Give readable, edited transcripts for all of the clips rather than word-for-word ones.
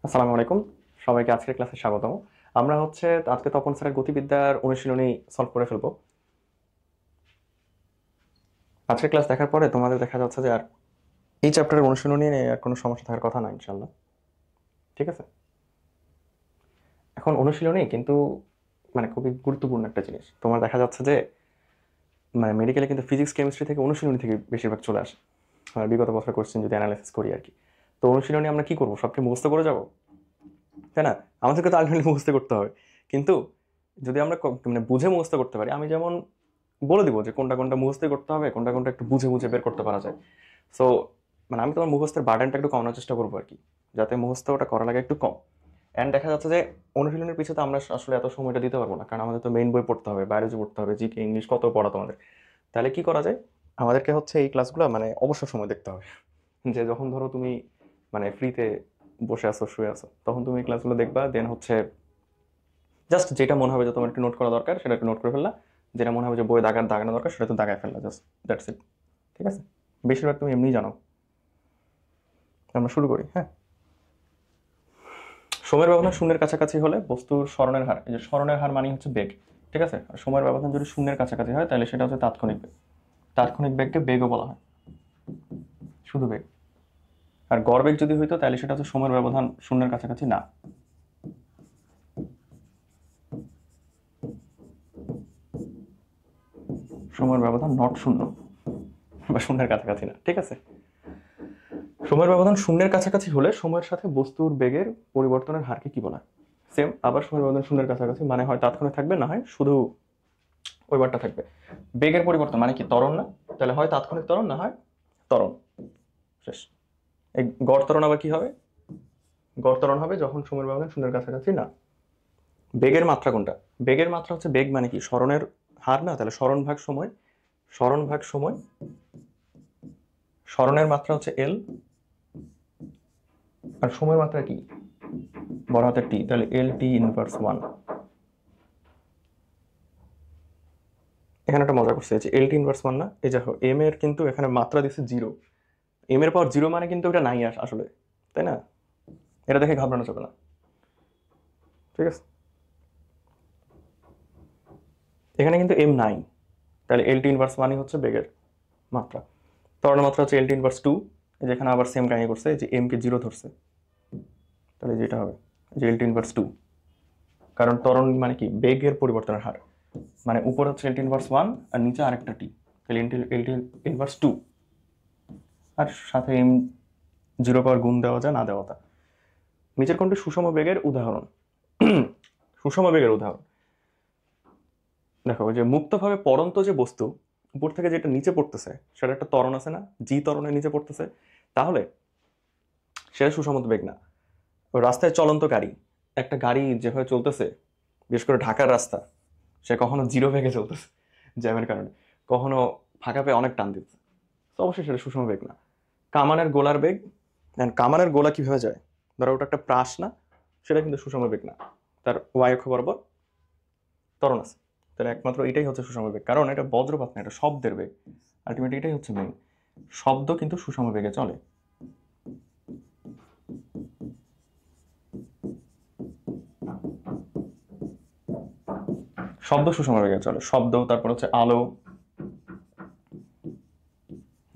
আসসালামু আলাইকুম, সবাইকে আজকের ক্লাসে স্বাগতম। আমরা আজকে তপন স্যারের গতিবিদ্যার অনুশীলনী সলভ করে ফেলবো। আজকের ক্লাস দেখার পরে তোমাদের দেখা যাচ্ছে যে আর এই চ্যাপ্টারের অনুশীলনী নিয়ে আর কোনো সমস্যা থাকার কথা না, ইনশাল্লাহ। ঠিক আছে। এখন অনুশীলনী কিন্তু খুবই গুরুত্বপূর্ণ একটা জিনিস। তোমার দেখা যাচ্ছে যে মেডিকেলে কিন্তু ফিজিক্স কেমিস্ট্রি থেকে অনুশীলনী থেকে বেশিরভাগ চলে আসে। বিগত বছর কোশ্চেন যদি অ্যানালাইসিস করি আর কি। তো অনুশীলনী আমরা কি করবো, সবকে মুখস্থ করে যাব, তাই না? আমাদেরকে তো আলটিমেটলি মুখস্থ করতে হবে। কিন্তু যদি আমরা বুঝে মুখস্থ করতে পারি, আমি যেমন বলে দিব যে কোনটা কোনটা মুখস্থ করতে হবে, কোনটা কোনটা একটু বুঝে বুঝে বের করতে পারা যায়। সো আমি তোমার মুখস্থের বার্ডেনটা একটু কমানোর চেষ্টা করবো আর কি, যাতে মুখস্থ ওটা করা লাগে একটু কম। অ্যান্ড দেখা যাচ্ছে যে অনুশীলনের পিছনে আমরা আসলে এত সময়টা দিতে পারবো না, কারণ আমাদের তো মেইন বই পড়তে হবে, বায়োলজি পড়তে হবে, জিকে ইংলিশ কত পড়া তোমাদের। তাহলে কি করা যায়, আমাদেরকে এই ক্লাসগুলো অবসর সময় দেখতে হবে। যে যখন ধরো তুমি ফ্রিতে বসে আছো, শুয়ে আছো, তখন তুমি ক্লাসগুলো দেখবা। দেন জাস্ট যেটা মনে হবে যে তোমার একটু নোট করা দরকার সেটা একটু নোট করে ফেললা, যেটা মনে হবে যে বই দাগানো দরকার সেটা তো দাগায় ফেললা, জাস্ট দ্যাটস ইট। ঠিক আছে। বেশিরভাগ তুমি এমনিই জানো। আমরা শুরু করি, হ্যাঁ। সময়ের ব্যবধান শূন্যের কাছাকাছি হলে বস্তুর স্মরণের হার, এই যে স্মরণের হার মানে হচ্ছে বেগ। ঠিক আছে। আর সময়ের ব্যবধান যদি শূন্যের কাছাকাছি হয় তাহলে সেটা হচ্ছে তাৎক্ষণিক বেগ। তাৎক্ষণিক বেগকে বেগও বলা হয়, শুধু বেগ। আর গড় বেগ যদি হইতো তাহলে সেটা হচ্ছে সময়ের ব্যবধান শূন্যের কাছাকাছি না, সময়ের ব্যবধান নট শূন্য বা শূন্যের কাছাকাছি না। ঠিক আছে। সময়ের ব্যবধান শূন্যের কাছাকাছি হলে সময়ের সাথে বস্তুর বেগের পরিবর্তনের হারকে কি বলা হয়? সেম, আবার সময়ের ব্যবধান শূন্যের কাছাকাছি মানে হয় তাৎক্ষণিক থাকবে, না হয় শুধু ওই বারটা থাকবে। বেগের পরিবর্তন মানে কি, ত্বরণ না? তাহলে হয় তাৎক্ষণিক ত্বরণ, না হয় ত্বরণ। শেষ। এই গড় ত্বরণ আবার কি হবে? গড় ত্বরণ হবে যখন সময়ের ব্যবধান শূন্যের কাছাকাছি না। বেগের মাত্রা কোনটা? বেগের মাত্রা হচ্ছে, বেগ মানে কি স্মরণের হার না? তাহলে স্মরণ ভাগ সময়, স্মরণ ভাগ সময়, স্মরণের মাত্রা হচ্ছে এল, আর সময়ের মাত্রা কি, বড় হাতের টি, তাহলে এল টি ইনভার্স ওয়ান। এখানে একটা মজা করছে, যে এল টি ইনভার্স ওয়ান না, এই দেখো এম এর কিন্তু এখানে মাত্রা দিচ্ছে জিরো। এম এর পাওয়ার জিরো মানে কিন্তু এটা নাই আসলে, তাই না? এটা দেখে ঘাবড়ানো যাবে না। ঠিক আছে। এখানে কিন্তু এম নাই, তাহলে এল টি ইনভার্স ওয়ানই হচ্ছে বেগের মাত্রা। ত্বরণের মাত্রা হচ্ছে এল টি ইনভার্স টু। যেখানে আবার সেম কাহিনী করছে, যে এম কে জিরো ধরছে, তাহলে যেটা হবে যে এল টি ইনভার্স টু। কারণ ত্বরণ মানে কি বেগের পরিবর্তনের হার, মানে উপরে হচ্ছে এল টি ইনভার্স ওয়ান আর নিচে আরেকটা টি, তাহলে এল টি ইনভার্স টু। আর সাথে এম জিরো পাওয়ার গুণ দেওয়া যায়, না দেওয়া যায়। নিচের কোনটি সুষম বেগের উদাহরণ? সুষম বেগের উদাহরণ দেখো, যে মুক্তভাবে পড়ন্ত যে বস্তু উপর থেকে যেটা নিচে পড়তেছে সেটা একটা ত্বরণ আছে না, জি ত্বরণের নিচে পড়তেছে, তাহলে সেটা সুষম বেগ না। রাস্তায় চলন্ত গাড়ি, একটা গাড়ি যেভাবে চলতেছে, বিশেষ করে ঢাকার রাস্তা, সে কখনো জিরো বেগে চলতেছে জ্যামের কারণে, কখনো ফাঁকা পেয়ে অনেক টান দিচ্ছে, তো অবশ্যই সেটা সুষম বেগ না। কামানের গোলার বেগ, কামানের গোলা কিভাবে যায়, ধরো ওটা একটা প্রাস না, সেটা কিন্তু সুষম বেগ না, তার ওয়াই অক্ষ বরাবর ত্বরণ আছে। তাহলে একমাত্র এটাই হচ্ছে সুষম বেগ, কারণ এটা বজ্রপাত না, এটা শব্দের বেগ। আলটিমেটলি এটাই হচ্ছে মেইন, শব্দ কিন্তু সুষম বেগে চলে। শব্দ সুষম বেগে চলে, শব্দ, তারপর হচ্ছে আলো,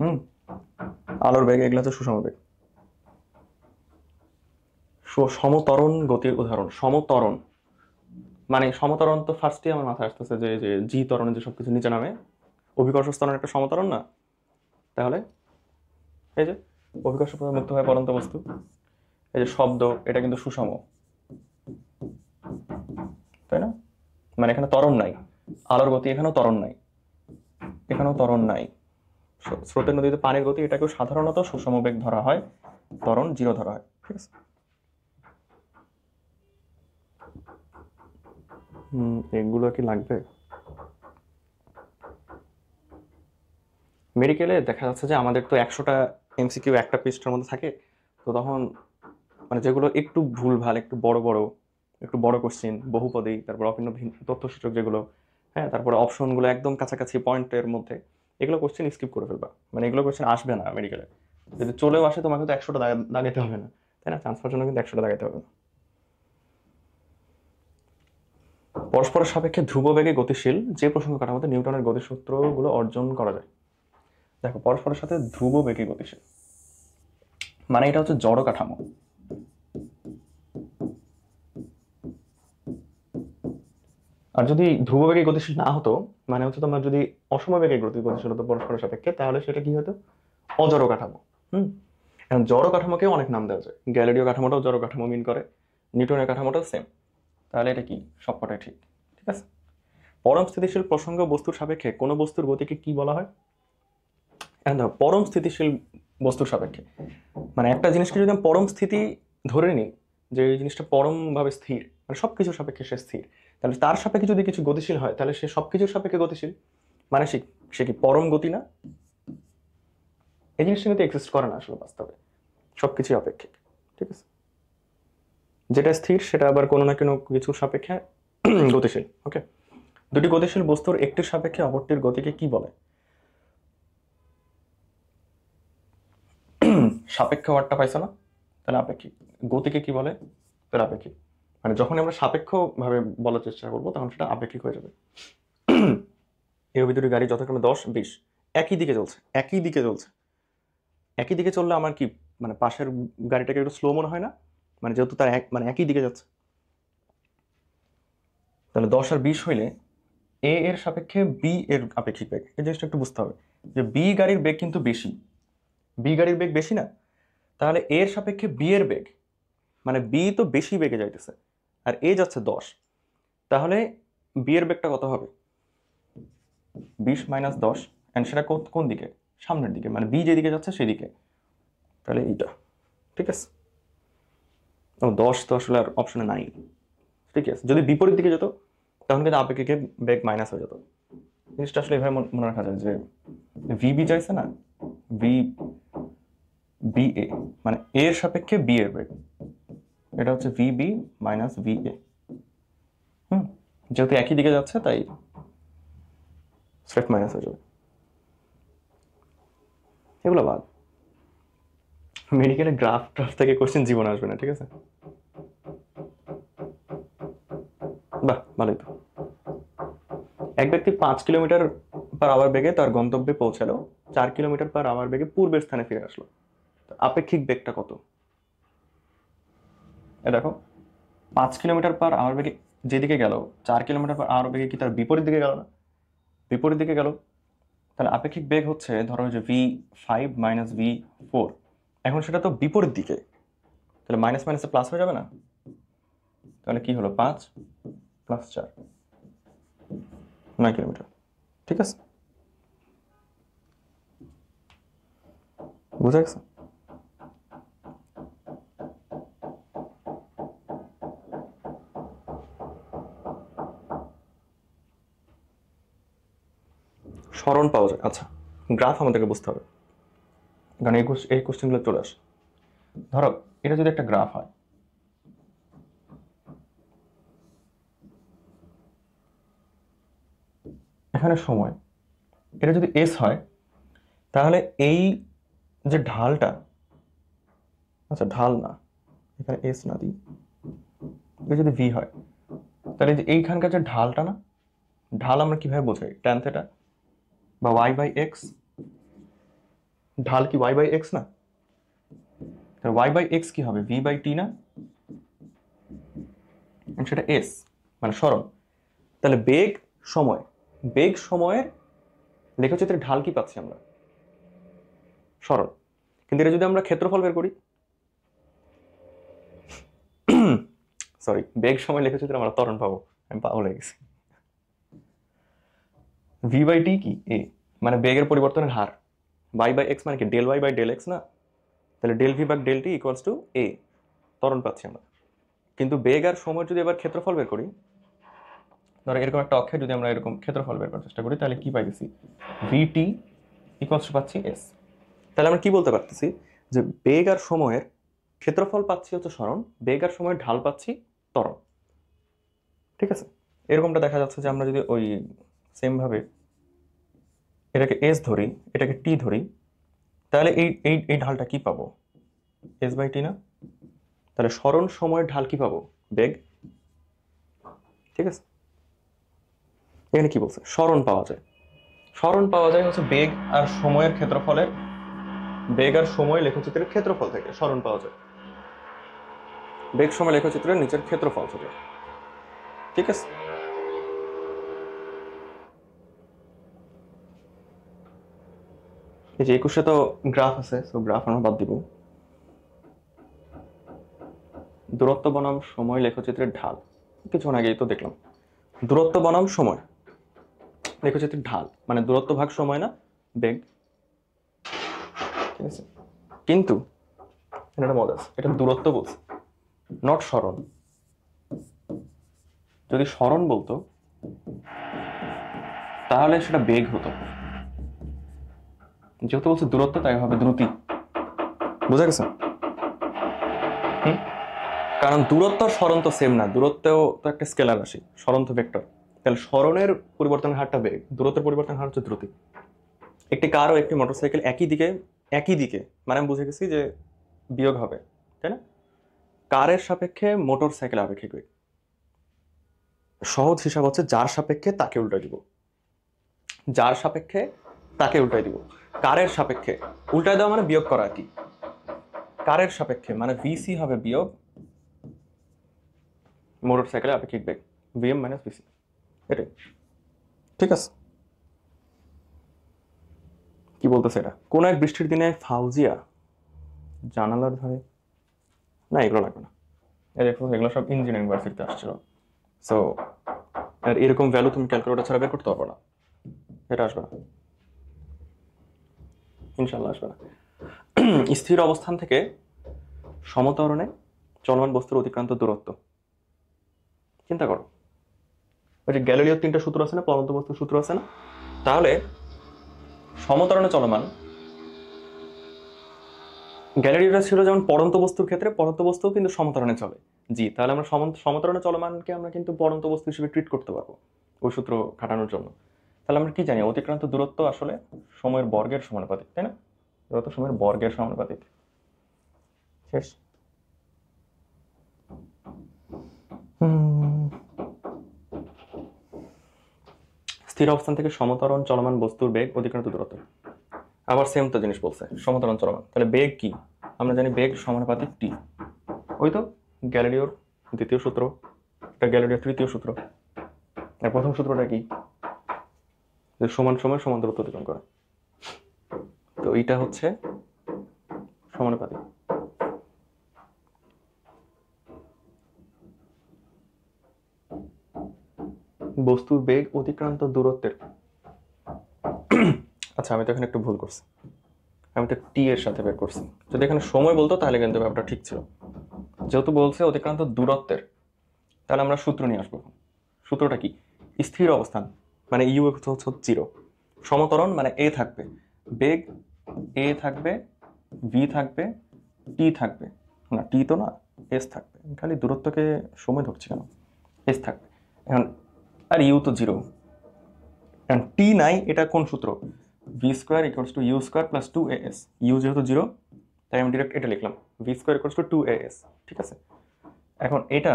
হুম, আলোর বেগ, এগুলো হচ্ছে সুষম বেগ। সমতরণ গতির উদাহরণ, সমতরণ মানে সমতরণ তো ফার্স্টে আমার মাথায় আসতেছে যে যে জি ত্বরণে যে সবকিছু নিচে নামে, অভিকর্ষ ত্বরণ একটা সমতরণ না? তাহলে এই যে অভিকর্ষ প্রভাবে মুক্ত হয় পড়ন্ত বস্তু, এই যে শব্দ, এটা কিন্তু সুষম, তাই না? মানে এখানে ত্বরণ নাই, আলোর গতি এখানেও ত্বরণ নাই, এখানেও ত্বরণ নাই। স্রোতের নদীতে পানির গতি, এটাকেও সাধারণত সুষম বেগ ধরা হয়, ত্বরণ জিরো ধরা হয়। ঠিক আছে। এগুলো কি লাগবে? মেডিকেলে দেখা যাচ্ছে যে আমাদের তো 100টা এমসিকিউ একটা পৃষ্ঠার মধ্যে থাকে, তো তখন যেগুলো একটু ভুলভাল, একটু বড় কোশ্চেন, বহুপদী, তারপর অভিন্ন তথ্যসূচক যেগুলো, হ্যাঁ, তারপরে অপশনগুলো একদম কাছাকাছি পয়েন্টের মধ্যে, এগুলো কোশ্চেন স্কিপ করে ফেলবা। এগুলো কোশ্চেন আসবে না মেডিকেলে। যদি চলেও আসে তোমাকে তো 100টা দাগাতে হবে না, তাই না? চান্স পাওয়ার জন্য কিন্তু 100টা লাগাইতে হবে। পরস্পরের সাপেক্ষে ধ্রুব বেগে গতিশীল যে প্রসঙ্গ কাঠামোতে নিউটনের গতিসূত্রগুলো অর্জন করা যায়। দেখো, পরস্পরের সাথে ধ্রুব বেগে গতিশীল মানে এটা হচ্ছে জড় কাঠামো। আর যদি ধ্রুব বেগে গতিশীল না হতো, মানে হচ্ছে তোমার যদি অসময় বেগে গতিশীল হতো পরস্পরের সাপেক্ষে, তাহলে সেটা কি হতো? অজড় কাঠামো। এখন জড় কাঠামোকেও অনেক নাম দেওয়া যায়। গ্যালিলিও কাঠামোটাও জড় কাঠামো মিন করে, নিউটনের কাঠামোটাও সেম। তাহলে এটা কি? সবকটাই ঠিক। ঠিক আছে। পরম স্থিতিশীল প্রসঙ্গ বস্তুর সাপেক্ষে কোনো বস্তুর গতিকে কি বলা হয়? এখন দেখো, পরম স্থিতিশীল বস্তুর সাপেক্ষে মানে একটা জিনিসকে যদি আমি পরম স্থিতি ধরে নিই, যে এই জিনিসটা পরম ভাবে স্থির, মানে সবকিছুর সাপেক্ষে সে স্থির, তাহলে তার সাপেক্ষে যদি কিছু গতিশীল হয়, তাহলে সে সবকিছুর সাপেক্ষে গতিশীল, মানে সে কি পরম গতি না? এই জিনিসটা কিন্তু এক্সিস্ট করে না আসলে বাস্তবে, সবকিছুই আপেক্ষিক। ঠিক আছে। যেটা স্থির সেটা আবার কোনো না কোনো কিছুর সাপেক্ষে গতিশীল। ওকে। দুটি গতিশীল বস্তুর একটির সাপেক্ষে অপরটির গতিকে কি বলে? সাপেক্ষ ওয়ার্ডটা পাইছো না? তাহলে আপেক্ষিক। গতিকে কি বলে? তাহলে আপেক্ষিক। মানে যখন আমরা সাপেক্ষ ভাবে বলার চেষ্টা করবো তখন সেটা আপেক্ষিক হয়ে যাবে। এই দুটি গাড়ি যথাক্রমে 10-20 একই দিকে চলছে, একই দিকে চলছে। একই দিকে চললে আমার কি মানে পাশের গাড়িটাকে একটু স্লো মনে হয় না? মানে যেহেতু তার মানে একই দিকে যাচ্ছে, তাহলে 10 আর 20 হইলে এ এর সাপেক্ষে বি এর আপেক্ষিক বেগ। এই জিনিসটা একটু বুঝতে হবে যে বি গাড়ির বেগ কিন্তু বেশি, বি গাড়ির বেগ বেশি না? তাহলে এর সাপেক্ষে বি এর বেগ, মানে বি তো বেশি বেগে যাইতেছে আর এ যাচ্ছে 10, তাহলে বি এর বেগটা কত হবে? 20 - 10, এন্ড সেটা কোন দিকে? সামনের দিকে, মানে বি যেদিকে যাচ্ছে সেদিকে। তাহলে এইটা ঠিক আছে। 10 তো আসলে আর অপশনে নাই। ঠিক আছে, যদি বিপরীত দিকে যেত তখন কিন্তু আপেক্ষিক বেগ মাইনাস হয়ে যেত। জিনিসটা আসলে এভাবে মনে রাখা যায় যে ভিবি চাইছে না, ভি বি এ, মানে এর সাপেক্ষে বি এর বেগ, এটা হচ্ছে ভিবি মাইনাস ভি এ। যেহেতু একই দিকে যাচ্ছে তাই স্ট্রেট মাইনাস হয়ে যাবে। এগুলো বাদ, মেডিকেলে গ্রাফ থেকে কোশ্চেন জীবন আসবে না। ঠিক আছে, বাহ ভালোই তো। এক ব্যক্তি 5 কিলোমিটার/আওয়ার বেগে তার গন্তব্যে পৌঁছালো, 4 কিলোমিটার/আওয়ার বেগে পূর্বের স্থানে ফিরে আসলো। আপেক্ষিক বেগটা কত? এ দেখো, 5 কিলোমিটার/আওয়ার বেগে যেদিকে গেল, 4 কিলোমিটার/আওয়ার বেগে কি তার বিপরীত দিকে গেল না? বিপরীত দিকে গেল। তাহলে আপেক্ষিক বেগ হচ্ছে ধরো যে v5 - v4। এখন সেটা তো বিপরীত দিকে, তাহলে মাইনাস মাইনাসে প্লাস হয়ে যাবে না? তাহলে কি হলো? 5 + 4, 9 কিলোমিটার। ঠিক আছে, বুঝা গেছে? স্মরণ পাওয়া যায়। আচ্ছা, গ্রাফ আমাদেরকে বুঝতে হবে, কারণ এই কোশ্চেনগুলো চলে আসে। ধরো এটা যদি একটা গ্রাফ হয়, এখানে সময়, এটা যদি এস হয়, তাহলে এই যে ঢালটা, আচ্ছা ঢাল না, এখানে এস না দিই, এটা যদি ভি হয়, তাহলে যে এইখানকার যে ঢালটা না, ঢাল আমরা কিভাবে বোঝাই? ট্যান থেটা বা y/x। ঢাল কি y/x না? তাহলে y/x কি হবে? v/t না? সেটা এস, মানে সরণ। তাহলে বেগ সময়, বেগ সময়ের লেখচিত্রের ঢাল কি পাচ্ছি আমরা? সরণ। কিন্তু এটা যদি আমরা ক্ষেত্রফল বের করি, সরি, বেগ সময় লেখচিত্রে আমরা ত্বরণ পাবো। আমি পাগল হয়ে গেছি। v/t কি? এ, মানে বেগের পরিবর্তনের হার। y/x মানে কি? del y/del x না? তাহলে del v/del t equals to a, ত্বরণ পাচ্ছি আমরা। কিন্তু বেগ আর সময় যদি এবার ক্ষেত্রফল বের করি, ধরো এরকম একটা অক্ষে যদি আমরা এরকম ক্ষেত্রফল বের করার চেষ্টা করি, তাহলে কি পাইতেছি? vt ইকুয়ালস টু পাচ্ছি এস। তাহলে আমরা কি বলতে পারতেছি যে বেগ আর সময়ের ক্ষেত্রফল পাচ্ছি হচ্ছে সরণ, বেগ আর সময়ের ঢাল পাচ্ছি ত্বরণ। ঠিক আছে, এরকমটা দেখা যাচ্ছে যে আমরা যদি ওই সেম ভাবে এটাকে এস ধরি, এটাকে টি ধরি, তাহলে এই এই এই ঢালটা কি পাবো? s/t না? তাহলে স্মরণ সময়ের ঢাল কি পাবো? বেগ। ঠিক আছে, এখানে কি বলছে? স্মরণ পাওয়া যায়। স্মরণ পাওয়া যায় হচ্ছে বেগ আর সময়ের ক্ষেত্রফলের, বেগ আর সময় লেখচিত্রের ক্ষেত্রফল থেকে স্মরণ পাওয়া যায়। বেগ সময় লেখচিত্রের নিচের ক্ষেত্রফল থেকে। ঠিক আছে, এই যে 21-এ তো গ্রাফ আছে, সো গ্রাফ আমরা বাদ দিব। দূরত্ব বনাম সময় লেখচিত্রের ঢাল, কিছুক্ষণ আগেই তো দেখলাম। দূরত্ব বনাম সময় লেখচিত্রের ঢাল মানে দূরত্ব ভাগ সময় না, বেগ। ঠিক আছে, কিন্তু এটা মজা আছে, এটা দূরত্ব বলছে, নট স্মরণ। যদি স্মরণ বলতো তাহলে সেটা বেগ হতো, যেহেতু বলছে দূরত্ব তাই হবে দ্রুতি। বুঝা গেছে? কারণ দূরত্ব আর স্মরণ তো সেম না, দূরত্বও তো একটা স্কেলার রাশি, স্মরণ তো ভেক্টর। তাহলে স্মরণের পরিবর্তনের হারটা বেগ, দূরত্বের পরিবর্তনের হার হচ্ছে দ্রুতি। একটি কার ও একটি মোটরসাইকেল একই দিকে মানে আমি বুঝে গেছি যে বিয়োগ হবে, তাই না? কারের সাপেক্ষে মোটর সাইকেল আপেক্ষিক বেগ। সহজ হিসাব হচ্ছে যার সাপেক্ষে তাকে উল্টাই দিব, যার সাপেক্ষে তাকে উল্টাই দিব। কারের সাপেক্ষে উল্টাই দেওয়া মানে বিয়োগ করা আর কি। কারের সাপেক্ষে মানে ভিসি হবে বিয়োগ মোটর সাইকেলের আপেক্ষিক বেগ, ভিএম মাইনাস ভিসি, এটাই। ঠিক আছে, কি বলতেছে এটা? কোন এক বৃষ্টির দিনে ফাউজিয়া জানালার ধারে, না এগুলো লাগবে না, এগুলো সব ইঞ্জিনিয়ারিং ভার্সিটিতে আসছিল। সো আর এরকম ভ্যালু তুমি ক্যালকুলেটর ছাড়া বের করতে পারবে না, এটা আসবে না, ইনশাল্লাহ আসবে না। স্থির অবস্থান থেকে সমত্বরণে চলমান বস্তুর অতিক্রান্ত দূরত্ব। চিন্তা করো, ওই যে গ্যালিলিওর 3টা সূত্র আছে না, পরন্ত বস্তুর সূত্র আছে না? তাহলে সমত্বরণে চলমান গ্যালিলিওটা ছিল যেমন পরন্ত বস্তুর ক্ষেত্রে, পরন্ত বস্তু কিন্তু সমত্বরণে চলে। জি, তাহলে আমরা সমত্বরণে চলমানকে আমরা কিন্তু পরন্ত বস্তু হিসেবে ট্রিট করতে পারবো ওই সূত্র খাটানোর জন্য। তাহলে আমরা কি জানি? অতিক্রান্ত দূরত্ব আসলে সময়ের বর্গের সমানুপাতিক, তাই না? দূরত্ব সময়ের বর্গের সমানুপাতিক। শেষ। স্থির অবস্থান থেকে সমত্বরণ চলমান বস্তুর বেগ অতিক্রান্ত দূরত্ব। আবার সেম তো জিনিস বলছে, সমত্বরণ চলমান। তাহলে বেগ কি? আমরা জানি বেগ সমানুপাতিক টি। ওই তো গ্যালিলিওর দ্বিতীয় সূত্র, এটা গ্যালিলিওর তৃতীয় সূত্র। আর প্রথম সূত্রটা কি? যে সমান সময় সমান দূরত্ব অতিক্রম করে। তো এইটা হচ্ছে সমানুপাতিক। বস্তুর বেগ অতিক্রান্ত দূরত্বের, আচ্ছা আমি তো এখানে একটু ভুল করছি, আমি তো টি এর সাথে বের করছি। যদি এখানে সময় বলতো তাহলে কিন্তু ব্যাপারটা ঠিক ছিল। যেহেতু বলছে অতিক্রান্ত দূরত্বের, তাহলে আমরা সূত্র নিয়ে আসবো। সূত্রটা কি? স্থির অবস্থান মানে ইউ হচ্ছে 0, সমতরণ মানে এ থাকবে, বেগ এ থাকবে, ভি থাকবে, টি থাকবে, না টি তো না, এস থাকবে। খালি দূরত্বকে সময় ধরছি কেন? এস থাকবে এখন, আর ইউ তো 0, কারণ টি নাই। এটা কোন সূত্র? V square equals to u square plus 2as। U যেহেতু 0 তাই আমি ডিরেক্ট এটা লিখলাম, V square equals to 2as। ঠিক আছে, এখন এটা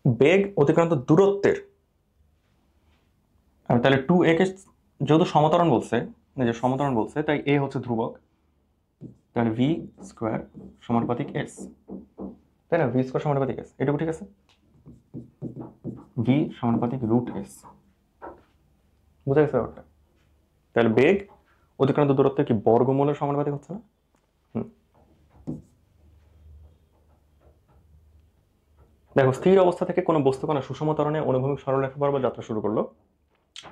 বেগ অতিক্রান্ত দূরত্বের, তাহলে 2a কে যেহেতু সমতরণ বলছে, যে সমতরণ বলছে তাই এ হচ্ছে ধ্রুবক, তাহলে ভি স্কোয়ার সমানুপাতিক এস, তাই না? ভি স্কোয়ার সমানুপাতিক এস, এটুকু ঠিক আছে। ভি সমানুপাতিক রুট এস, বুঝা গেছে ব্যাপারটা? তাহলে বেগ অতিক্রান্ত দূরত্ব কি বর্গমূলের সমানুপাতিক হচ্ছে না? দেখো, স্থির অবস্থা থেকে কোনো বস্তুকণা সুষম ত্বরণে অনুভূমিক সরলরেখা বরাবর যাত্রা শুরু করলো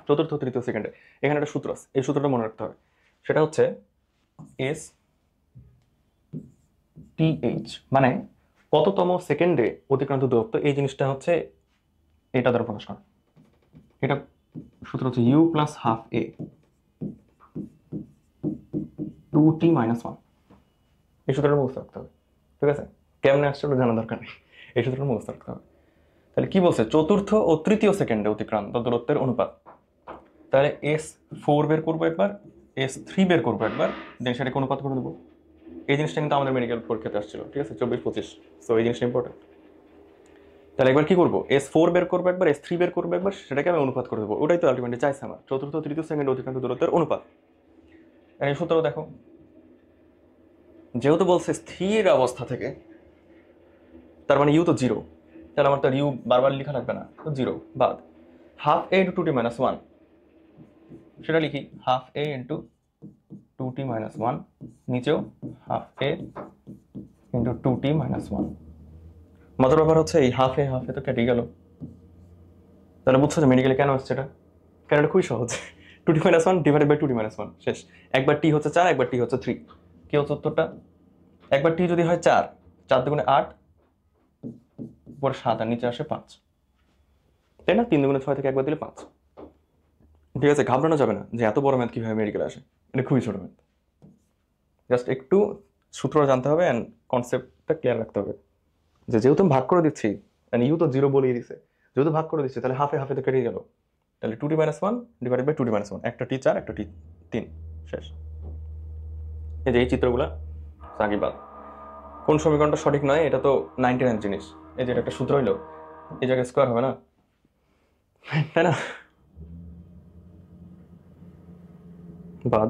চতুর্থ তৃতীয় সেকেন্ডে। এখানে একটা সূত্র আছে, এই সূত্রটা মনে রাখতে হবে। সেটা হচ্ছে এস টি এইচ, মানে কততম সেকেন্ডে অতিক্রান্ত দূরত্ব, এই জিনিসটা হচ্ছে এটা দ্বারা প্রকাশ করা। এটা সূত্র হচ্ছে you plus half a 2t - 1। এই সূত্রটা মুখস্থ রাখতে হবে, ঠিক আছে? কেমনে আসছে ওটা জানা দরকার নেই, এই সূত্রটা মুখস্থ রাখতে হবে। তাহলে কি বলছে? চতুর্থ ও তৃতীয় সেকেন্ডে অতিক্রান্ত দূরত্বের অনুপাত। তাহলে S4 বের করবো একবার, S3 বের করবো একবার, দেন সেটাকে অনুপাত করে দেবো। এই জিনিসটা কিন্তু আমাদের মেডিকেল পরীক্ষাতে আসছিল, ঠিক আছে, 24-25। সো এই জিনিসটা ইম্পর্টেন্ট। তাহলে একবার কি করবো, S4 বের করবো একবার, S3 বের করবো একবার, সেটাকে আমি অনুপাত করে দেবো। ওটাই তো আলটিমেটলি চাইছে আমার, চতুর্থ তৃতীয় সেকেন্ড অতিক্রান্ত দূরত্বের অনুপাত। এই সূত্র দেখো, যেহেতু বলছে স্থির অবস্থা থেকে, তার মানে ইউ তো জিরো, তাহলে আমার তো ইউ বারবার লেখা লাগবে না, তো জিরো বাদ। হাফ এ ইন্টু 2t - 1, সেটা লিখি হাফ এ ইন্টু 2t - 1, নিচেও হাফ এ ইন্টু 2t - 1। মজার ব্যাপার হচ্ছে এই হাফ এ তো কেটে গেল। তাহলে বুঝছো যে মেডিকেলে কেন আসছে এটা? কারণ এটা খুবই সহজ, 2t - 1 ডিভাইডেড বাই 2t - 1, শেষ। একবার টি হচ্ছে 4, একবার টি হচ্ছে 3। কি হচ্ছে উত্তরটা? একবার টি যদি হয় 4, 4 দুগুণে 8, উপরে 7 আর নিচে আসে 5, তাই না? 3 দুগুণে 6 থেকে একবার দিলে 5। ঠিক আছে, ঘাবড়ানো যাবে না যে এত বড় ম্যাথ কিভাবে মেডিকেলে আসে, এটা খুবই ছোট ম্যাথ। জাস্ট একটু সূত্র জানতে হবে অ্যান্ড কনসেপ্টটা ক্লিয়ার রাখতে হবে যে যেহেতু আমি ভাগ করে দিচ্ছি, ইউ তো জিরো বলেই দিছে, যেহেতু ভাগ করে দিচ্ছি তাহলে হাফে তো কেটে গেল। তাহলে 2t - 1 ডিভাইডেড বাই 2t - 1, একটা টি 4, একটা টি 3, শেষ। এই যে এই চিত্রগুলা সাকিবাদ। কোন সমীকরণটা সঠিক নয়, এটা তো 99 জিনিস। এই যে একটা সূত্র হইলো, এই জায়গায় স্কোয়ার হবে না, তাই না? বাদ।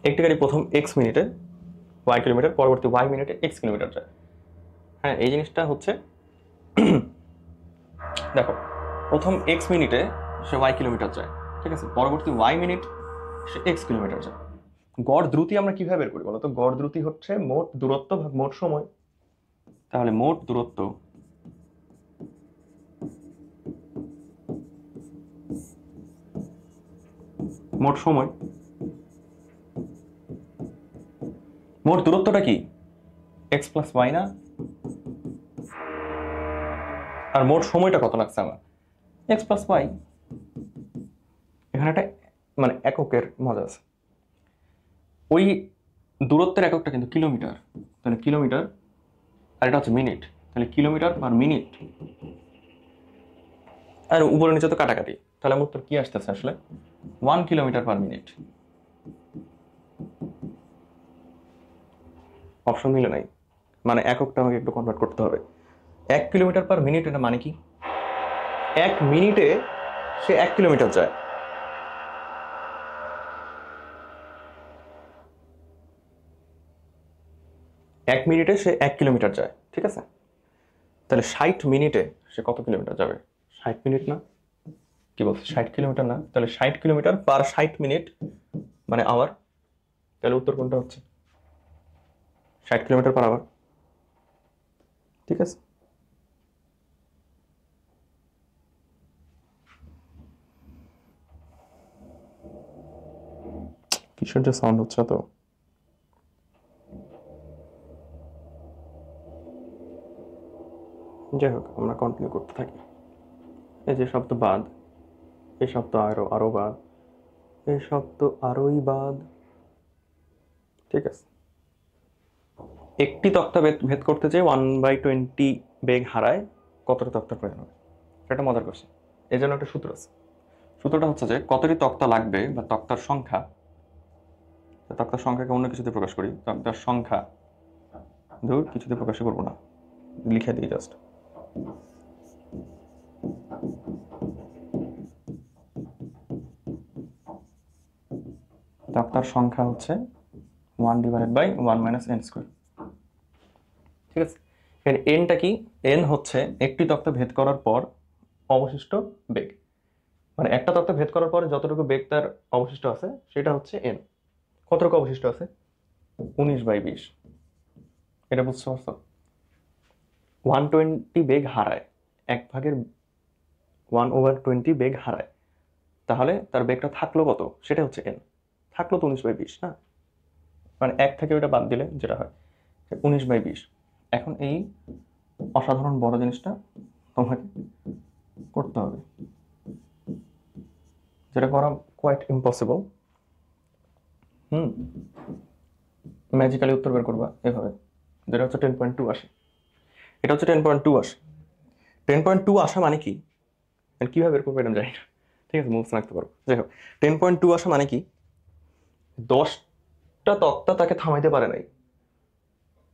একটি গাড়ি প্রথম x মিনিটে y কিলোমিটার, পরবর্তী y মিনিটে x কিলোমিটার যায়। হ্যাঁ, এই জিনিসটা হচ্ছে দেখো, প্রথম x মিনিটে সে y কিলোমিটার যায়, ঠিক আছে, পরবর্তী y মিনিট সে x কিলোমিটার যায়। গড় দ্রুতি আমরা কিভাবে বের করি বলো তো? গড় দ্রুতি হচ্ছে মোট দূরত্ব ভাগ মোট সময়। তাহলে মোট দূরত্ব মোট সময়, মোট দূরত্বটা কি x + y না? আর মোট সময়টা কত লাগছে আমার? x + y। এখানে একটা মানে এককের মজা আছে, ওই দূরত্বের এককটা কিন্তু কিলোমিটার, তাহলে কিলোমিটার, আর এটা হচ্ছে মিনিট, তাহলে কিলোমিটার পার মিনিট, আর উপরে নিচে তো কাটাকাটি, তাহলে আমার উত্তর কি আসতেছে আসলে? 1 কিলোমিটার পার মিনিট। অপশন মিলে নাই, মানে এককটা আমাকে একটু কনভার্ট করতে হবে। 1 কিলোমিটার পার মিনিট, এটা মানে কি? 1 মিনিটে সে 1 কিলোমিটার যায়। এক মিনিটে সে 1 কিলোমিটার যায়, ঠিক আছে। তাহলে 60 মিনিটে সে কত কিলোমিটার যাবে? 60 মিনিট না, কি বলছে, 60 কিলোমিটার না, তাহলে 60 কিলোমিটার পার 60 মিনিট মানে আওয়ার। তাহলে উত্তর কোনটা হচ্ছে? 60 কিলোমিটার পার আওয়ার, ঠিক আছে। কিসের যে সাউন্ড হচ্ছে তো, যাই হোক আমরা কন্টিনিউ করতে থাকি। এই যে শব্দ বাদ, এই শব্দ আরো বাদ, এই শব্দ আরোই বাদ, ঠিক আছে। একটি তক্তা ভেদ করতে যেয়ে 1/20 বেগ হারায়, কতটা তক্তার প্রয়োজন হবে? সেটা মজার কোশ্চেন। এই জন্য একটা সূত্র আছে। সূত্রটা হচ্ছে যে কতটি তক্তা লাগবে বা তক্তার সংখ্যা, তক্তার সংখ্যাকে অন্য কিছুতে প্রকাশ করি, তক্তার সংখ্যা ধর কিছুতে প্রকাশ করবো না, লিখে দিই জাস্ট। তক্তার সংখ্যা হচ্ছে 1/1 - n², ঠিক আছে। এর এনটা কি? এন হচ্ছে একটি তক্তা ভেদ করার পর অবশিষ্ট বেগ, মানে একটা তক্তা ভেদ করার পরে যতটুকু বেগ তার অবশিষ্ট আছে সেটা হচ্ছে এন। কতটুকু অবশিষ্ট আছে? 19/20। এটা বুঝতে পারছো? 120 বেগ হারায়, 1/20 বেগ হারায়, তাহলে তার বেগটা থাকলো কত? সেটা হচ্ছে এন। থাকলো তো 19/20 না, মানে 1 থেকে ওটা বাদ দিলে যেটা হয় 19/20। এখন এই অসাধারণ বড় জিনিসটা তোমাকে করতে হবে, যেটা করা কোয়াইট ইম্পসিবল। ম্যাজিক্যালি উত্তর বের করবা এভাবে, যেটা হচ্ছে 10.2 আসে। এটা হচ্ছে 10.2 আসে। 10.2 আসা মানে কি? কিভাবে বের করবো এটা আমি জানি না, ঠিক আছে, মুভস রাখতে পারবো। যাই হোক, 10.2 আসা মানে কি? 10টা 10টা তক্তা তাকে থামাইতে পারে নাই।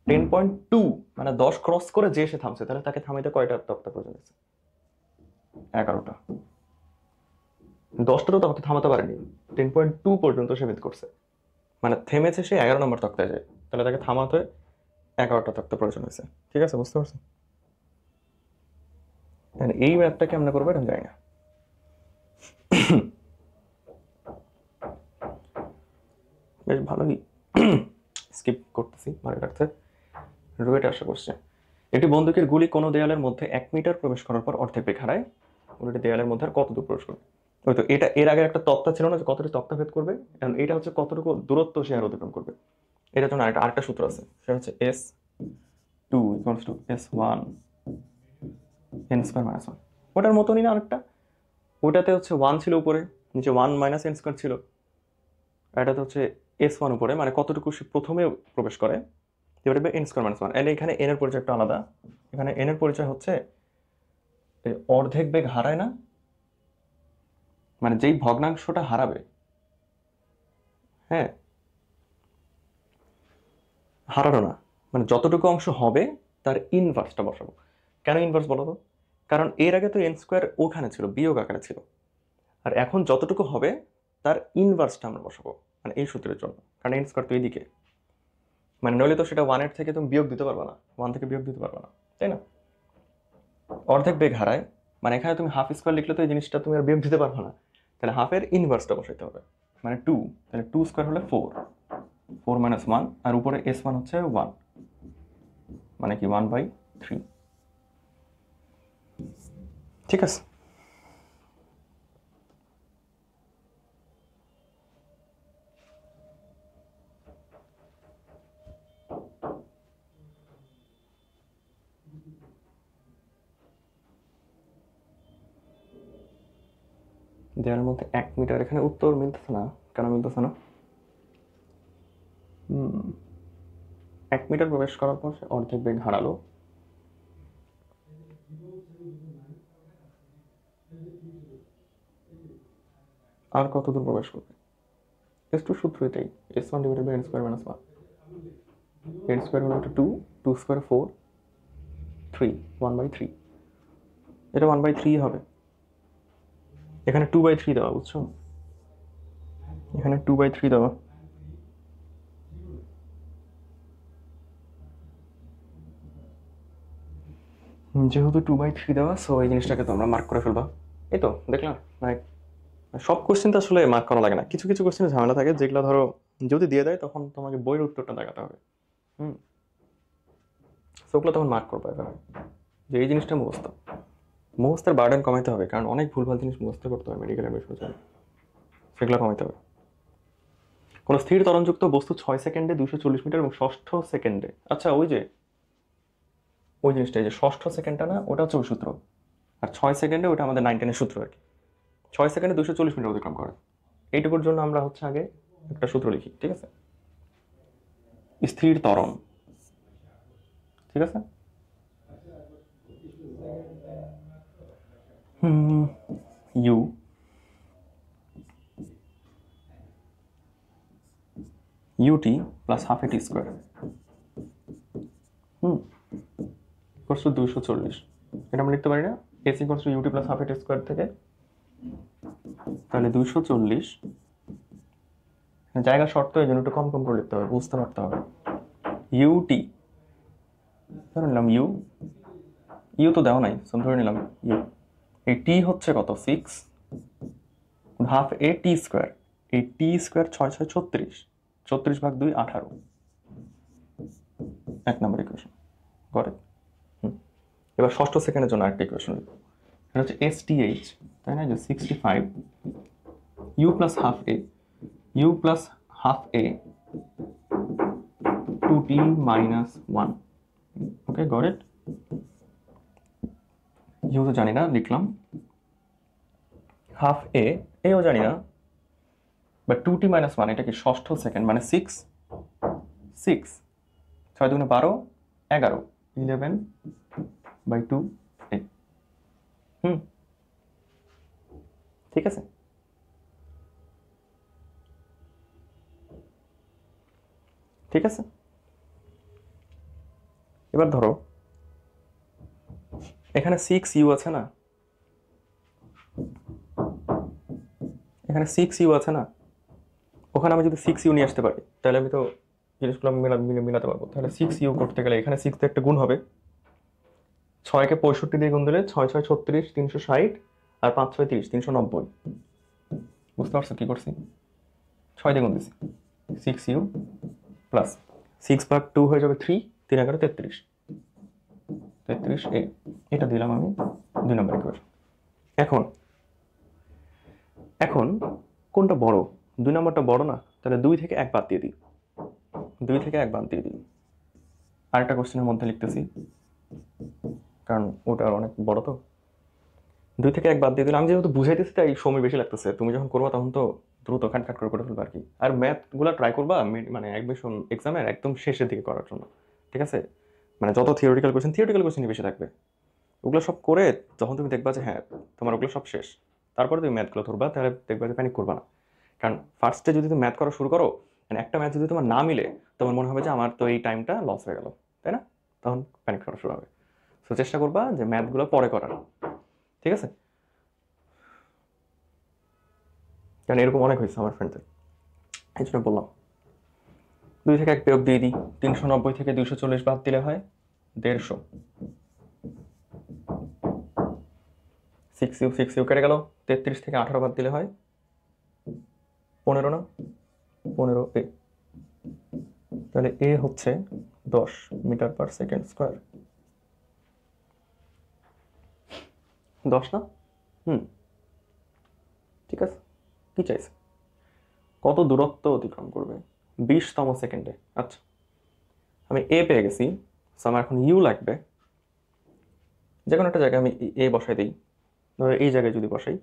10.2 মানে 10 ক্রস করে যে সে থামছে, তাহলে তাকে থামাইতে কয়টা তক্তা প্রয়োজন হয়েছে? 11টা। 10টা তো তাকে থামাতে পারেনি, 10.2 পর্যন্ত সে ভেদ করছে, মানে থেমেছে সে 11 নম্বর তক্তায় যায়, তাহলে তাকে থামাতে 11টা তক্তা প্রয়োজন হয়েছে। ঠিক আছে, বুঝতে পারছেন? এই ম্যাথটা কেমন করবো এটা জানি না। বেশ ভালোই স্কিপ করতেছি, মনে রাখতে। রুয়েটে আসা করছে, একটি বন্দুকের গুলি কোনো দেয়ালের মধ্যে 1 মিটার প্রবেশ করার পর অর্ধেক বেগ হারায়, গুলিটি দেয়ালের মধ্যে আর কতদূর প্রবেশ করবে? ওই তো, এটা এর আগে একটা তক্তা ছিল না যে কতটি তক্তা ভেদ করবে, এখন এটা হচ্ছে কতটুকু দূরত্ব সে আর অতিক্রম করবে। এটার জন্য আরেকটা সূত্র আছে, সেটা হচ্ছে S2 equals to S1 n square minus 1। ওটার মতনই না আরেকটা, ওটাতে হচ্ছে 1 ছিল উপরে, নিচে 1 মাইনাস n স্কয়ার ছিল, আর এটাতে হচ্ছে S1 উপরে, মানে কতটুকু সে প্রথমে প্রবেশ করে divided by n square minus 1। And এখানে n এর পরিচয় একটু আলাদা, এখানে n এর পরিচয় হচ্ছে অর্ধেক বেগ হারায় না, মানে যেই ভগ্নাংশটা হারাবে, হ্যাঁ হারানো না, মানে যতটুকু অংশ হবে তার ইনভার্সটা বসাবো। কেন ইনভার্স বলো তো? কারণ এর আগে তো n স্কোয়ার ওখানে ছিল, বিয়োগ আকারে ছিল, আর এখন যতটুকু হবে তার ইনভার্সটা আমরা বসাবো, মানে এই সূত্রের জন্য, কারণ n স্কোয়ার তো এইদিকে, মানে নইলে তো সেটা 1-এর থেকে তুমি বিয়োগ দিতে পারবে না, 1 থেকে বিয়োগ দিতে পারবে না, তাই না? অর্ধেক বেগ হারায়, মানে এখানে তুমি হাফ স্কোয়ার লিখলে তো এই জিনিসটা তুমি আর বিয়োগ দিতে পারবে না, তাহলে হাফের ইনভার্সটা বসাইতে হবে, মানে 2, তাহলে 2 স্কোয়ার হলে 4 মাইনাস 1, আর উপরে S1 হচ্ছে 1, মানে কি 1/3। ঠিক আছে, দেওয়ার মধ্যে 1 মিটার, এখানে উত্তর মিলতেছে না, কেন মিলতেছে না? 1 মিটার প্রবেশ করার পর সে অর্ধেক বেগ হারালো, আর কত দূর প্রবেশ করবে? S2 সূত্র এটাই, S1 divided by n square minus 1, n square হলো 2, 2 স্কয়ার 4, 3, 1/3, এটা 1/3 হবে। এখানে 2/3 দেওয়া, বুঝছো? এখানে 2/3 দেওয়া, যেহেতু 2/3 দেওয়া, সো এই জিনিসটাকে তো আমরা মার্ক করে ফেলবা। এই তো দেখলাম, মানে সব কোশ্চেন তো আসলে মার্ক করা লাগে না, কিছু কিছু কোশ্চেনে ঝামেলা থাকে, যেগুলো ধরো যদি দিয়ে দেয় তখন তোমাকে বইয়ের উত্তরটা দেখাতে হবে, ওগুলো তখন মার্ক করবো এভাবে, যে এই জিনিসটা মুখস্থের বার্ডেন কমাইতে হবে, কারণ অনেক ভুলভাল জিনিস মুখস্থ করতে হয় মেডিকেল অ্যাডমিশনের, সেগুলো কমাইতে হবে। কোনো স্থির ত্বরণযুক্ত বস্তু 6 সেকেন্ডে 240 মিটার এবং 6ষ্ঠ সেকেন্ডে, আচ্ছা ওই জিনিসটা, এই যে 6ষ্ঠ সেকেন্ডটা না, ওটা হচ্ছে ওই সূত্র, আর 6 সেকেন্ডে ওটা আমাদের 9-10-এর সূত্র আর কি। 6 সেকেন্ডে 240 মিটার অতিক্রম করে, এইটুকুর জন্য আমরা হচ্ছে আগে একটা সূত্র লিখি, ঠিক আছে? স্থির ত্বরণ, ঠিক আছে? U u t plus half a t square equals to 240, এটা আমরা লিখতে পারি না? S equals to u t plus half a t square থেকে, তাহলে 240, জায়গা শর্ত, এই জন্য একটু কম কম করে লিখতে হবে, বুঝতে পারতে হবে। ইউটি ধরে নিলাম, ইউ তো দেওয়া নাই, ধরে নিলাম ইউ, এই টি হচ্ছে কত? 6, হাফ এ টি স্কোয়ার, এই টি স্কোয়ার 6 6 36, 36/2 18, 1 নম্বর ইকুয়েশন করে। এবার 6ষ্ঠ সেকেন্ডের জন্য আরেকটা ইকুয়েশন লিখব, এটা হচ্ছে STH, তাই না? যে 65 u plus half a, u plus half a 2t minus 1, okay got it. U তো জানি না, লিখলাম হাফ এও জানি না, বাট 2t মাইনাস 1, এটা কি 6ষ্ঠ সেকেন্ড, মানে 6 6 6 2 12 11, 11/2 a, ঠিক আছে? ঠিক আছে, এবার ধরো এখানে 6u আছে না, এখানে 6u আছে না, ওখানে আমি যদি 6u নিয়ে আসতে পারি তাহলে আমি তো জিনিসগুলো মিলাতে পারবো। তাহলে 6u করতে গেলে এখানে 6 তো একটা গুণ হবে, 6কে 65 দিয়ে গুণ দিলে 6 6 36 360, আর 5 6 30 390। বুঝতে পারছো কি করছি? 6 দিয়ে গুণ দিছি, 6u প্লাস 6/2 হয়ে যাবে 3, 3 11 33, 33 এটা দিলাম আমি 2 নম্বর ইকুয়েশন। এখন এখন কোনটা বড়? 2 নম্বরটা বড় না? তাহলে 2 থেকে 1 বাদ দিয়ে দিই, 2 থেকে 1 বাদ দিয়ে দিই। আরেকটা কোশ্চেনের মধ্যে লিখতেছি কারণ ওটা অনেক বড়, তো 2 থেকে 1 বাদ দিয়ে দিলাম। আমি যেহেতু বুঝাইতেছি তাই সময় বেশি লাগতেছে, তুমি যখন করবা তখন তো দ্রুত খাট করে ফেলবে আর কি। আর ম্যাথগুলো ট্রাই করবা মানে অ্যাডমিশন এক্সামের একদম শেষের দিকে করার জন্য, ঠিক আছে? মানে যত থিওরিটিক্যাল কোশ্চেনই বেশি থাকবে, ওগুলো সব করে যখন তুমি দেখবা যে হ্যাঁ তোমার ওগুলো সব শেষ, তারপরে তুমি ম্যাথগুলো ধরবা, তাহলে দেখবা যে প্যানিক করবা না। কারণ ফার্স্টে যদি তুমি ম্যাথ করা শুরু করো, মানে একটা ম্যাথ যদি তোমার না মিলে, তোমার মনে হবে যে আমার তো এই টাইমটা লস হয়ে গেল, তাই না? তখন প্যানিক করা শুরু হবে। তো চেষ্টা করবা যে ম্যাথগুলো পরে করার, ঠিক আছে? কারণ এরকম অনেক হয়েছে আমার ফ্রেন্ডদের, এই জন্য বললাম 2 থেকে 1 বিয়োগ দিয়ে দিই। 390 থেকে 240 বাদ দিলে হয় 150। 6u কেটে গেল, 33 থেকে 18 বাদ দিলে হয় 15 না, 15a। তাহলে এ হচ্ছে 10 মিটার পার সেকেন্ড স্কোয়ার। 10 না? ঠিক আছে, কি চাইছে? কত দূরত্ব অতিক্রম করবে 20তম সেকেন্ডে। আচ্ছা, আমি এ পেয়ে গেছি, আমার এখন ইউ লাগবে। যে কোনো একটা জায়গায় আমি এ বসাই দিই, ধরো এই জায়গায় যদি বসাই,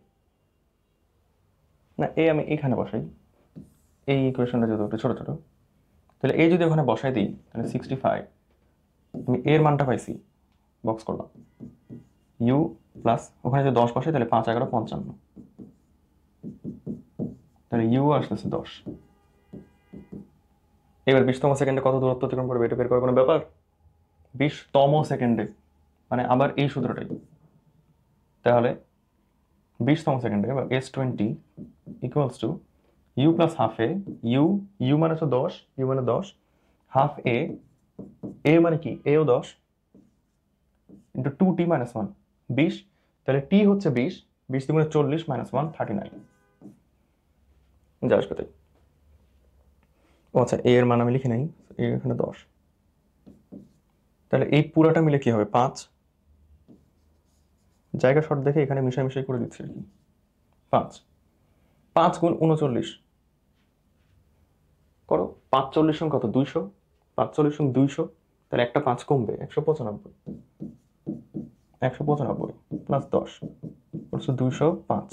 না এ আমি এইখানে বসাই, এই ইকুয়েশনটা যদি একটু ছোটো ছোটো, তাহলে এই যদি ওখানে বসাই দিই তাহলে 65, আমি এর মানটা পাইছি, বক্স করলাম ইউ প্লাস ওখানে যদি 10 বসাই তাহলে 5 11 55, তাহলে ইউ আসতেছে 10। এবার 20তম সেকেন্ডে কত দূরত্ব অতিক্রম করবে এটা বের করার কোনো ব্যাপার? 20তম সেকেন্ডে মানে আবার এই সূত্রটাই, তাহলে 20তম সেকেন্ডে বা S20 equals to u plus half a, u মানে হচ্ছে 10, ইউ মানে 10, হাফ এ মানে কি, এও 10, ইন্টু 2t মাইনাস 1, 20। তাহলে টি হচ্ছে 20, 20 দ্বিগুণে 40 মাইনাস 1 39, যা আসবে তাই। ও আচ্ছা, এ এর মান আমি লিখে নেই, এখানে 10, তাহলে এই পুরাটা মিলে কি হবে 5, জায়গা শর্ট দেখে এখানে মিশাই করে দিচ্ছি আর কি। 5 5 গুণ 39 করো, 5 40 কত 200, 5 40 200, তাহলে একটা 5 কমবে 195, 195 প্লাস 10 করছো 205,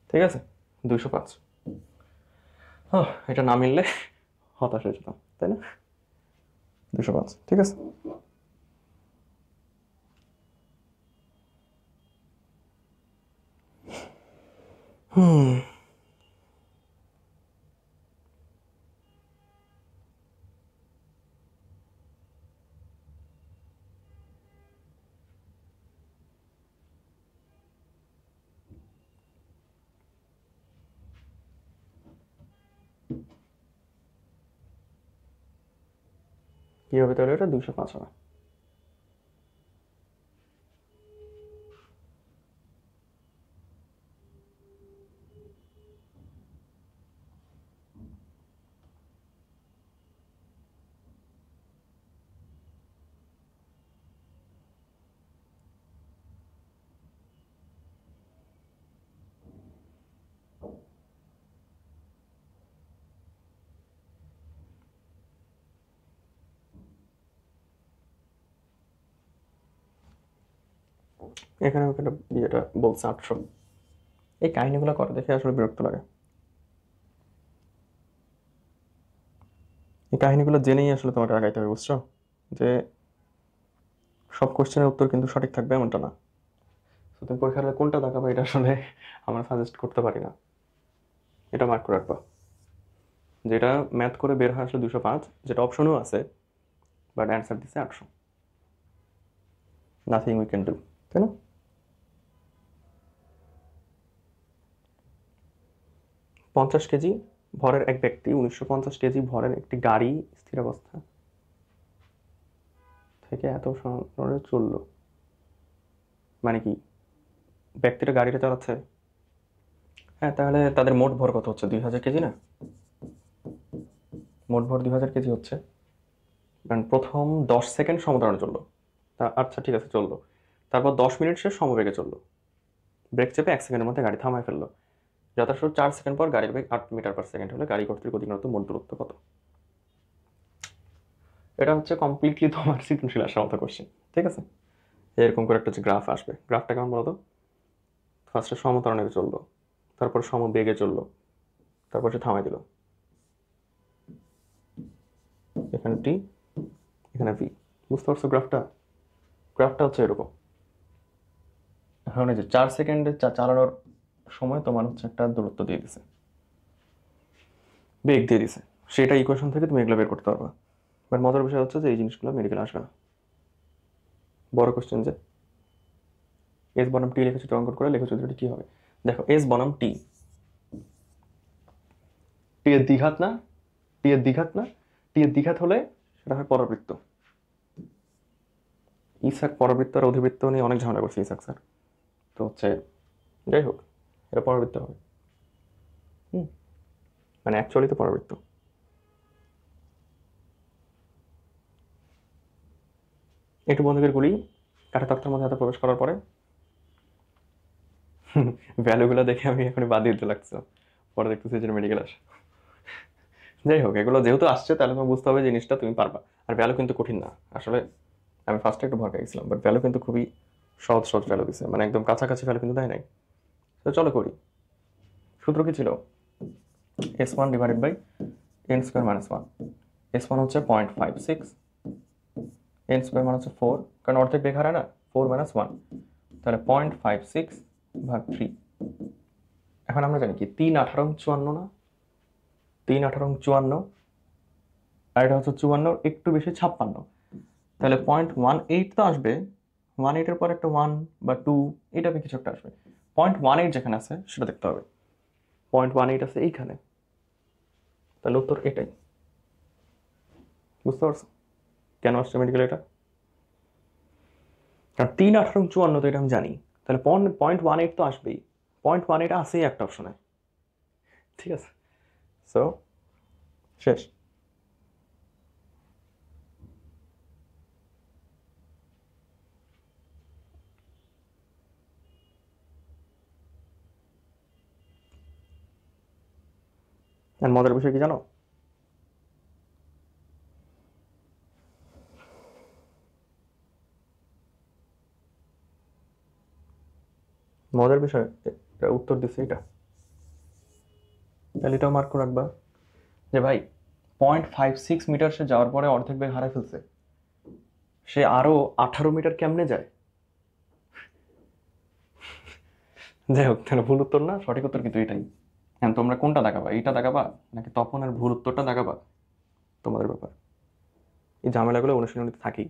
ঠিক আছে 205। এটা না মিললে হতাশ হয়ে যেতাম, তাই না? 205, ঠিক আছে। কি হবে তাহলে? এটা 205 হবে। এখানে ওখানে ইয়েটা বলছে 800। এই কাহিনীগুলো করে দেখে আসলে বিরক্ত লাগে। এই কাহিনীগুলো জেনেই আসলে তোমাকে আগাইতে হবে, বুঝছো? যে সব কোশ্চেনের উত্তর কিন্তু সঠিক থাকবে এমনটা না। তো তুমি পরীক্ষার হলে কোনটা দেখাবে এটা আসলে আমরা সাজেস্ট করতে পারি না, এটা মার্ক করে রাখবা। যেটা ম্যাথ করে বের হয় আসলে 205, যেটা অপশনও আছে, বাট অ্যান্সার দিচ্ছে 800। নাথিং উই ক্যান ডু, তাই না? 50 কেজি ভরের এক ব্যক্তি 1950 কেজি ভরের একটি গাড়ি স্থির অবস্থা থেকে এত সময় চলল, মানে কি ব্যক্তিটা গাড়িটা চালাচ্ছে? হ্যাঁ, তাহলে তাদের মোট ভর কত হচ্ছে? 2000 কেজি না? মোট ভর 2000 কেজি হচ্ছে, কারণ প্রথম 10 সেকেন্ড সমতারণে চললো, তা আচ্ছা ঠিক আছে চললো, তারপর 10 মিনিট সে সমবেগে চললো, ব্রেক চেপে 1 সেকেন্ডের মধ্যে গাড়ি থামায় ফেললো, যথাসম্ভব 4 সেকেন্ড পর গাড়ির বেগ 8 মিটার পার সেকেন্ড হলে গাড়ি কর্তৃক অতিক্রান্ত মোট দূরত্ব কত? এটা হচ্ছে কমপ্লিটলি তোমার সৃজনশীল আসার মতো কোশ্চেন, ঠিক আছে? এরকম করে একটা হচ্ছে গ্রাফ আসবে। গ্রাফটা কেমন বলতো? ফার্স্টে সমতারণে চললো, তারপর সমবেগে চললো, তারপর সে থামাই দিল, এখানে টি, এখানে ভি। বুঝতে পারছো গ্রাফটা? গ্রাফটা হচ্ছে এরকম। এখন এই যে 4 সেকেন্ডে চালানোর সময় তোমার হচ্ছে একটা দূরত্ব দিয়ে দিছে, বেগ দিয়ে দিছে, সেটা ইকুয়েশন থেকে তুমি এগুলো বের করতে পারবা। বাট মজার বিষয় হচ্ছে যে এই জিনিসগুলো মেডিকেল আসবে না। বড় কোশ্চেন যে এস বনাম টি লেখচিত্র অঙ্কন করে লেখচিত্রটি কি হবে? দেখো, এস বনাম টি, টি এর দ্বিঘাত না, টি এর দ্বিঘাত না, টি এর দ্বিঘাত হলে সেটা হয় পরাবৃত্ত। ইসাক পরাবৃত্ত আর অধিবৃত্ত নিয়ে অনেক ঝামেলা করছে ইসাক স্যার, তো হচ্ছে যাই হোক, এটা পরাবৃত্ত হবে। মানে অ্যাকচুয়ালি তো পরাবৃত্ত। একটু বন্ধুকের গুলি কাঠা তক্তার মধ্যে হাতে প্রবেশ করার পরে ভ্যালুগুলো দেখে আমি এখনই বাদ দিতে লাগছে, পরে দেখতেছি যে মেডিকেল আসে। যাই হোক, এগুলো যেহেতু আসছে তাহলে তোমার বুঝতে হবে জিনিসটা তুমি পারবা। আর ভ্যালু কিন্তু কঠিন না আসলে, আমি ফার্স্টে একটু ভয় পেয়ে গেছিলাম, বাট ভ্যালু কিন্তু খুবই সহজ সহজ ভ্যালু দিছে, মানে একদম কাছাকাছি ভ্যালু কিন্তু দেয় নাই। তো চলো করি। সূত্র কি ছিল? S1 divided by n square minus 1। S1 হচ্ছে 0.56, n স্কোয়ার মানে হচ্ছে 4, কারণ অর্ধেক বেগ হারায় না, 4 মাইনাস 1, তাহলে 0.56 ভাগ 3। এখন আমরা জানি কি 3 18 54 না, 3 18 54, আর এটা হচ্ছে 54 একটু বেশি 56, তাহলে 0.18 তো আসবে, 18 এর পর একটা 1 বা 2 এটা কিছু একটা আসবে। 0.18 যেখানে আছে সেটা দেখতে হবে, 0.18 আছে এইখানে, তাহলে উত্তর এটাই। বুঝতে পারছো কেন আসছে মেডিকেল এটা? কারণ 3 18 54 তো এটা আমি জানি, তাহলে 0.18 তো আসবেই, 0.18 আসেই একটা অপশনে, ঠিক আছে? সো শেষ। আর মজার বিষয় কি জানো? মজার বিষয়, এটা উত্তর দিচ্ছে এটা, তাহলে এটাও মার্ক করে রাখবা যে ভাই 0.56 মিটার সে যাওয়ার পরে অর্ধেক বেগ হারাই ফেলছে, সে আরো 18 মিটার কেমনে যায়? যাই হোক, তাহলে ভুল উত্তর না, সঠিক উত্তর কিন্তু এটাই। হ্যাঁ, তোমরা কোনটা দেখাবা, এইটা দেখাবা নাকি তপনের ভুল উত্তরটা দেখাবা, তোমাদের ব্যাপার। এই ঝামেলাগুলো অনুশীলনীতে থাকেই,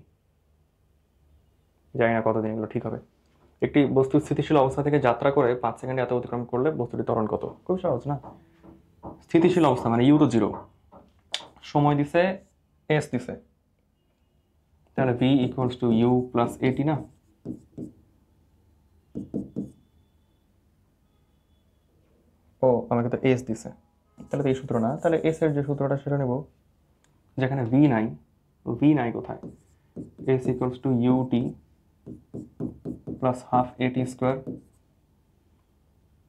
জানি না কতদিন এগুলো ঠিক হবে। একটি বস্তু স্থিতিশীল অবস্থা থেকে যাত্রা করে 5 সেকেন্ডে এত অতিক্রম করলে বস্তুটি ত্বরণ কত? খুব সহজ না? স্থিতিশীল অবস্থা মানে ইউ তো 0, সময় দিছে এস দিছে, তাহলে v equals to u plus a t না? ও আমাকে তো এস দিছে, তাহলে তো এই সূত্র না, তাহলে এস এর যে সূত্রটা সেটা নেব, যেখানে ভি নাই, ভি নাই কোথায়? S equals to u t plus half a t square,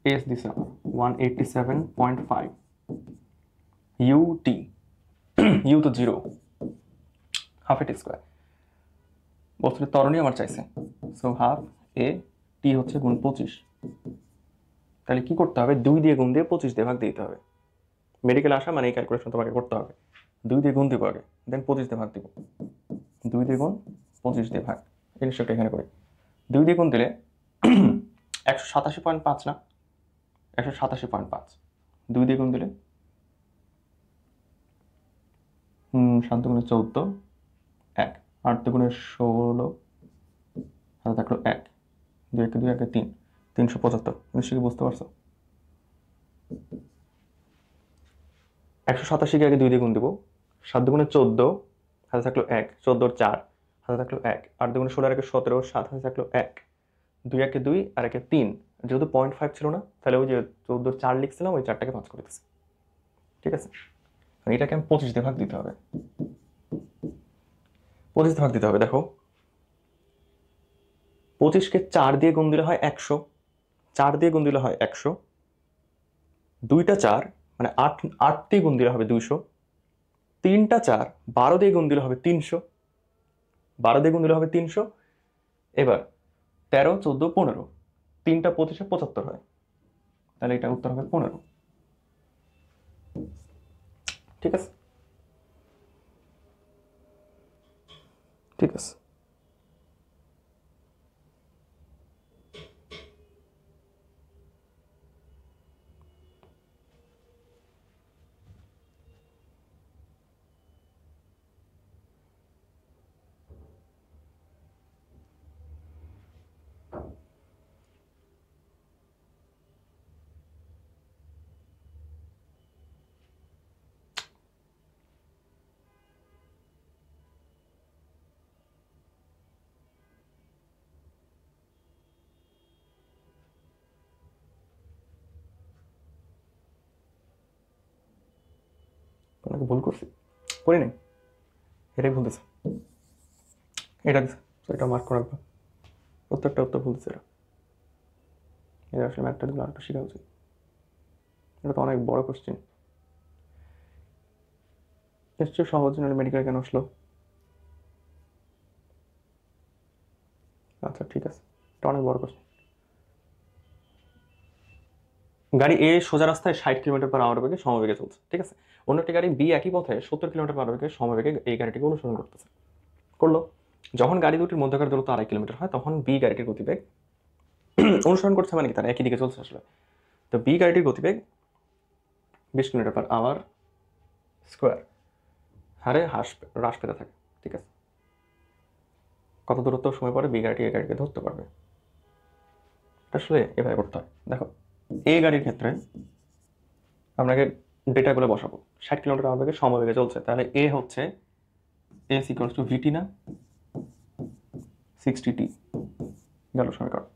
s দিছে আমার 187.5, ইউটি, ইউ তো 0, হাফ এটি স্কোয়ার, বস্তুটির ত্বরণই আমার চাইছে, সো হাফ এ টি হচ্ছে গুণ 25, তাহলে কি করতে হবে? 2 দিয়ে গুণ দিয়ে 25 দিয়ে ভাগ দিতে হবে। মেডিকেল আসা মানে এই ক্যালকুলেশন তোমাকে করতে হবে, 2 দিয়ে গুণ দিব আগে, দেন 25 দিয়ে ভাগ দিব, 2 দিয়ে গুণ 25 দিয়ে ভাগ, এই নিশ্চয়টা এখানে করি। 2 দিয়ে গুণ দিলে 187.5 না, 187.5, 2 দিয়ে গুণ দিলে 7 দুগুণে 14, 1, 8 দুগুণে 16, হাতে থাকলো 1, 2 একে 2 একে 3, 375। নিশ্চয়ই কি বুঝতে পারছো? 187কে আগে 2 দিয়ে গুণ দেবো, 7 দুগুণে 14, হাতে থাকলো 1, 14 4, হাতে থাকলো 1, 8 দুগুণে 16 আর একে 17, 7 হাতে থাকলো 1, 2 একে 2 আর একে 3, যেহেতু 0.5 ছিল না তাহলে ওই যে 14 4 লিখছিলাম ওই 4টাকে 5 করে দিচ্ছি। ঠিক আছে, এটাকে আমি 25 দিয়ে ভাগ দিতে হবে, 25 দিয়ে ভাগ দিতে হবে। দেখো 25কে 4 দিয়ে গুণ দিলে হয় 100, 4 দিয়ে গুণ দিলে হয় 100, 2টা 4 মানে 8, 8 দিয়ে গুণ দিলে হবে 200, 3টা 4 12 দিয়ে গুণ দিলে হবে 300, 12 দিয়ে গুণ দিলে হবে 300। এবার 13 14 15, 3টা 25-এ 75 হয়, তাহলে এটা উত্তর হবে 15। ঠিক আছে, ঠিক আছে। আপনাকে ভুল করছি, করি নাই, এটাই ভুল দিছে, এটা দিছে, এটা মার্ক করে রাখবো। প্রত্যেকটা উত্তর ভুল দিছে এরা, এটা আসলে ম্যাথটা দিলে আরেকটু শেখা উচিত। এটা তো অনেক বড় কোশ্চেন, নিশ্চয়ই সহজ নাহলে মেডিকেল কেন আসলো? আচ্ছা ঠিক আছে, এটা অনেক বড় কোশ্চেন। গাড়ি এ সোজা রাস্তায় 60 কিলোমিটার/আওয়ার বেগে সমবেগে চলছে, ঠিক আছে। অন্য একটি গাড়ি বি একই পথে 70 কিলোমিটার/আওয়ার বেগে সমবেগে এই গাড়িটিকে অনুসরণ করতেছে, করলো। যখন গাড়ি দুটির মধ্যকার দূরত্ব 2.5 কিলোমিটার হয় তখন বি গাড়িটির গতিবেগ অনুসরণ করছে মানে কি, তার একই দিকে চলছে আসলে। তো বি গাড়িটির গতিবেগ 20 কিলোমিটার/আওয়ার স্কোয়ার হারে হ্রাস পেতে থাকে, ঠিক আছে। কত দূরত্ব সময় পরে বি গাড়িটি এ গাড়িকে ধরতে পারবে, আসলে এভাবে করতে হয়। দেখো এ গাড়ির ক্ষেত্রে আপনাকে ডেটাগুলো বসাবো, 60 কিলোমিটার/আওয়ার বেগে সমবেগে চলছে, তাহলে এ হচ্ছে এস ইকুয়ালস টু ভিটি না 60t, গেল সমীকরণ।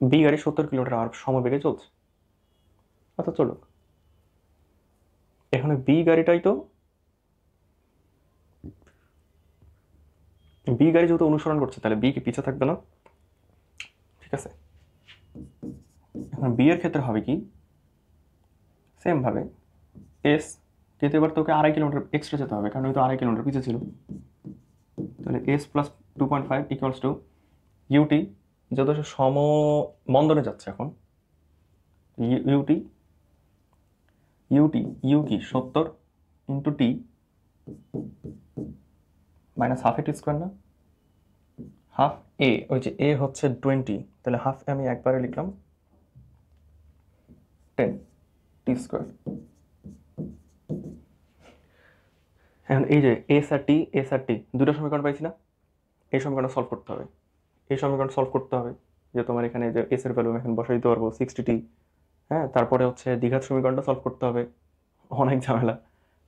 বি গাড়ি 70 কিলোমিটার/আওয়ার সমবেগে চলছে, আচ্ছা চলুক। এখানে বি গাড়িটাই তো, বি গাড়ি যেহেতু অনুসরণ করছে তাহলে বি কি পিছে থাকবে না? ঠিক আছে, এখন বি এর ক্ষেত্রে হবে কি, সেম ভাবে এস যেহেতু এবার তোকে 2.5 কিলোমিটার এক্সট্রা যেতে হবে কারণ ওই তো 2.5 কিলোমিটার পিছিয়ে ছিল, তাহলে s plus 2.5 equals to u t, যেহেতু সে মন্দনে যাচ্ছে এখন, ইউটি ইউটি ইউ কি 70 into T minus half a t square না, হাফ এ, ওই যে এ হচ্ছে 20, তাহলে হাফ আমি একবারে লিখলাম 10 টি স্কোয়ার। এখন এই যে এস আর টি দুটো সমীকরণ পাইছি না, এই সমীকরণ সলভ করতে হবে, এই সমীকরণ সলভ করতে হবে যে তোমার এখানে যে এস এর ভ্যালু আমি এখানে বসাই দিতে পারবো 60t। হ্যাঁ, তারপরে হচ্ছে দ্বিঘাত সমীকরণটা সলভ করতে হবে, অনেক ঝামেলা,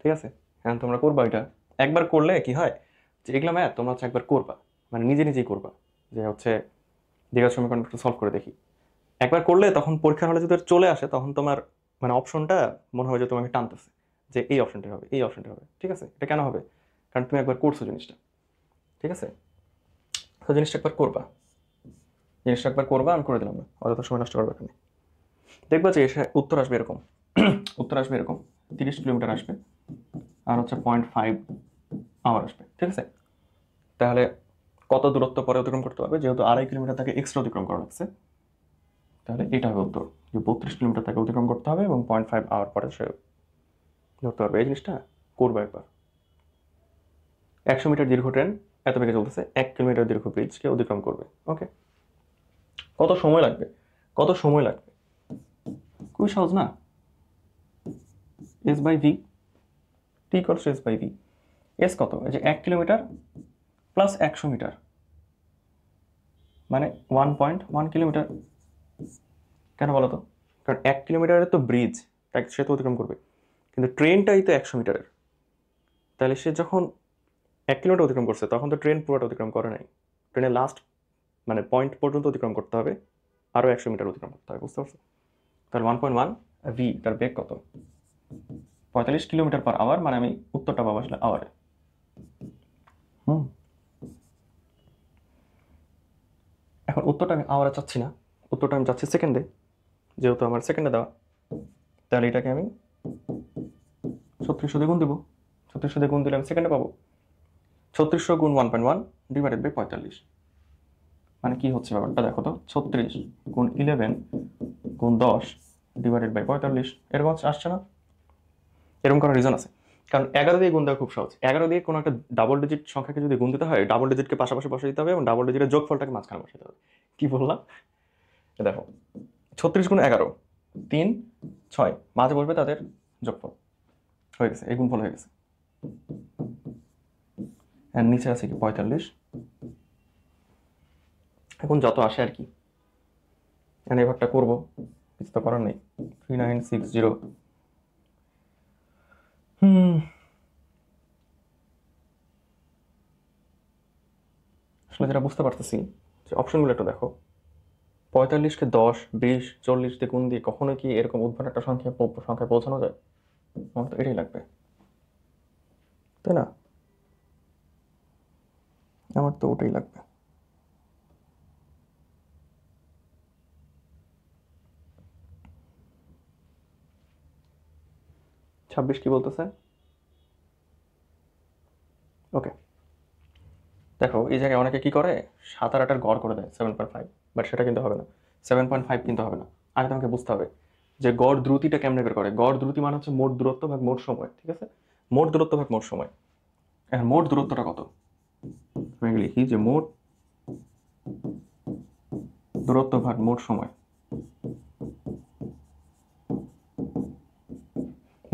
ঠিক আছে। এখন তোমরা করবা, এটা একবার করলে কি হয় যে এগুলো ম্যাথ তোমরা হচ্ছে একবার করবা, মানে নিজে নিজেই করবা, যে হচ্ছে দ্বিঘাত সমীকরণটা একটু সলভ করে দেখি। একবার করলে তখন পরীক্ষার হলে যদি চলে আসে তখন তোমার মানে অপশনটা মনে হয় যে তোমাকে টানতেছে যে এই অপশনটা হবে, এই অপশনটা হবে, ঠিক আছে। এটা কেন হবে, কারণ তুমি একবার করছো জিনিসটা, ঠিক আছে। তো জিনিসটা একবার করবা, জিনিসটা একবার করবা, আমি করে দিলাম না, অযথা সময় নষ্ট করবে এখানে। দেখবা যে এসে উত্তর আসবে এরকম, উত্তর আসবে এরকম 30 কিলোমিটার আসবে আর হচ্ছে 0.5 আওয়ার আসবে, ঠিক আছে। তাহলে কত দূরত্ব পরে অতিক্রম করতে পারবে, যেহেতু 2.5 কিলোমিটার তাকে এক্সট্রা অতিক্রম করা লাগছে, তাহলে এটা হবে উত্তর যে 32 কিলোমিটার তাকে অতিক্রম করতে হবে এবং 0.5 আওয়ার পরে সে ধরতে পারবে। এই জিনিসটা করবো একবার। 100 মিটার দীর্ঘ ট্রেন এত বেগে চলতেছে 1 কিলোমিটার দীর্ঘ ব্রিজকে অতিক্রম করবে, ওকে। কত সময় লাগবে, কত সময় লাগবে, খুবই সহজ না, s by v, t p equals to s by v. S কত? এই যে 1 কিলোমিটার প্লাস 100 মিটার, মানে 1.1 কিলোমিটার। কেন বলো তো? কারণ 1 কিলোমিটারের তো ব্রিজ, তাই সে তো অতিক্রম করবে, কিন্তু ট্রেনটাই তো 100 মিটারের। তাহলে সে যখন 1 কিলোমিটার অতিক্রম করছে তখন তো ট্রেন পুরোটা অতিক্রম করে নাই। ট্রেনের লাস্ট মানে পয়েন্ট পর্যন্ত অতিক্রম করতে হবে, আরও 100 মিটার অতিক্রম করতে হবে, বুঝতে পারছো? তাহলে 1.1 ভি, তার বেগ কত? 45 কিলোমিটার পার আওয়ার, মানে আমি উত্তরটা পাবো আসলে আওয়ারে। এখন উত্তরটা আমি আওয়ারে চাচ্ছি না, উত্তরটা আমি চাচ্ছি সেকেন্ডে, যেহেতু আমার সেকেন্ডে দেওয়া। তাহলে এটাকে আমি 3600 দিয়ে গুণ দেবো। 3600 দিয়ে গুণ দিলে আমি সেকেন্ডে পাবো। 3600 গুণ 1.1 ডিভাইডেড বাই 45, মানে কি হচ্ছে ব্যাপারটা দেখো তো। 36 গুণ 11 গুণ 10 ডিভাইডেড বাই 45, এরকম আসছে না? এরকম কোনো রিজন আছে? কারণ 11 দিয়ে গুণ দেওয়া খুব সহজ। 11 দিয়ে কোনো একটা ডাবল ডিজিট সংখ্যাকে যদি গুণ দিতে হয়, ডাবল ডিজিটকে পাশাপাশি বসে দিতে হবে এবং ডাবল ডিজিটের যোগফলটাকে মাঝখানে বসে দিতে হবে। কি বললাম? দেখো 36 গুণ 11 3 6, মাঝে বসবে তাদের যোগফল, হয়ে গেছে, এই গুণফল হয়ে গেছে। আর নিচে আছে কি 45। এখন যত আসে আর কি, এখানে এবারটা করবো, কিছু তো করার নেই। 3960। আসলে যেটা বুঝতে পারতেছি যে অপশনগুলো একটু দেখো। 45কে 10, 20, 40 দিয়ে গুণ দিয়ে কখনো কি এরকম উদ্ভট একটা সংখ্যায় পৌঁছানো যায়? আমার তো এটাই লাগবে, তাই না? আমার তো ওটাই লাগবে। ছাব্বিশ কি বলতেছে? ওকে, দেখো এই জায়গায় অনেকে কি করে, 7 আর 8 গড় করে দেয় 7.5, বাট সেটা কিন্তু হবে না। 7.5 কিন্তু হবে না। আগে তোমাকে বুঝতে হবে যে গড় দ্রুতিটা কেমনে বের করে। গড় দ্রুতি মানে হচ্ছে মোট দূরত্ব ভাগ মোট সময়, ঠিক আছে? মোট দূরত্ব ভাগ মোট সময়। এখন মোট দূরত্বটা কত? আমি লিখি যে মোট দূরত্ব ভাগ মোট সময়।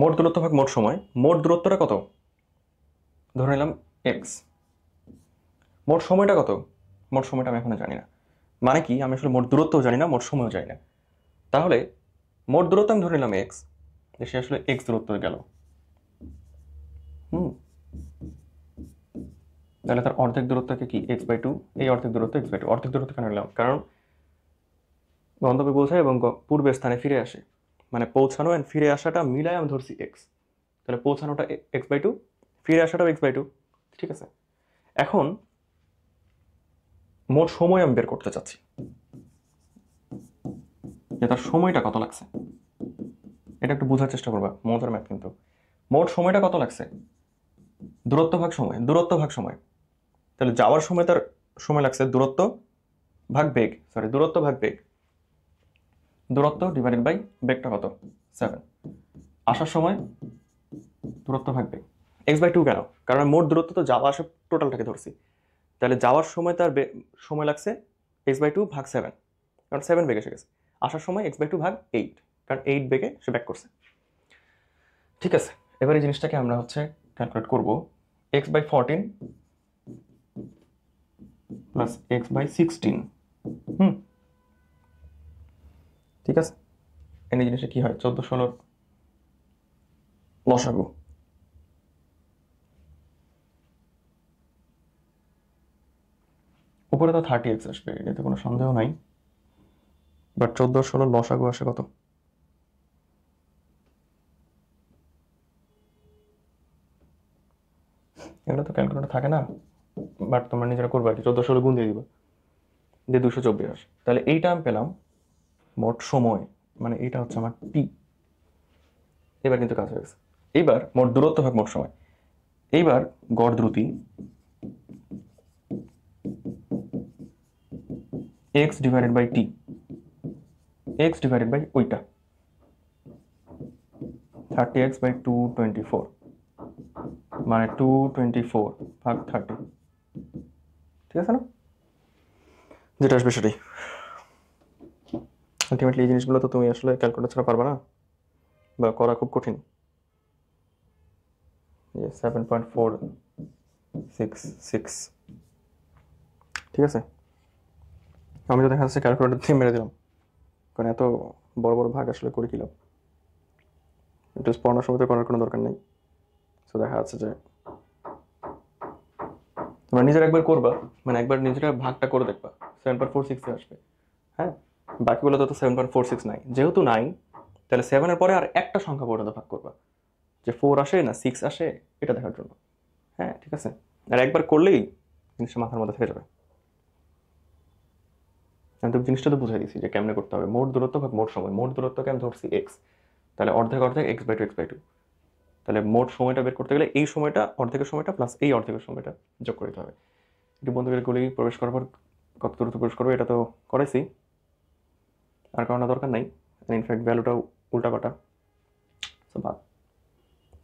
মোট দূরত্ব ভাগ মোট সময়, মোট দূরত্বটা কত? ধরে নিলাম এক্স। মোট সময়টা কত? মোট সময়টা আমি এখনো জানি না। মানে কি, আমি আসলে মোট দূরত্বও জানি না, মোট সময়ও জানি না। তাহলে মোট দূরত্ব আমি ধরে নিলাম এক্স, সে আসলে এক্স দূরত্ব গেল। তাহলে তার অর্ধেক দূরত্বকে কি x/2, এই অর্ধেক দূরত্ব x/2। অর্ধেক দূরত্ব কেন নিলাম? কারণ গন্তব্যে পৌঁছায় এবং পূর্বের স্থানে ফিরে আসে, মানে পৌঁছানো এন্ড ফিরে আসাটা মিলায় আমি ধরছি এক্স। তাহলে পৌঁছানোটা x/2, ফিরে আসাটাও x/2, ঠিক আছে? এখন মোট সময় আমি বের করতে চাচ্ছি, যে তার সময়টা কত লাগছে। এটা একটু বোঝার চেষ্টা করবা, মজার ম্যাথ কিন্তু। মোট সময়টা কত লাগছে? দূরত্ব ভাগ সময়, দূরত্ব ভাগ সময়। তাহলে যাওয়ার সময় তার সময় লাগছে দূরত্ব ভাগ বেগ, সরি দূরত্ব ভাগ বেগ। দূরত্ব ডিভাইডেড বাই বেগটা কত? 7। আসার সময় দূরত্ব ভাগ বেগ x/2 কেন? কারণ মোট দূরত্ব তো যাওয়া আসা টোটালটাকে ধরছি। তাহলে যাওয়ার সময় তার সময় লাগছে x/2 ভাগ 7, কারণ 7 বেগে এসে গেছে। আসার সময় x/2 ভাগ 8, কারণ 8 বেগে সে ব্যাক করছে। ঠিক আছে, এবার এই জিনিসটাকে আমরা হচ্ছে ক্যালকুলেট করব। x/14 plus x/16। ঠিক আছে, এই জিনিসটা কি হয়? 14, 16 লসাগু। উপরে তো 30x আসবে, এতে কোনো সন্দেহ নাই। বাট 14, 16 লসাগু আসে কত? এগুলো তো ক্যালকুলেটর থাকে না, বাট তোমরা নিজেরা করবে আর কি। 14, 16 গুণ দিয়ে দিবা, দিয়ে 224 আসে। তাহলে এইটা আমি পেলাম মোট সময়, মানে এইটা হচ্ছে আমার টি। এবার কিন্তু কাজ হয়ে গেছে। এইবার মোট দূরত্ব ভাগ মোট সময়। এইবার গড় দ্রুতি x divided by t, x divided by ওইটা 30x/224, মানে 224 ভাগ 30। ঠিক আছে না? যেটা আসবে সেটাই। আলটিমেটলি এই জিনিসগুলো তো তুমি আসলে ক্যালকুলেটর ছাড়া পারবে না, বা করা খুব কঠিন। যে 7.466, ঠিক আছে। আমি তো দেখা যাচ্ছে ক্যালকুলেটর দিয়ে মেরে দিলাম, কারণ এত বড় বড় ভাগ আসলে করে কি লাভ, এটা পড়ানোর সময় তো করার কোনো দরকার নেই। তো দেখা যাচ্ছে যে তোমরা নিজের একবার করবা, মানে একবার নিজেরা ভাগটা করে দেখবা, 7.46 আসবে। হ্যাঁ, বাকিগুলো তো 7.46 নাই, যেহেতু নাই তাহলে 7-এর পরে আর একটা সংখ্যা পর্যন্ত ভাগ করবা, যে 4 আসে না 6 আসে এটা দেখার জন্য। হ্যাঁ ঠিক আছে, আর একবার করলেই জিনিসটা মাথার মধ্যে থেকে যাবে। আমি তো জিনিসটা তো বুঝাই দিচ্ছি যে কেমনে করতে হবে। মোট দূরত্ব ভাগ মোট সময়, মোট দূরত্বকে আমি ধরছি এক্স, তাহলে অর্ধেক অর্ধেক x/2 তাহলে মোট সময়টা বের করতে গেলে এই সময়টা অর্ধেকের সময়টা প্লাস এই অর্ধেকের সময়টা যোগ করে দিতে হবে। একটু বন্ধুদের গুলি প্রবেশ করার পর কত দূরত্ব প্রবেশ করবে এটা তো করাইছি, আর কারণ দরকার নাই। ইনফ্যাক্ট ভ্যালুটাও উল্টা কাটা, সো বাদ,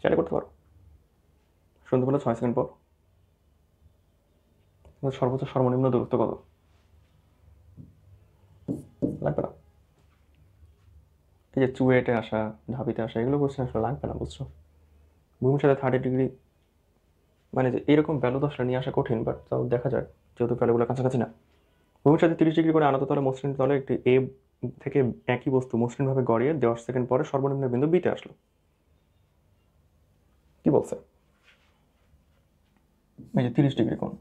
চাইলে করতে পারো। শুনতে পেলো 6 সেকেন্ড পর সর্বোচ্চ সর্বনিম্ন দূরত্ব কত লাগবে না। এই যে চুয়েটে আসা, ঢাবিতে আসা, এগুলো কোশ্চেন আসলে লাগবে না, বুঝছো। ভূমির সাথে 30 ডিগ্রি, মানে যে এইরকম ভ্যালু তো আসলে নিয়ে আসা কঠিন, বাট তাও দেখা যায় যেহেতু ভ্যালুগুলো কাছাকাছি না। ভূমির সাথে 30 ডিগ্রি করে আনত তলে মসৃণ তলে একটি এ থেকে একই বস্তু মসৃণভাবে গড়িয়ে 10 সেকেন্ড পরে সর্বনিম্ন বিন্দু বিতে আসলো। কি বলছে? এই যে 30 ডিগ্রি কোণ,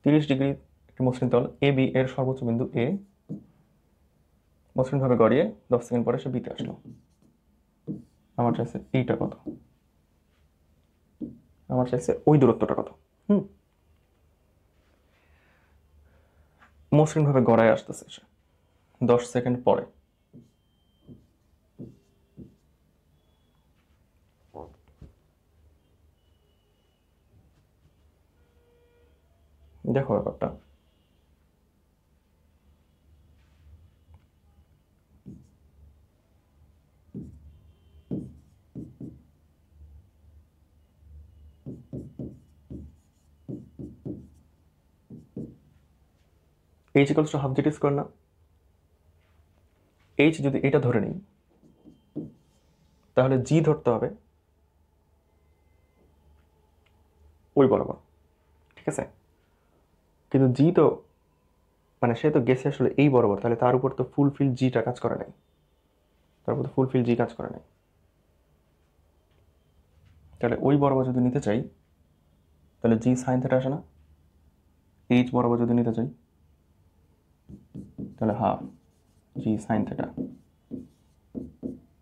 30 ডিগ্রি একটি মসৃণ তল এ বি এর সর্বোচ্চ বিন্দু এ মসৃণভাবে গড়িয়ে 10 সেকেন্ড পরে সে বিতে আসলো। আমার চাইছে এইটা কত, আমার চাইছে ওই দূরত্বটা কত। মসৃণভাবে গড়ায় আসতেছে সে 10 সেকেন্ড পরে। দেখো ব্যাপারটা, H equals to half g t square না। এইচ যদি এটা ধরে নিই তাহলে জি ধরতে হবে ওই বরাবর, ঠিক আছে। কিন্তু জি তো মানে সে তো গেছে আসলে এই বরাবর, তাহলে তার উপর তো ফুলফিল জিটা কাজ করে নাই, তার উপর তো ফুলফিল জি কাজ করে নাই। তাহলে ওই বরাবর যদি নিতে চাই তাহলে জি সাইন থেটা আসে না। এইচ বরাবর যদি নিতে চাই তাহলে half g sine theta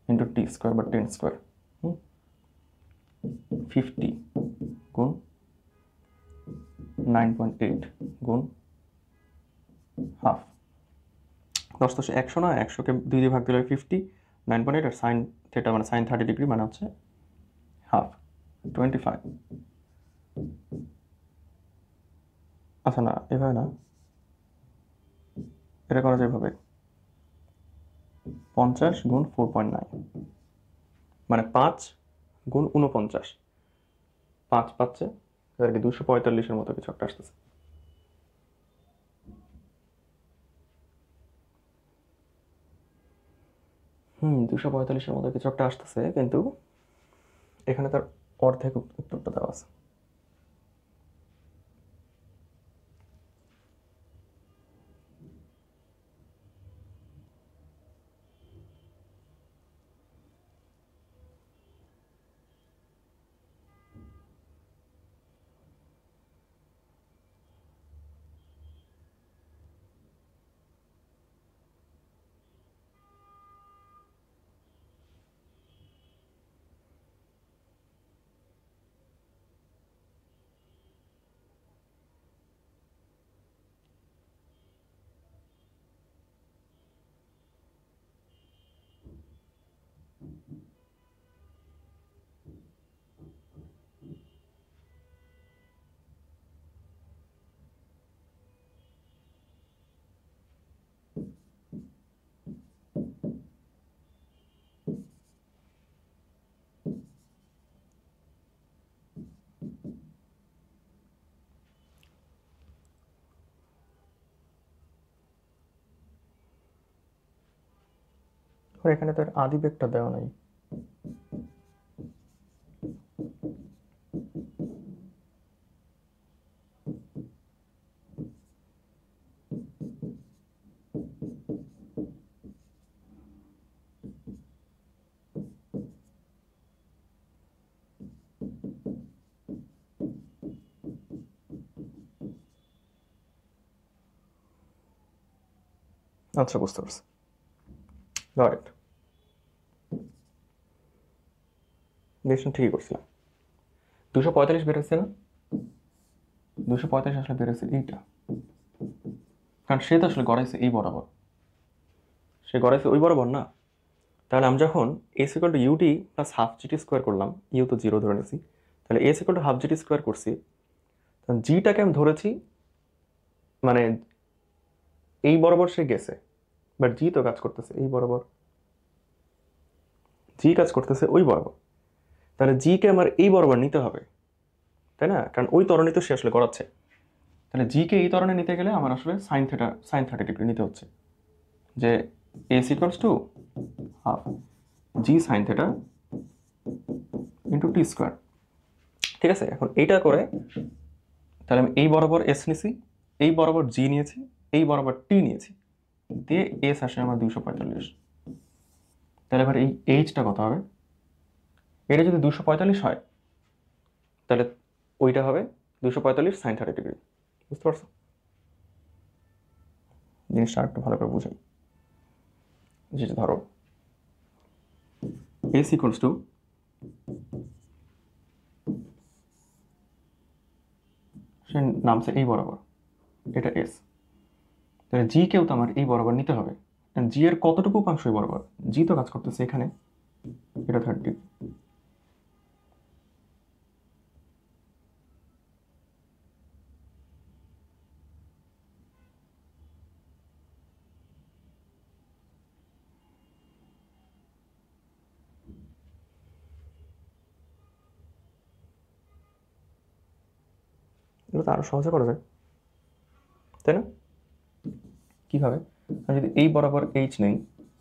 into t square বা 10 স্কোয়ার 50 গুণ 9.8 গুণ হাফ। 10 × 100 না, 100কে 2 দিয়ে ভাগ দিলে 50, 9.8 আর সাইন থেটা মানে সাইন 30 ডিগ্রি মানে হচ্ছে হাফ 25। আচ্ছা না, এভাবে না, এটা করা যায় এভাবে 50 গুণ 4.9 মানে 5 গুণ 49, 5 পাচ্ছে আর কি 245-এর মতো কিছু একটা আসতেছে। হুম, 245-এর মতো কিছু একটা আসতেছে, কিন্তু এখানে তার অর্ধেক উত্তরটা দেওয়া আছে। এখানে তার আদি বেগটা দেওয়া নাই, আচ্ছা, বুঝতে পারছি। রাইট, ডিসিশন ঠিকই করছিলাম। 245 বেরোচ্ছে না, 245 আসলে বেরোচ্ছে এইটা, কারণ সে তো আসলে গড়াইছে এই বরাবর, সে গড়াইছে ওই বরাবর না। তাহলে আমি যখন s equal to u t plus half g t square করলাম, ইউ তো 0 ধরে নিয়েছি, তাহলে s equal to half g t square করছি, তখন জিটাকে আমি ধরেছি মানে এই বরাবর সে গেছে, বাট জি তো কাজ করতেছে এই বরাবর, জি কাজ করতেছে ওই বরাবর। তাহলে জিকে আমার এই বরাবর নিতে হবে, তাই না? কারণ ওই ত্বরণে তো সে আসলে গড়াচ্ছে। তাহলে জিকে এই ত্বরণে নিতে গেলে আমার আসলে সাইন 30 ডিগ্রি নিতে হচ্ছে, যে S equals to half g sine theta into t square. ঠিক আছে, এখন এইটা করে তাহলে আমি এই বরাবর এস নিয়েছি, এই বরাবর জি নিয়েছি, এই বরাবর টি নিয়েছি, দিয়ে এস আসে আমার 245। তাহলে এবার এই এইচটা কত হবে? এটা যদি 245 হয় তাহলে ওইটা হবে 245 সাইন 30 ডিগ্রি। বুঝতে পারছো? জিনিসটা একটু ভালো করে বুঝাই। যেটা ধরো এস ইকুয়ালস টু সে নামছে এই বরাবর, এটা এস, তাহলে জি কেও তো আমার এই বরাবর নিতে হবে। জি এর কতটুকু উপাংশ এই বরাবর? জি তো কাজ করতেছে এখানে, এটা 30। এগুলো তো আরো সহজে করা যায়, তাই না? কিভাবে? আমি যদি এই বরাবর এইচ নেই,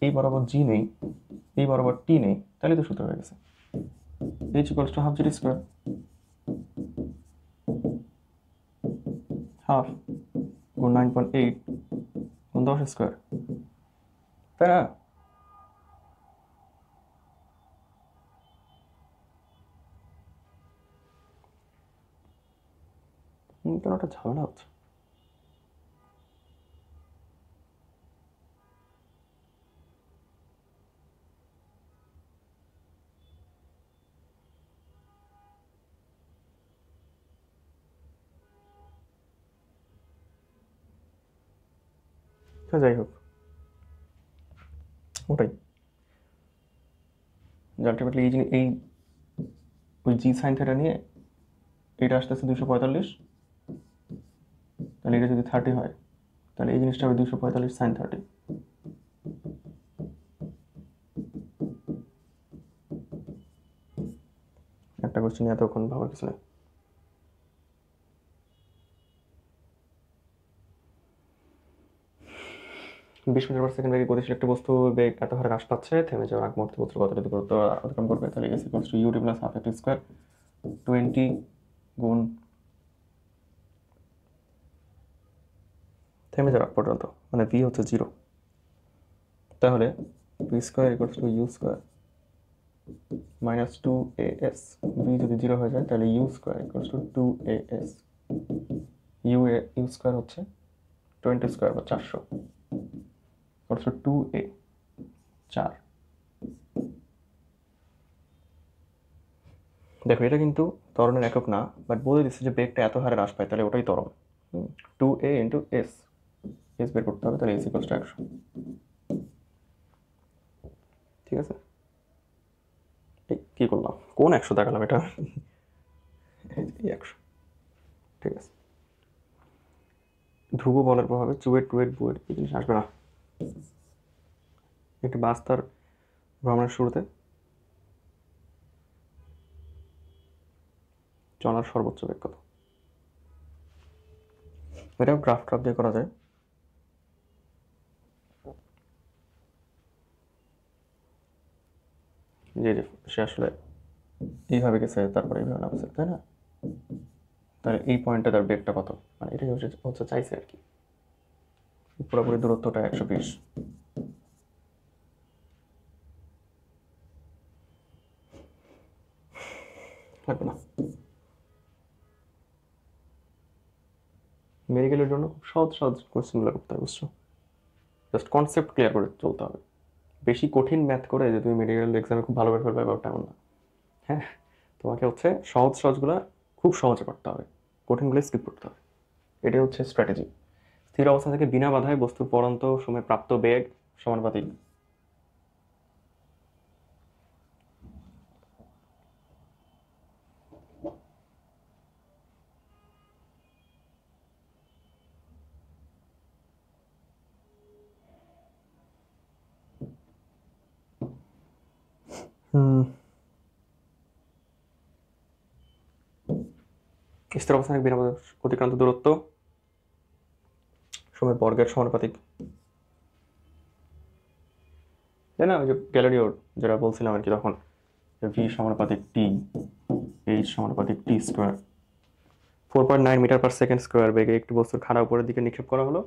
এই বরাবর জি নেই, এই বরাবর টি নেই, তাহলে তো সূত্র হয়ে গেছে H equals to half g t square, half গুণ 9.8 গুণ 10 স্কোয়ার, তাই না? কেন একটা ঝামেলা হচ্ছে? যাই হোক, ওটাই আলটিমেটলি এই জিনিস, এই ওই জি সাইন থেটা নিয়ে এটা আসতেছে 245, তাহলে এটা যদি 30 হয় তাহলে এই জিনিসটা হবে 245 সাইন 30। একটা কোশ্চেন এতক্ষণ ভাবার কিছু নেই। বিশ মিটার পার সেকেন্ড বেগে গতিশীল একটি বস্তু বেগ এত হারে হ্রাস পাচ্ছে, থেমে যাওয়ার আগ মুহূর্তে বস্তুর কতটা দূরত্ব অতিক্রম করবে, তাহলে s equals to u t plus half a t square 20 গুণ থেমে যাওয়ার আগ পর্যন্ত, মানে ভি হচ্ছে 0। তাহলে v square equals to u square minus 2as। V যদি 0 হয়ে যায় তাহলে u square equals to 2as। U square হচ্ছে 20 স্কোয়ার বা 400 ইকুয়ালস টু 2a, 4। দেখো এটা কিন্তু ত্বরণের একক না, বাট বলে দিচ্ছে যে বেগটা এত হারে হ্রাস পায়, তাহলে ওটাই ত্বরণ। 2a ইন্টু এস, এস বের করতে হবে, তাহলে এস ইকুয়ালস টু 100। ঠিক আছে, এই কী করলাম, কোন 100 দেখালাম এটা? এই 100। ঠিক আছে, ধ্রুব বলের প্রভাবে চুয়েট টুয়েট বুয়েট এই জিনিস আসবে না। একটি বাস তার ভ্রমণের শুরুতে চলার সর্বোচ্চ বেগ কত? এটাও গ্রাফ দিয়ে করা যায়। যে সে আসলে এইভাবে গেছে, তারপরে এইভাবে নামছে, তাই না? তাহলে এই পয়েন্টে তার বেগটা কত, মানে এটাই হচ্ছে চাইছে আর কি। পুরোপুরি দূরত্বটা 120 লাগবে না। মেডিকেলের জন্য খুব সহজ সহজ কোশ্চেনগুলো করতে হয়, বুঝছো? জাস্ট কনসেপ্ট ক্লিয়ার করে চলতে হবে। বেশি কঠিন ম্যাথ করে যে তুমি মেডিকেল এক্সামে খুব ভালো করে ফেলবে ব্যাপারটা এমন না। হ্যাঁ, তোমাকে হচ্ছে সহজ সহজগুলো খুব সহজে করতে হবে, কঠিনগুলো স্কিপ করতে হবে। এটাই হচ্ছে স্ট্র্যাটেজি। স্থির অবস্থা থেকে বিনা বাধায় বস্তুর পরন্ত সময়ে প্রাপ্ত বেগ সমানুপাতিক। স্থির অবস্থা থেকে বিনা বাধায় অতিক্রান্ত দূরত্ব সময় বর্গের সমানুপাতিক। তাই না? ওই যে গ্যালিলিওর যেটা বলছিলাম আর কি তখন, ভি সমানুপাতিক টি, এইচ সমানুপাতিক t square. 4.9 metre per second square বেগে একটি বস্তুর খাড়া উপরের দিকে নিক্ষেপ করা হলো।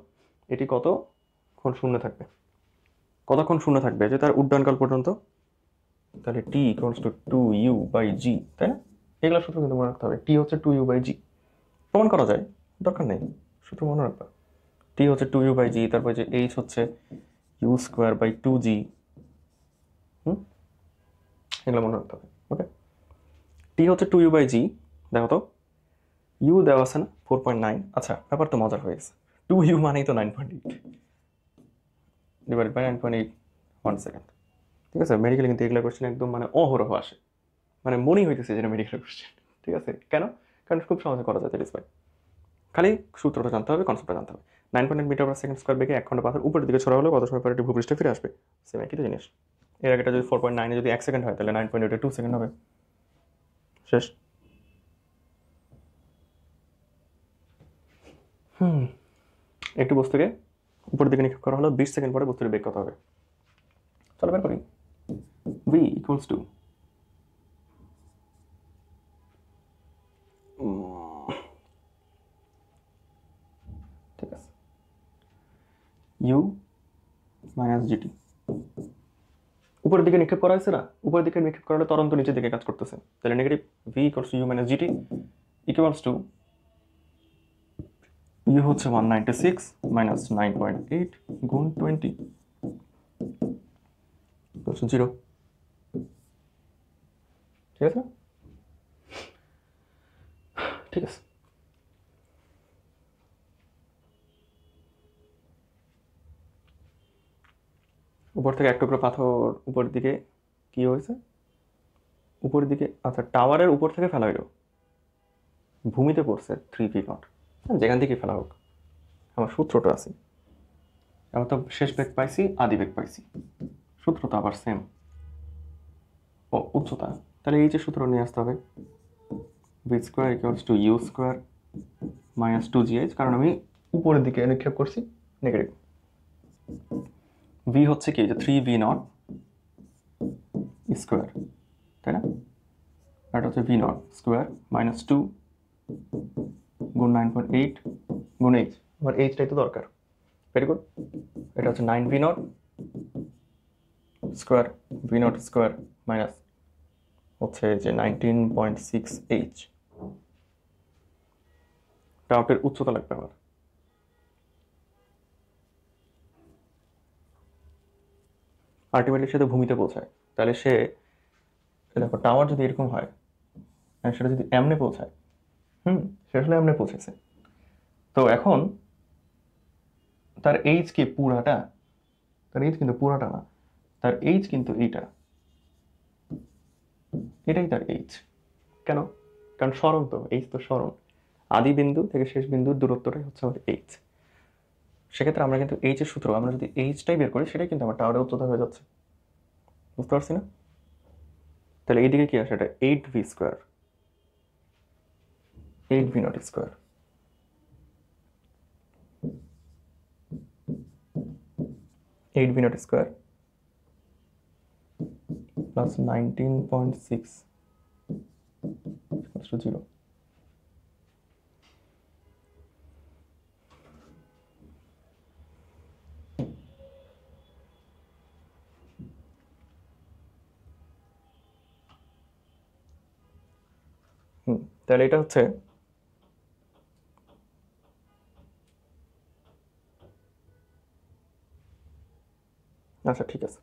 এটি কতক্ষণ শূন্য থাকবে? কতক্ষণ শূন্য থাকবে যে তার উড্ডয়নকাল পর্যন্ত? তাহলে টি ইকুয়ালস টু 2u/g, তাই না? এগুলো সূত্র কিন্তু মনে রাখতে হবে। টি হচ্ছে 2u/g, প্রমাণ করা যায়, দরকার নেই, সূত্র মনে রাখবা। টি হচ্ছে 2u/g, তারপর যে এইচ হচ্ছে u²/2g। এগুলো মনে রাখতে হবে। ওকে, টি হচ্ছে 2u/g, দেখো তো ইউ দেওয়া আছে না 4.9। আচ্ছা, ব্যাপার তো মজার হয়ে গেছে। 2u মানেই তো 9.8 ডিভাইড বাই 9.8 1 সেকেন্ড। ঠিক আছে, মেডিকেলে কিন্তু এগুলো কোশ্চেন একদম মানে অহরহ আসে, মানে মনেই হইতেছে যেটা মেডিকেল কোশ্চেন। ঠিক আছে, কেন? কারণ খুব সহজে করা যায় দ্যাট ইজ ওয়াই। খালি সূত্রটা জানতে হবে, কনসেপ্টটা জানতে হবে। 9.8 মিটার পার সেকেন্ড স্কোয়ার বেগে 1 খণ্ড পাথর উপরের দিকে ছড়া হলো কত সময় পরে এটি ভূপৃষ্ঠে ফিরে আসবে? সেম একই তো জিনিস। এর আগেটা যদি 4.9 যদি 1 সেকেন্ড হয় তাহলে 9.8 2 সেকেন্ড হবে। শেষ। একটি বস্তুকে উপরের দিকে নিক্ষেপ করা হলো, 20 সেকেন্ড পরে বস্তুর বেগ কত হবে? চলো বের করি। v ইকুয়ালস টু ঠিক আছে u মাইনাস জিটি। উপরের দিকে নিক্ষেপ করা হয়েছে না? উপরের দিকে নিক্ষেপ করা হলে তরন্ত নিচের দিকে কাজ করতেছে, তাহলে negative v equals two u minus GT equals to u হচ্ছে 196 মাইনাস 9.8 গুণ 20 0। ঠিক আছে, ঠিক আছে। উপর থেকে এক টুকরো পাথর উপরের দিকে কি হয়েছে? উপরের দিকে, আচ্ছা টাওয়ারের উপর থেকে ফেলা হইলো, ভূমিতে পড়ছে 3v0, যেখান থেকে ফেলা হোক। আমার সূত্রটা আছে, আমরা তো শেষ বেগ পাইছি, আদি বেগ পাইছি, সূত্র তো আবার সেম। ও উচ্চতা, তাহলে এই যে সূত্র নিয়ে আসতে হবে, v square equals to u square minus 2gh, কারণ আমি উপরের দিকে নিক্ষেপ করছি, নেগেটিভ। ভি হচ্ছে কি, যে 3v0 স্কোয়ার, তাই না? এটা হচ্ছে v0 স্কোয়ার মাইনাস 2 গুণ 9.8 গুণ এইচ, আমার এইচটাই তো দরকার। ভেরি গুড, এটা হচ্ছে 9v0 square, v0 square minus হচ্ছে যে 19.6h। টাওয়ারের উচ্চতা লাগবে আমার। আলটিমেটলি সে তো ভূমিতে পৌঁছায়, তাহলে সে দেখো টাওয়ার যদি এরকম হয়, সেটা যদি এমনে পৌঁছায়, সে আসলে এমনে পৌঁছেছে, তো এখন তার এইচ কি পুরাটা? তার এইচ কিন্তু পুরাটা না, তার এইচ কিন্তু এটাই তার এইচ। কেন? কারণ স্মরণ তো, এইচ তো স্মরণ, আদি বিন্দু থেকে শেষ বিন্দুর দূরত্বটাই হচ্ছে আমাদের এইচ। সেক্ষেত্রে আমরা কিন্তু এইচ এর সূত্র, আমরা যদি এইচটাই বের করি সেটাই কিন্তু আমার টাওয়ারের উচ্চতা হয়ে যাচ্ছে। বুঝতে পারছি না? তাহলে এইদিকে কি আসে? এটা 8v square, 8v0 square, 8v0 square plus 19.6 0। তাহলে এটা হচ্ছে আচ্ছা ঠিক আছে।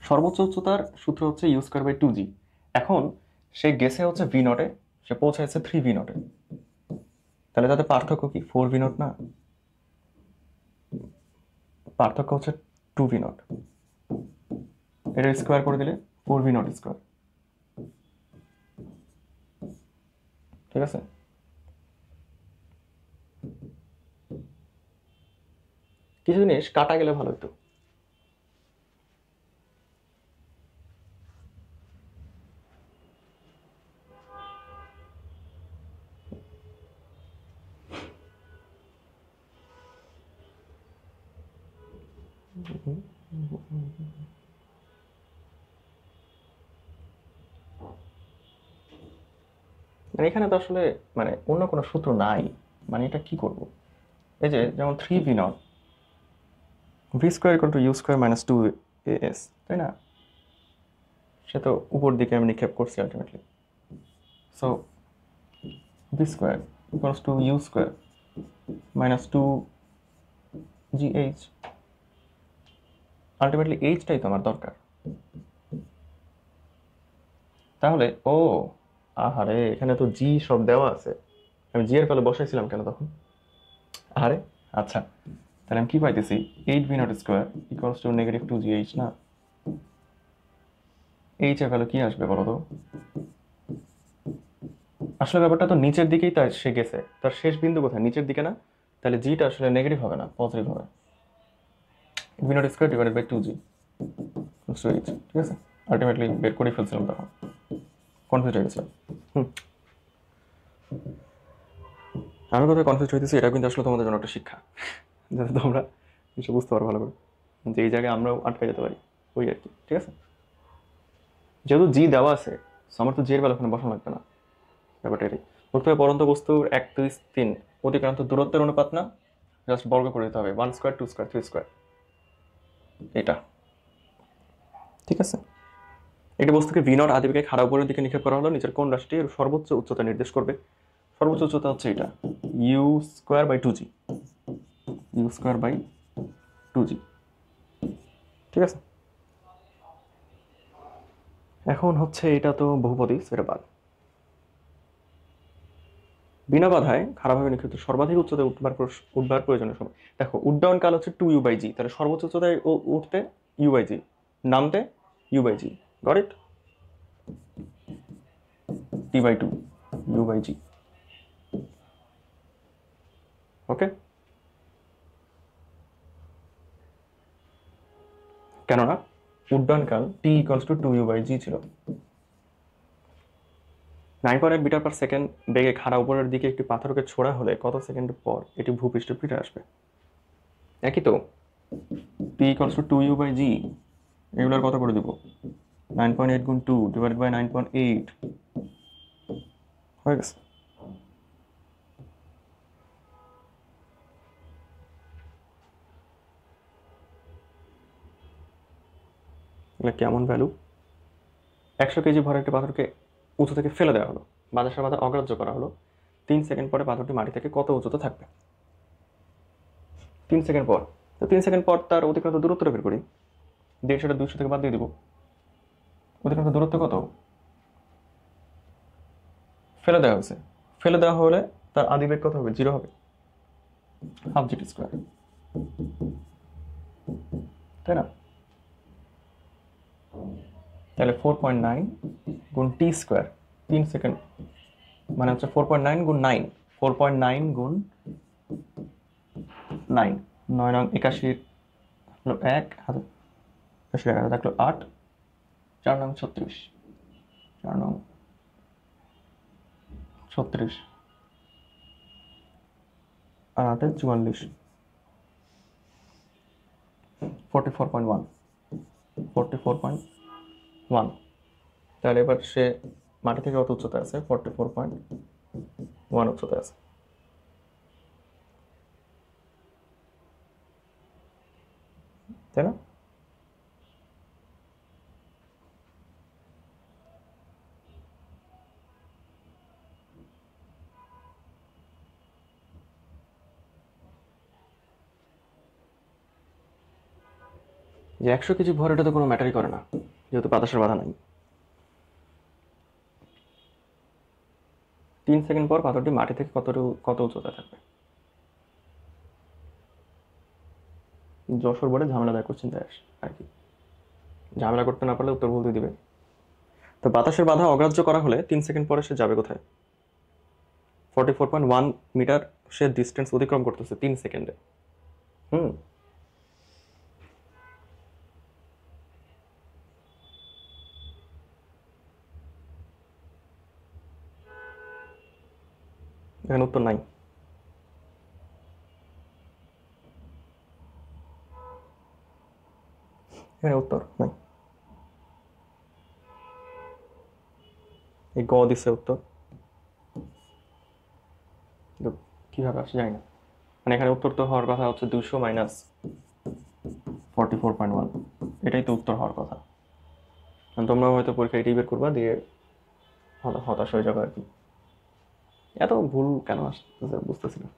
সর্বোচ্চ উচ্চতার সূত্র হচ্ছে ইউ স্কোয়ার বাই 2g। এখন সে গেছে হচ্ছে ভি নটে, সে পৌঁছাচ্ছে 3v নটে, তাহলে তাদের পার্থক্য কি 4v নট না? পার্থক্য হচ্ছে 2v নট, এটা স্কোয়ার করে দিলে 4v নট স্কোয়ার। ঠিক আছে, কিছু জিনিস কাটা গেলে ভালো হতো। মানে এখানে তো আসলে মানে অন্য কোনো সূত্র নাই, মানে এটা কি করব? এই যে যেমন 3v not, v square equal to u square minus 2as, তাই না? সে তো উপর দিকে আমি নিক্ষেপ করছি ultimately. So v square equals to u square minus 2gh, ultimately এইচটাই তো আমার দরকার। তাহলে ও আহারে, এখানে তো জি সব দেওয়া আছে, আমি জি এর ফলে বসাইছিলাম কেন তখন? আরে আচ্ছা, তাহলে আমি কি পাইতেছি? 8v not square equals two negative 2gh না? এইচ এর ভ্যালু কি আসবে বলো তো? আসলে ব্যাপারটা তো নিচের দিকেই তার সে গেছে, তার শেষ বিন্দু কোথায়? নিচের দিকে না? তাহলে জিটা আসলে নেগেটিভ হবে না, পজিটিভ হবে। V not square divided by 2g, ঠিক আছে? আলটিমেটলি বের করে ফেলছিলাম তখন, কনফিউজ হয়ে গেছিলাম। আমি কোথায় কনফিউজ হইতেছি, এটা কিন্তু আসলে তোমাদের জন্য একটা শিক্ষা, যাতে তোমরা কিছু বুঝতে পারো ভালো করে, যে এই জায়গায় আমরাও আটকে যেতে পারি, ওই আর কি। ঠিক আছে, যেহেতু জি দেওয়া আছে, আমার তো জি এর ভ্যালু ওখানে বসানো লাগবে না, ব্যাপারটা এটাই। বলতে হবে পরন্ত বস্তুর 1 2 3 অতিক্রান্ত দূরত্বের অনুপাত না, জাস্ট বর্গ করে দিতে হবে, 1 স্কোয়ার 2 স্কোয়ার 3 স্কোয়ার, এটা। ঠিক আছে, একটি বস্তুকে ভি নট আদিবেগে খাড়া উপরের দিকে নিক্ষেপ করা হলো, নিচের কোন রাশিটি এর সর্বোচ্চ উচ্চতা নির্দেশ করবে? সর্বোচ্চ উচ্চতা হচ্ছে এটা, u square by 2g, u square by 2g। ঠিক আছে, এখন হচ্ছে এটা তো বহুপদী, সেটা বাদ। বিনা বাধায় খারাপভাবে নিক্ষিপ্ত সর্বাধিক উচ্চতায় উঠবার প্রয়োজনীয় সময়। দেখো উড্ডয়ন কাল হচ্ছে 2u/g, তাহলে সর্বোচ্চ উচ্চতায় উঠতে u/g, নামতে u/g, got it? t/2 u/g, ওকে? কেননা উড্ডয়নকাল t ইকুয়ালস টু 2u/g ছিল। 9.8 মিটার পার সেকেন্ড বেগে খাড়া উপরের দিকে একটি পাথরকে ছোড়া হলে কত সেকেন্ড পর এটি ভূপৃষ্ঠে ফিরে আসবে? একই তো, t ইকুয়ালস টু 2u/g, এগুলোর কত করে দেবো? 9.8 গুণ 2 ডিভাইডেড বাই 9.8, হয়ে গেছে। এগুলো কেমন ভ্যালু? 100 কেজি ভরের একটি পাথরকে উঁচু থেকে ফেলে দেওয়া হলো, বাতাসের বাধা অগ্রাহ্য করা হলো, 3 সেকেন্ড পরে পাথরটি মাটি থেকে কত উঁচুতে থাকবে? 3 সেকেন্ড পর, তো 3 সেকেন্ড পর তার অতিক্রান্ত দূরত্বটা বের করি, 150টা 200 থেকে বাদ দিয়ে দিব। অতিক্রান্ত দূরত্ব কত? ফেলে দেওয়া হয়েছে, ফেলে দেওয়া হলে তার আদিবেগ কত হবে? 0 হবে, হাফ জি টি স্কোয়ার, তাই না? তাহলে 4.9 গুণ টি স্কোয়ার, 3 সেকেন্ড মানে হচ্ছে 4.9 গুণ 9, 4.9 গুণ 9, 9 নং 81 হলো 1 হাজার, 81 থাকলো 8, 4 নং 36, 4 নং 36 আর 8 44 44.1 44.1। তাহলে এবার সে মাটি থেকে কত উচ্চতায় আছে? 44.1 উচ্চতায় আছে, তাই না? যে 100 কেজি ভর, এটা তো কোনো ম্যাটারই করে না যেহেতু বাতাসের বাধা নাই। 3 সেকেন্ড পর পাথরটি মাটি থেকে কত উচ্চতায় থাকবে? যশোর বোর্ডে ঝামেলাদায়ক কোশ্চেন দেয় আর কি, ঝামেলা করতে না পারলে উত্তর বলতে দিবে। তো বাতাসের বাধা অগ্রাহ্য করা হলে 3 সেকেন্ড পরে সে যাবে কোথায়? 44.1 মিটার সে ডিস্টেন্স অতিক্রম করতেছে 3 সেকেন্ডে। এখানে উত্তর নাই। এখানে উত্তর নাই, এই গ দিচ্ছে উত্তর, কিভাবে আসে জানি না। মানে এখানে উত্তর তো হওয়ার কথা হচ্ছে 200 মাইনাস 44.1, এটাই তো উত্তর হওয়ার কথা। তোমরা হয়তো পরীক্ষা এটাই বের করবা, দিয়ে হতাশ হয়ে যাবে আর কি। এত ভুল কেন আসতেছে বুঝতেছি না।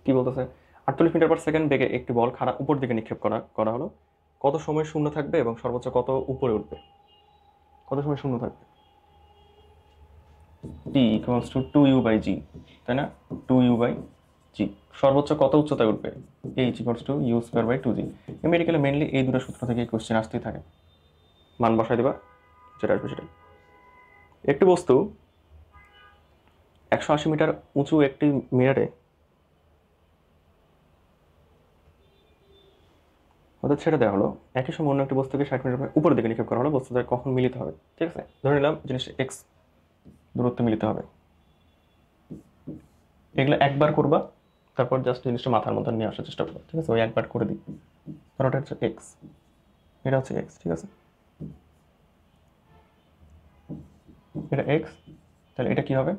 কি বলতেছে? 48 মিটার পার সেকেন্ড বেগে একটি বল খাড়া উপর দিকে নিক্ষেপ করা হলো। কত সময় শূন্য থাকবে এবং সর্বোচ্চ কত উপরে উঠবে? কত সময় শূন্য থাকবে? t ইকুয়ালস টু 2u/g, তাই না? 2u/g। সর্বোচ্চ কত উচ্চতায় উঠবে? h equals to u²/2g। মেডিকেলে মেনলি এই দুটো সূত্র থেকে কোশ্চেন আসতেই থাকে, মান বসাই দিবা, যেটা আসবে সেটাই। একটি বস্তু 180 মিটার উঁচু একটি মিরারে অর্থাৎ ছেড়ে দেওয়া হলো, একই সময় অন্য একটি বস্তুকে 60 মিটার উপরের দিকে নিক্ষেপ করা হলো। বস্তুটা কখন মিলিত হবে? ঠিক আছে, ধরে নিলাম জিনিসটা এক্স দূরত্বে মিলিত হবে। এগুলো একবার করবা, তারপর জাস্ট জিনিসটা মাথার মধ্যে নিয়ে আসার চেষ্টা করবা। ঠিক আছে, ওই একবার করে দিই, কারণ ওটা হচ্ছে এক্স, এটা হচ্ছে এক্স। ঠিক আছে, এটা এক্স, তাহলে এটা কি হবে?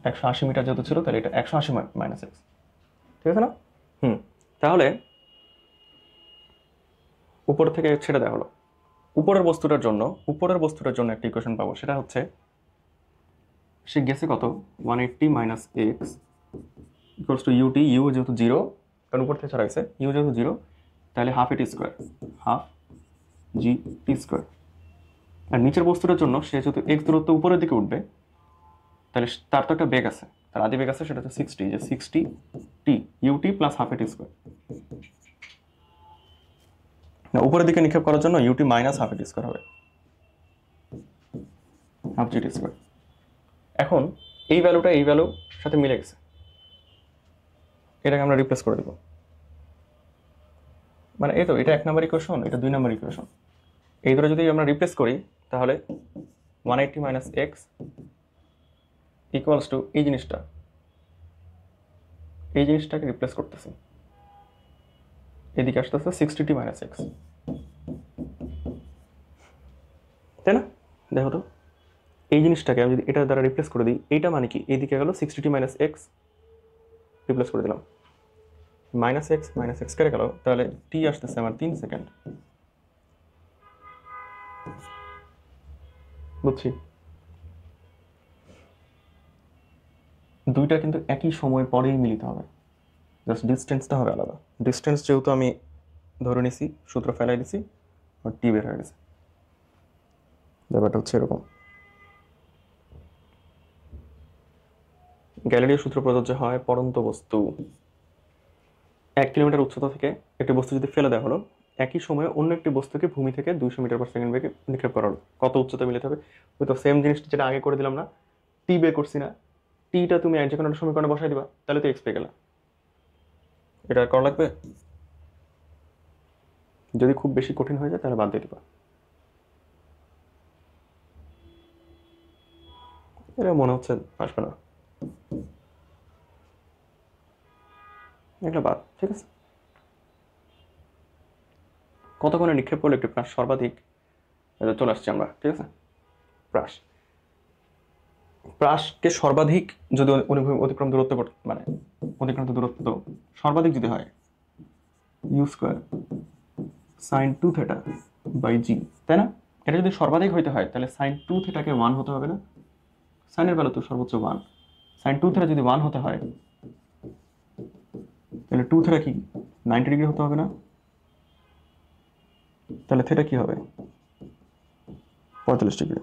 180 মিটার যেহেতু ছিল, তাহলে এটা 180 মাইনাস এক্স। ঠিক আছে না? তাহলে উপর থেকে ছেড়ে দেওয়া হলো। উপরের বস্তুটার জন্য একটা ইকুয়েশন পাবো, সেটা হচ্ছে সে গেছে কত? 180 minus x equals to u t. U যেহেতু 0, কারণ উপর থেকে ছাড়া হয়েছে, ইউ যেহেতু 0, তাহলে হাফ এটি স্কোয়ার, হাফ জি টি স্কোয়ার। আর নিচের বস্তুটার জন্য সে যেহেতু এক্স দূরত্ব উপরের দিকে উঠবে, তাহলে তার তো একটা বেগ আছে, তার আদি বেগ আছে, সেটা হচ্ছে 60, যে 60 টি UT plus half a t square. না, উপরের দিকে নিক্ষেপ করার জন্য UT minus half a t square হবে, হাফ জি টি স্কোয়ার। এখন এই ভ্যালুটা এই ভ্যালুর সাথে মিলে গেছে, এটাকে আমরা রিপ্লেস করে দেব। মানে এই তো, এটা 1 নম্বর ইকুয়েশন, এটা 2 নম্বর ইকুয়েশন। এই দুটো যদি আমরা রিপ্লেস করি, তাহলে 180 মাইনাস এক্স ইকুয়ালস টু এই জিনিসটাকে রিপ্লেস করতেছি, এদিকে আসতেছে 60t মাইনাস এক্স, তাই না? দেখো তো, এই জিনিসটাকে আমি যদি এটা দ্বারা রিপ্লেস করে দিই, এইটা মানে কি? এইদিকে গেল 60t মাইনাস এক্স, রিপ্লেস করে দিলাম, মাইনাস এক্স কেটে গেল, তাহলে টি আসতেছে আমার 3 সেকেন্ড। বুঝছি, দুইটা কিন্তু একই সময় পরেই মিলিত হবে, জাস্ট ডিস্টেন্সটা হবে আলাদা। ডিস্টেন্স যেহেতু আমি ধরে নিছি, সূত্র ফেলাই দিছি, আর টি বের হয়ে গেছে। ব্যাপারটা হচ্ছে এরকম। গ্যালিলিও সূত্র প্রযোজ্য হয় পড়ন্ত বস্তু 1 কিলোমিটার উচ্চতা থেকে একটি বস্তু যদি ফেলে দেওয়া হলো, একই সময়ে অন্য একটি বস্তুকে ভূমি থেকে 200 মিটার পার সেকেন্ড বেগে নিক্ষেপ করা হলো, কত উচ্চতা মিলিত হবে? ওই তো সেম জিনিসটা যেটা আগে করে দিলাম না, টি বের করছি না, টিটা তুমি যে কোনো একটা সমীকরণে বসাই দিবা, তাহলে তো এক্স পেয়ে গেলা। এটা আর করা লাগবে? যদি খুব বেশি কঠিন হয়ে যায় তাহলে বাদ দিয়ে দিবা। এটা মনে হচ্ছে আসবে না, এগুলো বাদ। ঠিক আছে, কত কোণে নিক্ষেপ করলে একটি প্রাস সর্বাধিক, এটা চলে আসছি আমরা। ঠিক আছে, প্রাস, প্রাসকে সর্বাধিক যদি অনুভূমি অতিক্রম দূরত্ব মানে অতিক্রান্ত দূরত্ব সর্বাধিক যদি হয় u square sine 2 theta by g, তাই না? এটা যদি সর্বাধিক হইতে হয় তাহলে সাইন 2 থিটাকে 1 হতে হবে না? সাইনের ভ্যালু তো সর্বোচ্চ 1, সাইন 2 থিটা যদি 1 হতে হয় তাহলে 2 থিটা কি 90 ডিগ্রি হতে হবে না? তাহলে থিটা কি হবে 45 ডিগ্রি।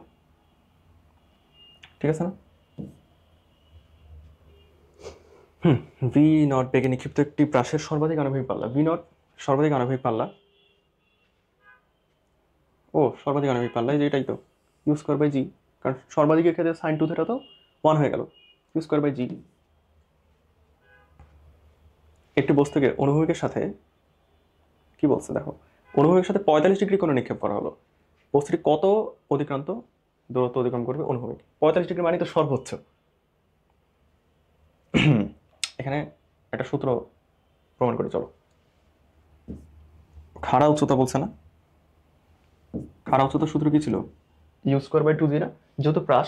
ঠিক আছে না? ভি নট বেগে নিক্ষিপ্ত একটি প্রাসের সর্বাধিক আণবিক পাল্লা, ভি নট সর্বাধিক আণবিক পাল্লা, ও সর্বাধিক আণবিক পাল্লা যেটাই তো ইউ স্কোয়ার বাই জি, কারণ সর্বাধিকের ক্ষেত্রে সাইন 2 থিটা তো 1 হয়ে গেল, ইউ স্কোয়ার বাই জি। একটি বস্তুকে অনুভূমিকের সাথে কি বলছে দেখো, অনুভূমিকের সাথে 45 ডিগ্রি কোণে নিক্ষেপ করা হলো, বস্তুটি কত অতিক্রান্ত দূরত্ব অতিক্রম করবে অনুভূমিক? 45 ডিগ্রি মানে তো সর্বোচ্চ। এখানে একটা সূত্র প্রমাণ করে চলো। খাড়া উচ্চতা বলছে না, খাড়া উচ্চতার সূত্র কি ছিল? ইউ স্কোয়ার বাই 2জি না? যেহেতু প্রাস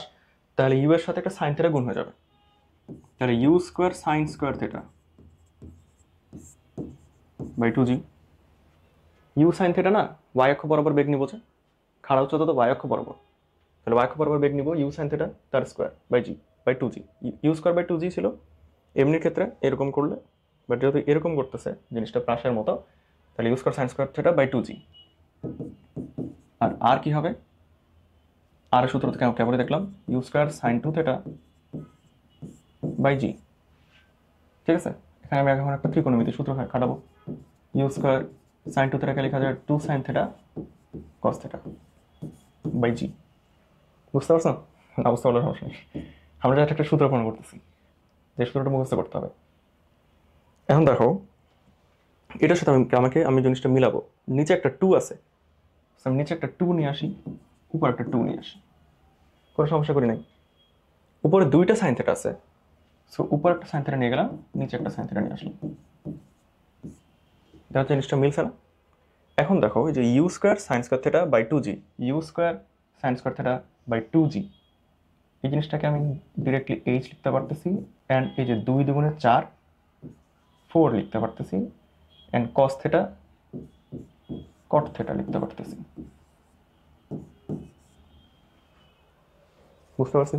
তাহলে ইউ এর সাথে একটা সাইন থিটা গুণ হয়ে যাবে, তাহলে u square sine square theta by 2জি। ইউ সাইন থিটা না ওয়াই অক্ষ বরাবর বেগ নিব, যে খাড়া উচ্চতা তো ওয়াই অক্ষ বরাবর, তাহলে ওয়াই অক্ষ বরাবর বেগ নিব ইউ সাইন থিটা তার স্কোয়ার বাই জি বাই 2জি। ইউ স্কোয়ার বাই 2জি ছিল এমনির ক্ষেত্রে এরকম করলে, বাট যেহেতু এরকম করতেছে জিনিসটা প্রাসের মতো, তাহলে u square sine square theta by 2জি। আর আর কি হবে? আর সূত্র থেকে কেবলই দেখলাম u square sine 2 theta by জি। ঠিক আছে, এখানে আমি এখন একটা ত্রিকোণমিতি সূত্র খাটাবো, ইউ স্কোয়ার সাইন 2 থিটাকে লেখা যায় 2 sine theta cos theta by জি। বুঝতে পারছো না? বুঝতে পারলে সমস্যা নেই, আমরা একটা সূত্র প্রমাণ করতেছি, যে সূত্রটা মুখস্থ করতে হবে। এখন দেখো এটার সাথে আমি জিনিসটা মিলাবো, নিচে একটা 2 আছে, আমি নিচে একটা 2 নিয়ে আসি, উপর একটা 2 নিয়ে আসি, কোনো সমস্যা করি নাই। উপরে 2টা সাইন থিটা আছে, সো উপর একটা সাইন থিটা নিয়ে গেলাম, নিচে একটা সাইন থিটা নিয়ে আসলাম, দেখা যাচ্ছে জিনিসটা মিলছে না? এখন দেখো এই যে u square sine square theta by 2জি, u square sine square theta by 2জি, এই জিনিসটাকে আমি ডিরেক্টলি এইচ লিখতে পারতেছি, অ্যান্ড এই যে 2 দুগুণে 4 4 লিখতে পারতেছি, and cos theta caught theta লিখতে পারতেছি। বুঝতে পারছি?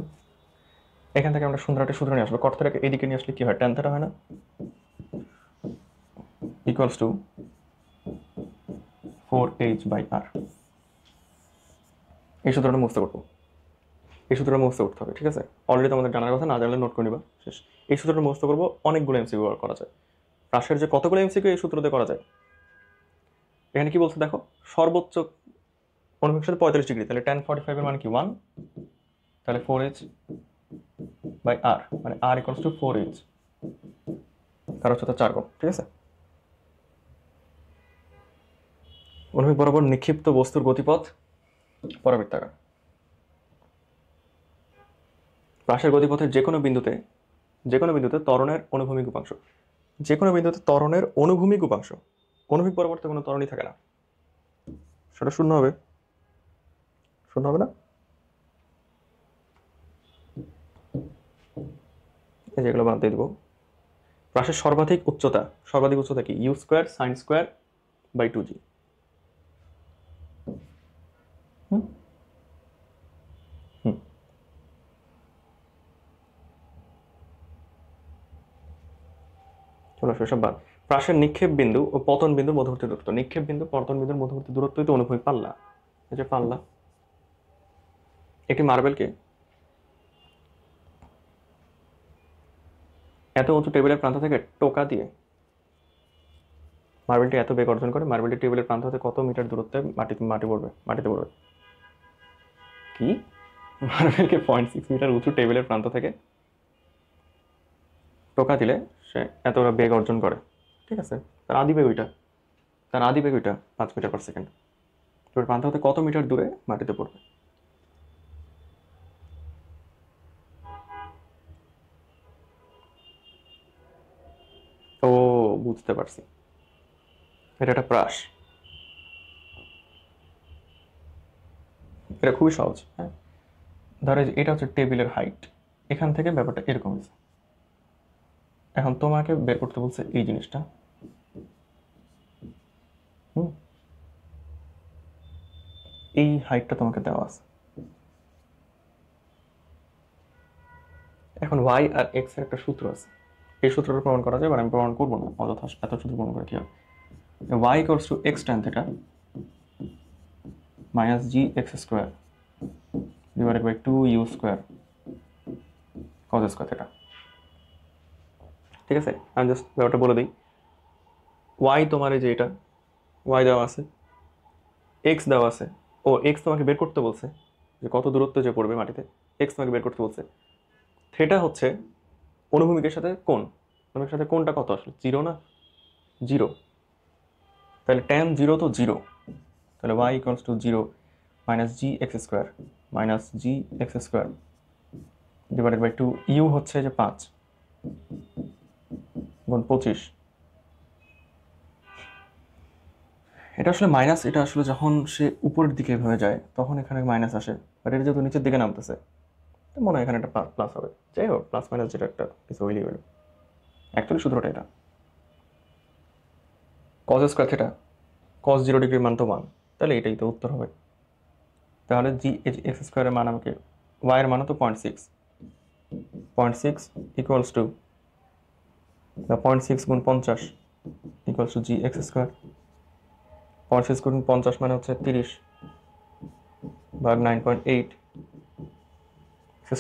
এখান থেকে আমরা সুন্দর একটা সূত্র নিয়ে আসবো, কট থিটাকে এদিকে নিয়ে আসলে কি হয়, ট্যান থিটা হয় না? ইকুয়ালস টু 4h বাই আর। এই সূত্রটা মুখস্থ করবো, এই সূত্রটা মুখস্থ করতে হবে। ঠিক আছে, অলরেডি তোমাদের জানার কথা, না জানলে নোট করে নিবা, শেষ। এই সূত্রটা মুখস্থ করবো, অনেকগুলো এমসিকিউ করা যায়, প্রাসের যে কতগুলো এমসিকিউ এই সূত্রতে করা যায়। এখানে কি বলছে দেখো, সর্বোচ্চ অনুভূমিক সাথে 45 ডিগ্রি, তাহলে tan 45 এর মানে কি 1, তাহলে 4h বাই আর, মানে আর ইকুয়ালস টু 4h, তার হচ্ছে 4 গুণ। ঠিক আছে, অনুভূমিক বরাবর নিক্ষিপ্ত বস্তুর গতিপথ পরাবৃত্তাকার। প্রাসের গতিপথের যে কোনো বিন্দুতে ত্বরণের অনুভূমিক উপাংশ, যে কোনো বিন্দুতে ত্বরণের অনুভূমিক উপাংশ, অনুভূমিক বরাবর তো কোনো ত্বরণই থাকে না, সেটা শূন্য হবে, শূন্য হবে না? এই যেগুলো বাদ দিয়ে দেবো। প্রাসের সর্বাধিক উচ্চতা কি? U square sine square by 2জি। চলো সেসব বাদ। প্রাসের নিক্ষেপ বিন্দু ও পতন বিন্দুর মধ্যবর্তী দূরত্ব, নিক্ষেপ বিন্দু পতন বিন্দুর মধ্যবর্তী দূরত্বই তো অনুভূমিক পাল্লা। এই যে পাল্লা, একটি মার্বেলকে এত উঁচু টেবিলের প্রান্ত থেকে টোকা দিয়ে মার্বেলটি এত বেগ অর্জন করে, মার্বেলটি টেবিলের প্রান্ত হতে কত মিটার দূরত্বে মাটিতে পড়বে? কি, মার্বেলকে 0.6 মিটার উঁচু টেবিলের প্রান্ত থেকে টোকা দিলে সে এতটা বেগ অর্জন করে, ঠিক আছে, তার আদি বেগ ওইটা, 5 মিটার পার সেকেন্ড। এবার প্রান্ত হতে কত মিটার দূরে মাটিতে পড়বে? ও, বুঝতে পারছি, এটা একটা প্রাস। এটা খুবই সহজ। হ্যাঁ, ধরো যে এটা হচ্ছে টেবিলের হাইট, এখান থেকে ব্যাপারটা এরকম হয়েছে। এখন তোমাকে বের করতে বলছে এই জিনিসটা। হুম, এই হাইটটা তোমাকে দেওয়া আছে। এখন ওয়াই আর এক্স এর একটা সূত্র আছে, এই সূত্রটা প্রমাণ করা যায়, আমি প্রমাণ করবো না অযথা এত সূত্র প্রমাণ করে কি হবে। Y equals to x tan theta minus g x square divided by 2u square cos square theta. ঠিক আছে, আমি জাস্ট ব্যাপারটা বলে দিই। ওয়াই তোমার এই যে এটা ওয়াই দেওয়া আছে, এক্স দেওয়া আছে, ও এক্স তোমাকে বের করতে বলছে যে কত দূরত্ব যে পড়বে মাটিতে, এক্স তোমাকে বের করতে বলছে। থিটা হচ্ছে অনুভূমিকের সাথে কোণ, অনুভূমিকের সাথে কোণটা কত আসলে? 0 না? 0। তাহলে ট্যান 0 তো 0, তাহলে y equals to 0 minus g x square minus g x square divided by 2, u হচ্ছে যে 5 গুণ 25। এটা আসলে মাইনাস, এটা আসলে যখন সে উপরের দিকে হয়ে যায় তখন এখানে মাইনাস আসে, বাট এটা যেহেতু নিচের দিকে নামতেছে মনে হয় এখানে একটা প্লাস হবে। যাই হোক, প্লাস মাইনাস যেটা একটা কিছু হইলেই হলো। অ্যাকচুয়ালি সূত্রটা এটা, কজ স্কোয়ার থিটা, কজ 0 ডিগ্রির মান তো 1, তাহলে এটাই তো উত্তর হবে। তাহলে জি এক্স স্কোয়ারের মান আমাকে, ওয়াই এর মান তো 0.6, 0.6 ইকুয়ালস টু 0.6 গুণ 50 equals to G x square. 0.6 গুণ 50 মানে হচ্ছে 30 ভাগ 9.8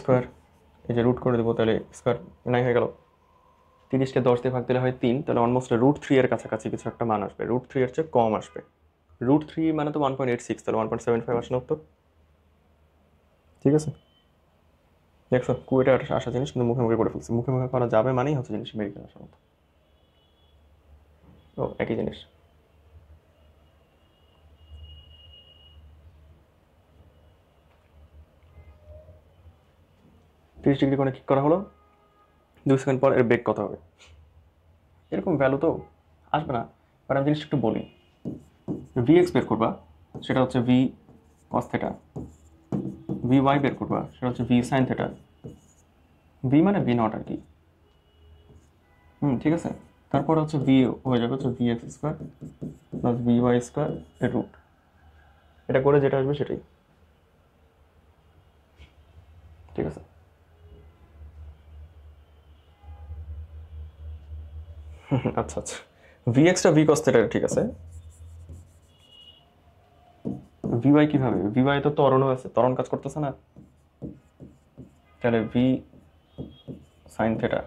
স্কোয়ার। এই যে রুট করে দেবো, তাহলে স্কোয়ার 9 হয়ে গেল। 30কে 10 দিয়ে ভাগ দিলে হয় 3, তাহলে অলমোস্ট √3 এর কাছাকাছি কিছু একটা মান আসবে, √3 এর চেয়ে কম আসবে। √3 মানে তো 1.86, তাহলে 1.75 আসলে উত্তর। ঠিক আছে, দেখছো কুয়েটা আসা জিনিস কিন্তু মুখে মুখে করে ফেলছি, মুখে মুখে করা যাবে মানেই হচ্ছে জিনিস মেডিকেল আসার মতো। ও একই জিনিস। তিরিশ ডিগ্রি কোণে ঠিক করা হলো, 2 সেকেন্ড পর এর বেগ কত হবে? এরকম ভ্যালু তো আসবে না, বাট আমি জিনিসটা একটু বলি। ভি এক্স বের করবা, সেটা হচ্ছে v cos theta. V y বের করবা, সেটা হচ্ছে ভি সাইন থেটা। ভি মানে ভি নট আর কি। ঠিক আছে, তারপর হচ্ছে ভি হয়ে যাবে হচ্ছে v x square plus v y square এর রুট। এটা করে যেটা আসবে সেটাই। ঠিক আছে, আচ্ছা আচ্ছা, ভি এক্সটা ভি কস থেটা, ঠিক আছে। ভি ওয়াই কিভাবে? ভি ওয়াই তো ত্বরণও আছে, ত্বরণ কাজ করতেছে না, তাহলে v sine theta.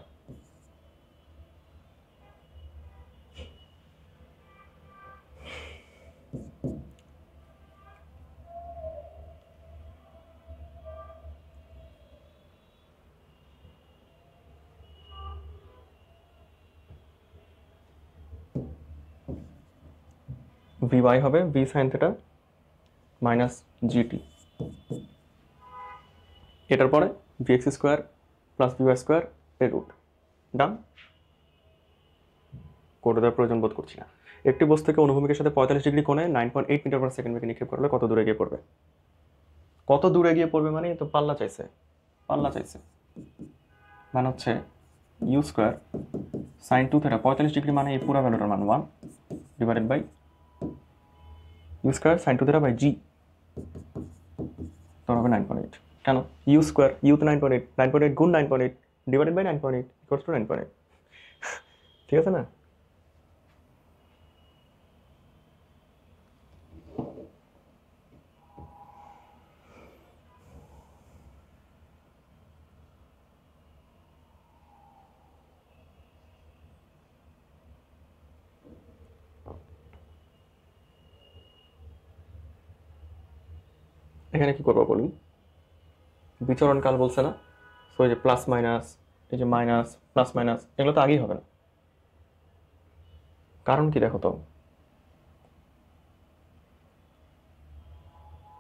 V y হবে v sine theta minus g t, এটার পরে v x square plus v y square এর রুট। ডান, করে দেওয়ার প্রয়োজন বোধ করছি না। একটি বস্তু থেকে অনুভূমিকের সাথে 45 ডিগ্রি কোণে 9.8 মিটার পার সেকেন্ড বেগে নিক্ষেপ করলে কত দূরে গিয়ে পড়বে? কত দূরে গিয়ে পড়বে মানে তো পাল্লা চাইছে, পাল্লা চাইছে মানে হচ্ছে u square sine 2 theta, 45 degree মানে এই পুরো ভ্যালুটার মান 1 divided by u square sine 2 theta by g, তোর হবে 9.8। কেন? ইউ স্কোয়ার, ইউ তো 9.8, 9.8 গুণ 9.8 ডিভাইডেড বাই 9.8 ইকুয়ালস টু 9.8। ঠিক আছে না? এখানে কি করবো বলুন? বিচরণ কাল বলছে না, সো এই যে প্লাস মাইনাস, এই যে মাইনাস প্লাস মাইনাস, এগুলো তো আগেই হবে না। কারণ কি দেখো তো,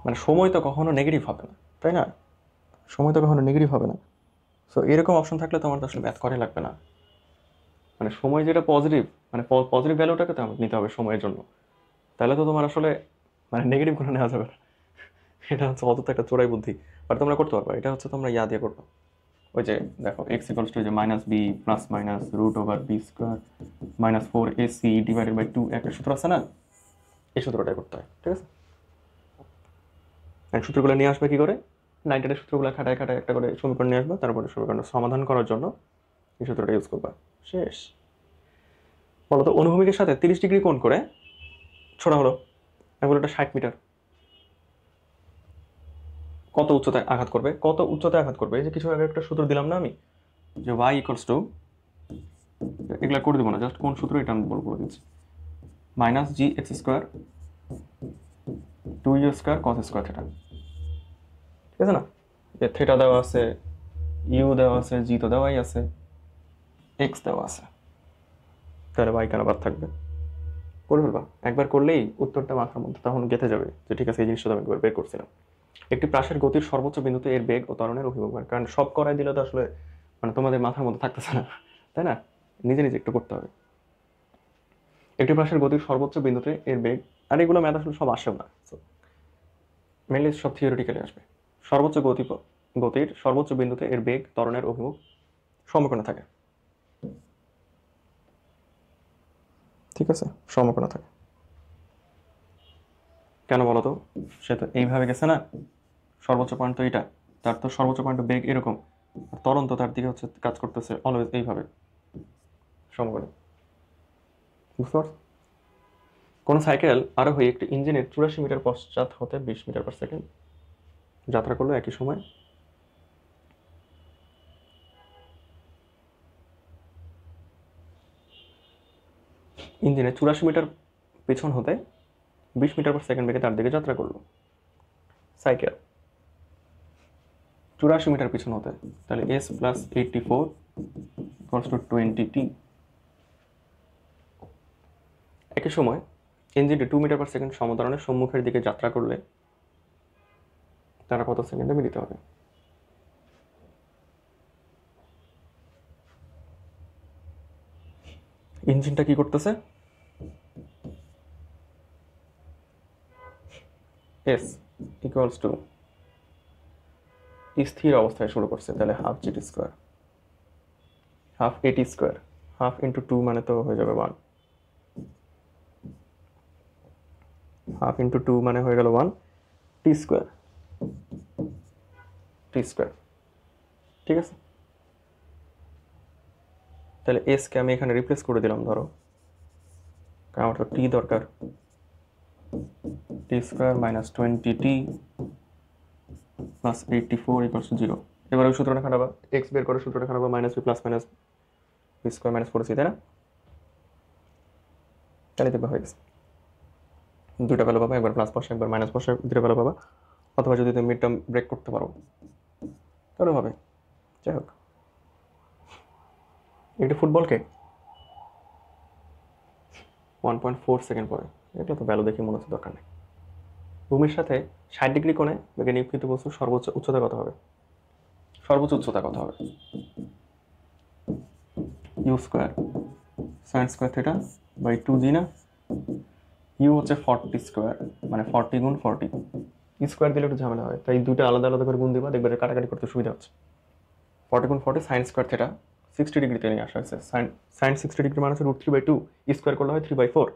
মানে সময় তো কখনো নেগেটিভ হবে না, তাই না? সময় তো কখনো নেগেটিভ হবে না। সো এরকম অপশন থাকলে তোমার তো আসলে ম্যাথ করে লাগবে না। মানে সময় যেটা পজিটিভ, মানে পজিটিভ ভ্যালুটাকে তো নিতে হবে সময়ের জন্য, তাহলে তো তোমার আসলে মানে নেগেটিভ কোনো নেওয়া যাবে না। এটা হচ্ছে অত একটা চোরাই বুদ্ধি। বাট তোমরা করতে পারবা, এটা হচ্ছে তোমরা ইয়া দিয়ে করবা। ওই যে দেখো এক্স ইকুয়ালস টু যে minus b plus minus root over b square minus 4ac divided by 2, একটা সূত্র আছে না, এই সূত্রটাই করতে হয়, ঠিক আছে? সূত্রগুলো নিয়ে আসবে কি করে, 9 সূত্রগুলো খাটায় খাটায় একটা করে সমীকরণ নিয়ে আসবে, তারপরে সমীকরণ সমাধান করার জন্য এই সূত্রটা ইউজ করবা। শেষ। বলো তো অনুভূমিকের সাথে 30 ডিগ্রি কোণ করে ছোড়া হলো, এগুলো একটা 60 মিটার, কত উচ্চতায় আঘাত করবে, কত উচ্চতায় আঘাত করবে? এই যে কিছু আগে একটা সূত্র দিলাম না আমি, যে y ইকুয়ালস টু, এগুলো করে দেবো না, জাস্ট কোন সূত্র এটা আমি বলে দিচ্ছি, minus g x square 2u square cos square theta, ঠিক আছে না? যে থিটা দেওয়া আছে, ইউ দেওয়া আছে, জি তো দেওয়াই আছে, এক্স দেওয়া আছে, তাহলে y কেন বাদ থাকবে? করে ফেলবা, একবার করলেই উত্তরটা মাথার মধ্যে তখন গেঁথে যাবে যে ঠিক আছে এই জিনিসটা তো আমি একবার বের করছিলাম। একটি প্রাসের গতির সর্বোচ্চ বিন্দুতে এর বেগ ও ত্বরণের অভিমুখ, কারণ সব করাই দিলে তো আসলে মানে তোমাদের মাথার মধ্যে থাকতেছে না, তাই না? নিজে নিজে একটু করতে হবে। একটি প্রাসের গতির সর্বোচ্চ বিন্দুতে এর বেগ, আর এগুলো ম্যাথ আসলে সব আসেও না, মেনলি সব থিওরিটিক্যালি আসবে। সর্বোচ্চ গতির সর্বোচ্চ বিন্দুতে এর বেগ ত্বরণের অভিমুখ সমকোণে থাকে, ঠিক আছে? সমকোণে থাকে কেন বলো তো? সে তো এইভাবে গেছে না, সর্বোচ্চ পয়েন্ট তো এটা, তার তো সর্বোচ্চ পয়েন্ট বেগ এরকম, আর ত্বরণ তো তার দিকে হচ্ছে কাজ করতেছে অলওয়েজ এইভাবে সমকোণে, বুঝতে পারছো? কোন সাইকেল আরোহী একটি ইঞ্জিনের 84 মিটার পশ্চাৎ হতে 20 মিটার/সেকেন্ড যাত্রা করলো একই সময় ইঞ্জিনের 84 মিটার পেছন হতে 20 মিটার/সেকেন্ড বেগে তার দিকে যাত্রা করলো। সাইকেল 84 মিটার পিছন হতে, তাহলে s plus 84 equals two 20t। একই সময় ইঞ্জিনটি 2 মিটার/সেকেন্ড সমত্বরণের সম্মুখের দিকে যাত্রা করলে তারা কত সেকেন্ডে মিলিত হবে? ইঞ্জিনটা কি করতেছে? s ইকুয়ালস টু স্থির অবস্থায় শুরু করছে, তাহলে half g t square half a t square, half into 2 মানে তো হয়ে যাবে 1, হাফ ইন্টু 2 মানে হয়ে গেল 1 টি স্কোয়ার, ঠিক আছে? তাহলে এস কে আমি এখানে রিপ্লেস করে দিলাম, ধরো কারণ আমার তো টি দরকার, t square minus 20t plus 84 equals to 0। এবার ওই সূত্রটা খাটাবা, এক্স বের করে সূত্রটা খাটাবা, minus b plus minus b square minus 4c, তাই না? তাহলে দেখবে হয়ে গেছে, দুইটা ভ্যালু পাবা, একবার প্লাস বসে একবার মাইনাস বসে দুইটা ভ্যালু পাবা। অথবা যদি তুমি মিড টার্ম ব্রেক করতে পারো তাহলে হবে। যাই হোক, একটি ফুটবলকে 1.4 সেকেন্ড পরে, এগুলো তো ভ্যালু দেখে মনে হচ্ছে দরকার নেই। ভূমির সাথে 60 ডিগ্রি কোণে বেগে নিক্ষিপ্ত বস্তুর সর্বোচ্চ উচ্চতা কত হবে? সর্বোচ্চ উচ্চতা কত হবে? U square sine square theta by 2g না, ইউ হচ্ছে 40 স্কোয়ার, মানে 40 গুণ 40, স্কোয়ার দিলে একটু ঝামেলা হয়, তাই দুটো আলাদা আলাদা করে গুণ দিবা, দেখবে কাটাকাটি করতে সুবিধা হচ্ছে। 40 গুণ 40 সাইন স্কোয়ার থিটা 60 ডিগ্রিতে নিয়ে আসা হয়েছে, সাইন 60 ডিগ্রি মানে হচ্ছে √3/2, স্কোয়ার করলে হয় 3/4,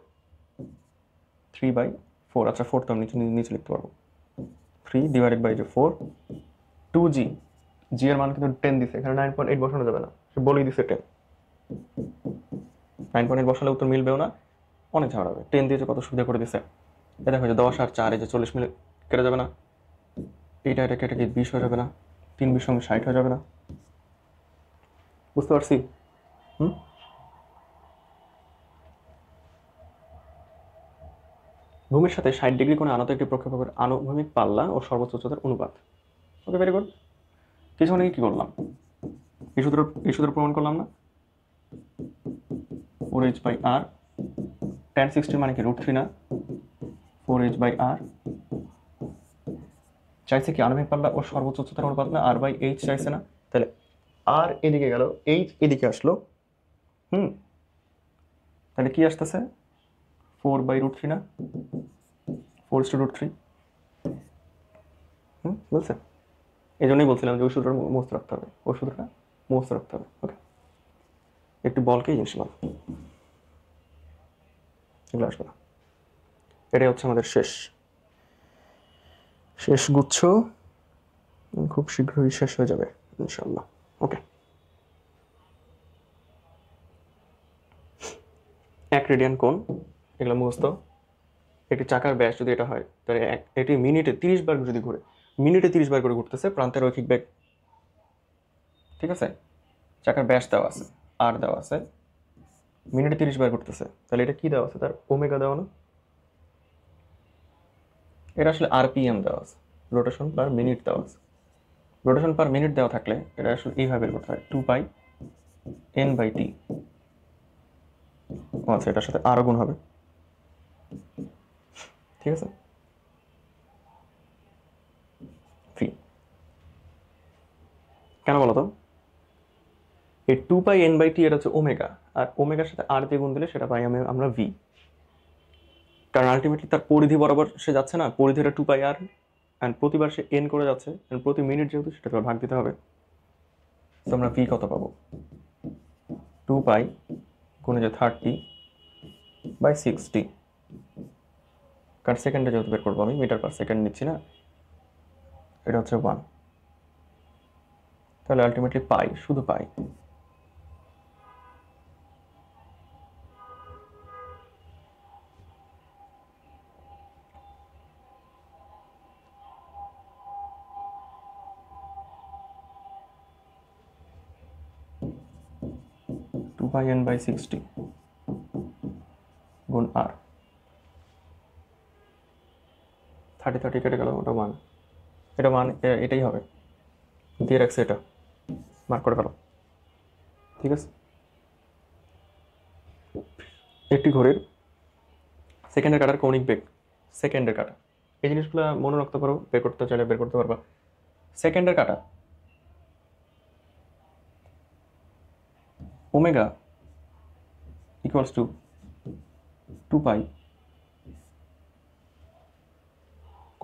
3/4, আচ্ছা 4 তো আমি নিচে লিখতে পারবো, 3 ডিভাইডেড বাই যে 4, 2g, জি এর মান কিন্তু 10 দিছে, এখানে 9.8 বসানো যাবে না, সে বলেই দিছে 10, 9.8 বসালে উত্তর মিলবেও না, অনেক ঝামেলা হবে। 10 দিয়েছে কত সুবিধা করে দিছে, এ দেখো যে 10 আর 4 এই যে 40 মিনিট কেটে যাবে না, এটা কেটে গিয়ে 20 হয়ে যাবে না, 3 20 সঙ্গে 60 হয়ে যাবে না, বুঝতে পারছি? ভূমির সাথে 60 ডিগ্রি কোণে আনত একটি প্রক্ষেপকের আনুভূমিক পাল্লা ও সর্বোচ্চ উচ্চতার অনুপাত। ওকে, ভেরি গুড। কিছুক্ষণ আগে কি করলাম? এই সূত্র প্রমাণ করলাম না, 4h/r tan 60 মানে কি √3 না 4h/r। চাইছে কি আণবিক পাল্লা ও সর্বোচ্চ উচ্চতার অনুপাত না r/h চাইছে না, তাহলে r এদিকে গেল, h এদিকে আসলো। তাহলে কি আসতেছে 4/√3 না 4:√3। বলছে এই জন্যই বলছিলাম যে ওই সূত্রটা মুখস্থ রাখতে হবে, ওই সূত্রটা মুখস্থ রাখতে হবে। ওকে, একটু বলকে জিনিস বল, এগুলো আসবে না। এটাই হচ্ছে আমাদের শেষ গুচ্ছ, খুব শীঘ্রই শেষ হয়ে যাবে ইনশাল্লাহ। ওকে, 1 রেডিয়ান কোণ, এগুলো মুখস্থ। একটি চাকার ব্যাস যদি এটা হয় তাহলে এটি মিনিটে 30 বার যদি ঘুরে, মিনিটে 30 বার করে ঘুরতেছে, প্রান্তের রৈখিক বেগ, ঠিক আছে। চাকার ব্যাস দেওয়া আছে, আর দেওয়া আছে, মিনিটে 30 বার ঘুরতেছে, তাহলে এটা কি দেওয়া আছে, তার ওমেগা দেওয়া না, এটা আসলে আরপিএম দেওয়া আছে, রোটেশন পার মিনিট দেওয়া আছে। রোটেশন পার মিনিট দেওয়া থাকলে এটা আসলে এইভাবে বের করতে হয়, 2πn/t। আচ্ছা, এটার সাথে আরো গুণ হবে, ঠিক আছে। কেন বলো তো, এই 2πn/t এটা হচ্ছে ওমেগা, আর ওমেগার সাথে আর দিয়ে গুণ দিলে সেটা পাই আমরা ভি, কারণ আলটিমেটলি তার পরিধি বরাবর সে যাচ্ছে না, পরিধিটা 2πr, অ্যান্ড প্রতিবার সে এন করে যাচ্ছে, প্রতি মিনিট যেহেতু সেটা ভাগ দিতে হবে। তো আমরা ভি কত পাবো, 2π গুণে যে 30/60, কারণ সেকেন্ডে যেহেতু বের করবো আমি, মিটার পার সেকেন্ড নিচ্ছি না, এটা হচ্ছে 1, তাহলে আলটিমেটলি পাই, শুধু পাই। n/60 গুণ আর, 30 কেটে গেল, ওটা 1, এটা 1, এটাই হবে, দিয়ে রাখছে, এটা মার্ক করে ফেলো, ঠিক আছে। একটি ঘড়ির সেকেন্ডের কাটার কৌণিক বেগ, সেকেন্ডের কাটা, এই জিনিসগুলো মনে রাখতে পারো, বের করতে চাইলে বের করতে পারবা। সেকেন্ডের কাটা ওমেগা ইকুয়ালস টু 2π,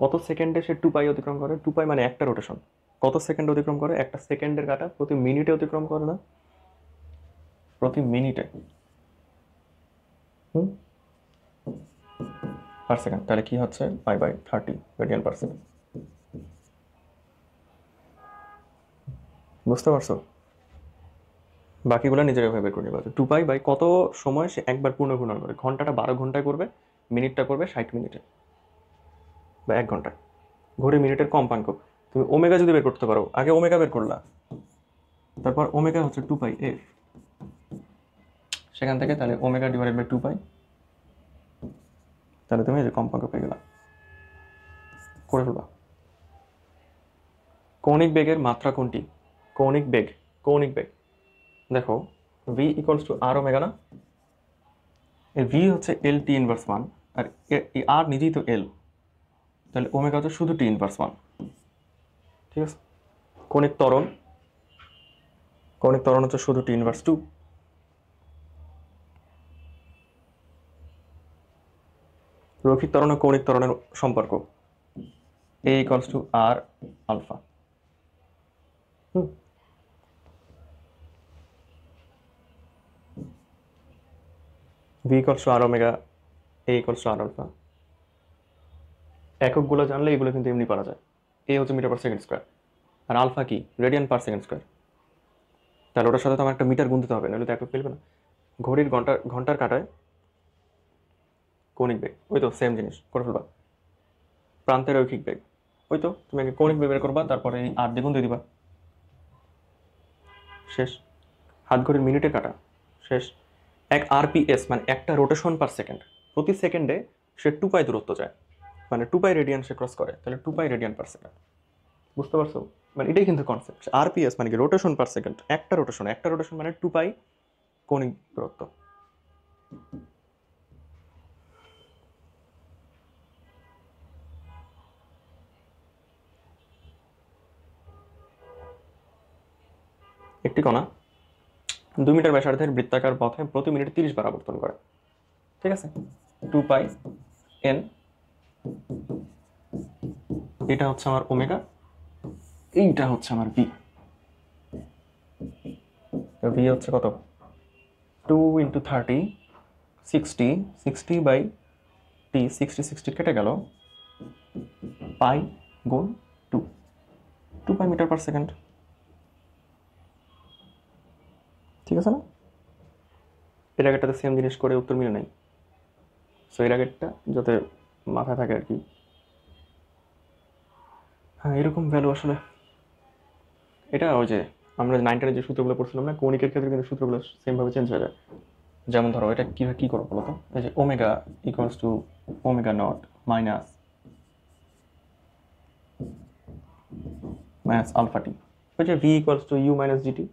কত সেকেন্ডে সে 2π অতিক্রম করে, 2π মানে একটা রোটেশন, কত সেকেন্ড অতিক্রম করে, একটা সেকেন্ডের কাটা প্রতি মিনিটে অতিক্রম করে না, প্রতি মিনিটে পার সেকেন্ড, তাহলে কি হচ্ছে π/30 রেডিয়ান পার সেকেন্ড। বুঝতে পারছো, বাকিগুলো নিজের এভাবে বের করে নিবা। 2π কত সময় সে একবার পূর্ণ ঘূর্ণন করে, ঘন্টাটা 12 ঘন্টায় করবে, মিনিটটা করবে 60 মিনিটে বা 1 ঘন্টায়, ঘড়ি মিনিটের কম্পাঙ্ক। তুমি ওমেগা যদি বের করতে পারো, আগে ওমেগা বের করলা, তারপর ওমেগা হচ্ছে 2πf, সেখান থেকে তাহলে ওমেগা ডিভাইডেড বাই 2π, তাহলে তুমি এই যে কম্পাঙ্ক পেয়ে গেলা, করে ফেলবা। কৌণিক বেগের মাত্রা কোনটি, কৌণিক বেগ দেখো, v equals to r omega না, এই ভি হচ্ছে LT ইনভার্স 1, আর এই আর নিজেই তো এল, তাহলে ওমেগা হচ্ছে শুধু T ইনভার্স 1, ঠিক আছে। কৌণিক ত্বরণ হচ্ছে শুধু T ইনভার্স 2। রৈখিক ত্বরণ ও কৌণিক ত্বরণের সম্পর্ক A equals to r alpha. V equals to r omega, A equals to r alpha. এককগুলো জানলে এগুলো কিন্তু এমনি পারা যায়। A হচ্ছে মিটার পার সেকেন্ড স্কোয়ার, আর আলফা কি, রেডিয়ান পার সেকেন্ড স্কোয়ার। তাহলে ওটার সাথে তো আমার একটা মিটার গুনতে হবে, নাহলে তো একক ফেলবে না। ঘড়ির ঘন্টার কাটায় কৌণিক বেগ, ওই তো সেম জিনিস, করে ফেলবা। প্রান্তের রৈখিক বেগ, ওই তো তুমি আগে কৌণিক বেগ বের করবা, তারপরে আর দ্বিগুণ দিয়ে দিবা, শেষ। হাত ঘড়ির মিনিটের কাটা, শেষ। 1 RPS মানে একটা রোটেশন পার সেকেন্ড, প্রতি সেকেন্ডে সে 2π দূরত্ব যায়, মানে 2π রেডিয়ান সে ক্রস করে, তাহলে 2π রেডিয়ান পার সেকেন্ড। বুঝতে পারছো, মানে এটাই কিন্তু কনসেপ্ট। RPS মানে কি, রোটেশন পার সেকেন্ড, একটা রোটেশন মানে 2π কৌণিক দূরত্ব। একটি কণা 2 মিটার ব্যাসার্ধের বৃত্তাকার পথে প্রতি মিনিটে 30 বার আবর্তন করে, ঠিক আছে? 2 পাই এন, এটা হচ্ছে আমার ওমেগা, এইটা হচ্ছে আমার ভি। ভি হচ্ছে কত? 2 × 30 60, 60 বাই টি, 60 কেটে গেল, পাই গুণ 2 পাই মিটার পার সেকেন্ড, ঠিক আছে না? এর আগেরটাতে সেম জিনিস করে উত্তর মিলে নাই, সো এর আগেরটা যাতে মাথায় থাকে আর কি। হ্যাঁ, এরকম ভ্যালু আসলে এটা ওই যে আমরা 9-10 যে সূত্রগুলো পড়ছিলাম না, কৌণিকের ক্ষেত্রে কিন্তু সূত্রগুলো সেমভাবে চেঞ্জ হয়ে যায়। যেমন ধরো এটা কীভাবে কী করো বলো তো, এই যে omega equals to omega naught minus alpha t, ওই যে v equals to u minus g t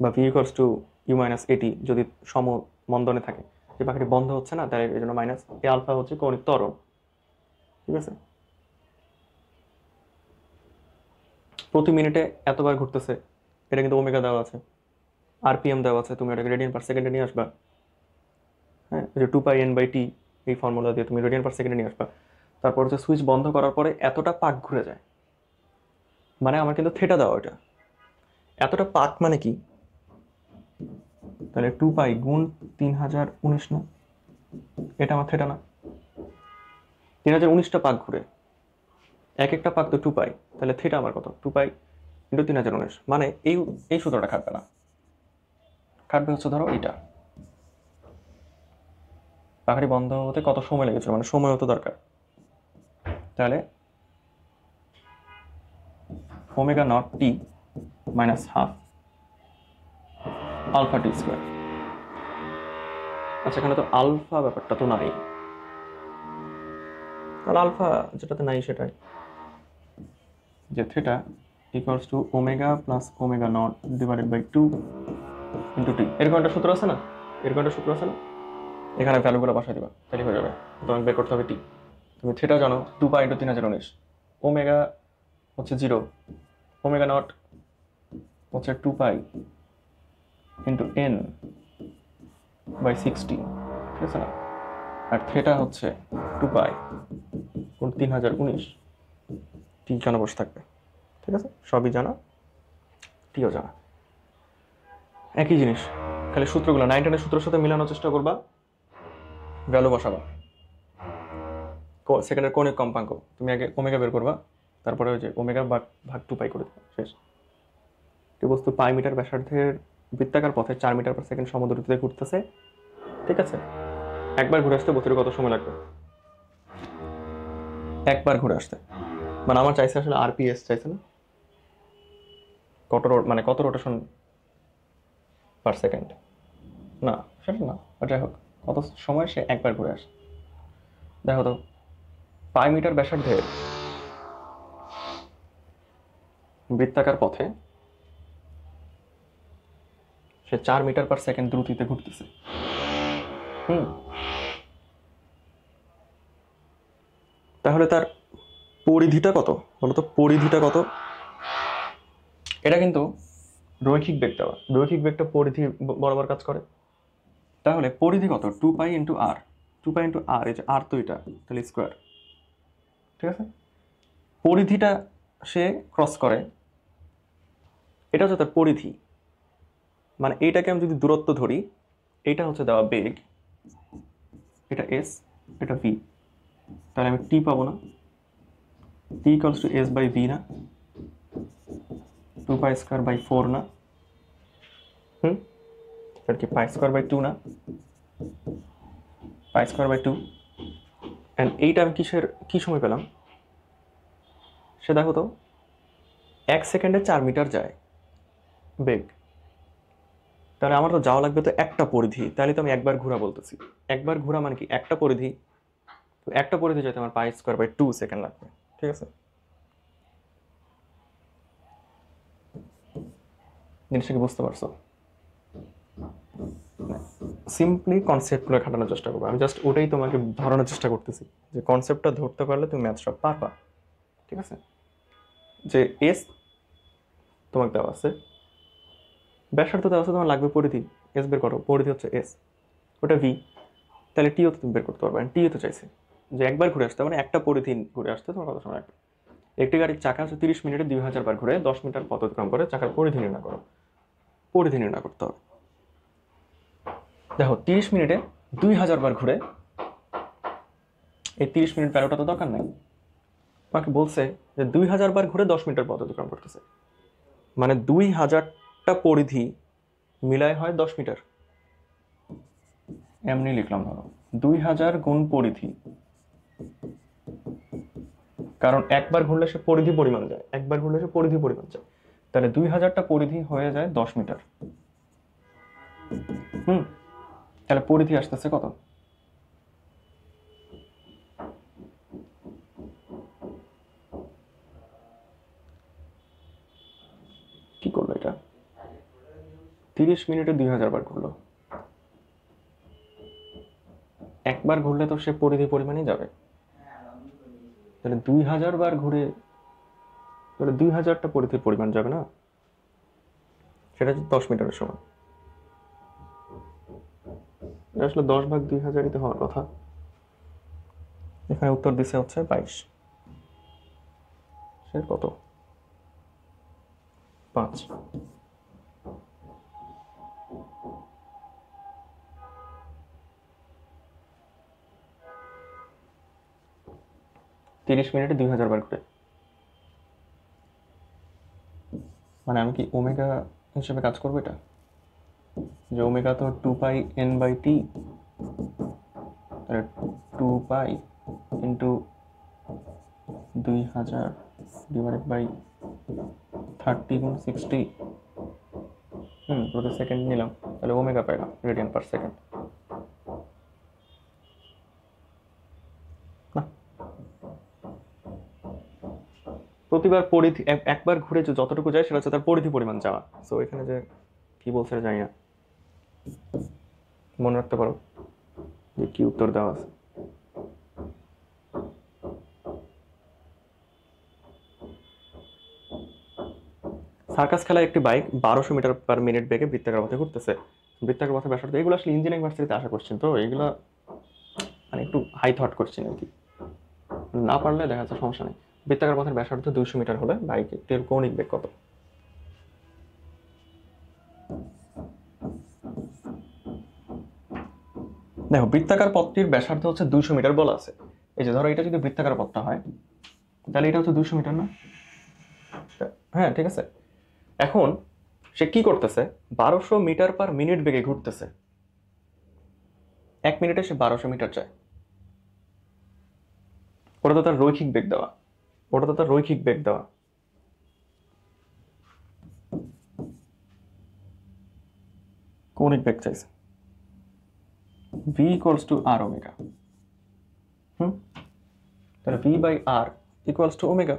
বা v equals to u minus a t যদি সমমন্দনে থাকে, যে পাখিটি বন্ধ হচ্ছে না, তাই এই জন্য মাইনাস এ আলফা হচ্ছে কৌণিক ত্বরণ, ঠিক আছে? প্রতি মিনিটে এতবার ঘুরতেছে, এটা কিন্তু ওমেগা দেওয়া আছে, আরপিএম দেওয়া আছে, তুমি ওটাকে রেডিয়ান পার সেকেন্ডে নিয়ে আসবা। হ্যাঁ, যে 2 পাই এন বাই টি এই ফর্মুলা দিয়ে তুমি রেডিয়ান পার সেকেন্ডে নিয়ে আসবা। তারপর হচ্ছে সুইচ বন্ধ করার পরে এতটা পাক ঘুরে যায়, মানে আমার কিন্তু থেটা দেওয়া, এটা এতটা পাক মানে কি, তাহলে 2 পাই গুণ 3019 না, এটা আমার থেটা না? 3019টা পাক ঘুরে, এক একটা পাক তো 2 পাই, তাহলে থেটা আমার কত? 2 পাই ইন্টু 3019, মানে এই সূত্রটা খাটবে না, খাটবে হচ্ছে ধরো এইটা। পাখাটি বন্ধ হতে কত সময় লেগেছিল, মানে সময় হতো দরকার, তাহলে omega not t minus half alpha t square. আচ্ছা, এখানে তো আলফা ব্যাপারটা তো নাই, তাহলে আলফা যেটাতে নাই সেটাই, যে theta equals to omega plus omega naught divided by 2 into t. এরকম একটা সূত্র আছে না, এখানে ভ্যালুগুলো বসাই দিবা, তাহলে হয়ে যাবে। তোমাকে বের করতে হবে টি, তুমি থেটা জানো 2 পাই ইন্টু 3019, ওমেগা হচ্ছে 0, ওমেগা নট হচ্ছে 2 পাই ইন্টু এন বাই 60, ঠিক আছে না? আর থেটা হচ্ছে 2 পাই গুণ 3019, টি কেন বসে থাকবে, ঠিক আছে? সবই জানা, টিও জানা, একই জিনিস, খালি সূত্রগুলো 9-10 সূত্রের সাথে মিলানোর চেষ্টা করবা, ভ্যালু বসাবা। সেকেন্ডের কৌণিক কম্পাঙ্ক তুমি আগে ওমেগা বের করবা, তারপরে ওই যে ওমেগা ভাগ 2 পাই করে দেবা, শেষ। একটি বস্তু পাই মিটার ব্যাসার্ধের বৃত্তাকার পথে 4 মিটার পার সেকেন্ড সমদ্রুতিতে ঘুরতেছে, ঠিক আছে? একবার ঘুরে আসতে বস্তুর কত সময় লাগবে? একবার ঘুরে আসতে, মানে আমার চাইছে আসলে আরপিএস চাইছে না, কত রোটেশন পার সেকেন্ড, না সেটা না, যাই হোক কত সময় সে একবার ঘুরে আসে। দেখো তো, পাই মিটার ব্যাসার্ধের বৃত্তাকার পথে সে 4 মিটার পার সেকেন্ড দ্রুতিতে ঘুরতেছে। তাহলে তার পরিধিটা কত বলতো? পরিধিটা কত? এটা কিন্তু রৈখিক বেগ দেওয়া, রৈখিক বেগটা পরিধি বরাবর কাজ করে, তাহলে পরিধি কত? 2 পাই ইন্টু আর, 2 পাই ইন্টু আর, এই যে আর তো এটা, তাহলে স্কোয়ার, ঠিক আছে? পরিধিটা সে ক্রস করে, এটা হচ্ছে তার পরিধি, মানে এইটাকে আমি যদি দূরত্ব ধরি, এইটা হচ্ছে দেওয়া বেগ, এটা এস, এটা ভি, তাহলে আমি টি পাবো না? T equals to s by v না, 2 পাই স্কোয়ার বাই 4 না, এটা কি পাই স্কোয়ার বাই 2 না, পাই স্কোয়ার বাই 2, অ্যান্ড এইটা আমি কি সময় পেলাম? সে দেখো তো 1 সেকেন্ডে 4 মিটার যায় বেগ, তাহলে আমার তো যাওয়া লাগবে তো একটা পরিধি, তাহলে তো আমি একবার ঘোরা বলতেছি, একবার ঘোরা মানে কি একটা পরিধি, তো একটা পরিধি যেতে আমার পাই স্কোয়ার বাই 2 সেকেন্ড লাগবে, ঠিক আছে? জিনিসটা কি বুঝতে পারছো? সিম্পলি কনসেপ্টগুলো খাটানোর চেষ্টা করবো, আমি জাস্ট ওটাই তোমাকে ধরানোর চেষ্টা করতেছি, যে কনসেপ্টটা ধরতে পারলে তুমি ম্যাথ সব পারবা, ঠিক আছে? যে এস তোমাকে দেওয়া আছে, ব্যাসার্ধ দেওয়া আছে, তোমার লাগবে পরিধি, এস বের করো, পরিধি হচ্ছে এস, ওটা ভি, তাহলে টিও তো তুমি বের করতে পারবে। টিও তো চাইছে যে একবার ঘুরে আসতে, মানে একটা পরিধি ঘুরে আসতে তোমার কত সময় লাগবে। একটি গাড়ির চাকা হচ্ছে 30 মিনিটে 2000 বার ঘুরে 10 মিটার পথ অতিক্রম করে, চাকার পরিধি নির্ণয় করো। পরিধি নির্ণয় করতে হবে। দেখো 30 মিনিটে 2000 বার ঘুরে, এই 30 মিনিট প্যারোটা তো দরকার নাই, তোমাকে বলছে যে 2000 বার ঘুরে 10 মিটার পথ অতিক্রম করতেছে, মানে 2000টা পরিধি মিলায় হয় 10 মিটার। এমনি লিখলাম, ধরো 2000 গুণ পরিধি, কারণ একবার ঘুরলে সে পরিধি পরিমাণ যায়, একবার ঘুরলে সে পরিধি পরিমাণ যায়, তাহলে 2000টা পরিধি হয়ে যায় 10 মিটার। তাহলে পরিধি আসতেছে কত? কি করলো এটা? 30 মিনিটে 2000 বার ঘুরলো, একবার ঘুরলে তো সে পরিধি পরিমাণই যাবে, তাহলে 2000 বার ঘুরে তাহলে 2000টা পরিধির পরিমাণ যাবে না, সেটা হচ্ছে 10 মিটারের সমান। আসলে 10 ভাগ 2000ই তো হওয়ার কথা। এখানে উত্তর দিছে হচ্ছে 22। সে কত? 5। তিরিশ মিনিটে 2000 বার ঘুরে, মানে আমি কি ওমেগা হিসেবে কাজ করবো এটা, যে ওমেগা তো 2πn/t, তাহলে 2π ইন্টু 2000 ডিভাইডেড বাই 30 গুণ 60 প্রতি সেকেন্ড নিলাম, তাহলে ওমেগা পাইলাম রেডিয়ান পার সেকেন্ড। না, প্রতিবার পরিধি একবার ঘুরে যে যতটুকু যায় সেটা হচ্ছে তার পরিধি পরিমাণ যাওয়া। সো এখানে যে কি বলছে জানি না, মনে রাখতে পারো যে কি উত্তর দেওয়া আছে। সার্কাস খেলায় একটি বাইক 1200 মিটার পার মিনিট বেগে বৃত্তাকার পথে ঘুরতেছে। বৃত্তাকার পথে ব্যাসার্ধ, এগুলো আসলে ইঞ্জিনিয়ারিং ভার্সিটিতে আশা করছেন, তো এগুলো মানে একটু হাই থট করছেন আর কি, না পারলে দেখা যাচ্ছে সমস্যা নেই। বৃত্তাকার পথের ব্যাসার্ধ 200 মিটার হলে বাইকের কৌণিক বেগ কত? দেখো বৃত্তাকার পথটির ব্যাসার্ধ হচ্ছে 200 মিটার বলা আছে। এই যে ধরো এটা যদি বৃত্তাকার পথটা হয়, তাহলে এটা হচ্ছে 200 মিটার না? হ্যাঁ ঠিক আছে। এখন সে কি করতেছে, 1200 মিটার পার মিনিট বেগে ঘুরতেছে, 1 মিনিটে সে 1200 মিটার যায়। ওটা তো তার রৈখিক বেগ দেওয়া, ওটা তো তার রৈখিক বেগ দেওয়া। কৌণিক বেগ চাইছে, v equals to r omega. তাহলে v by r equals to omega.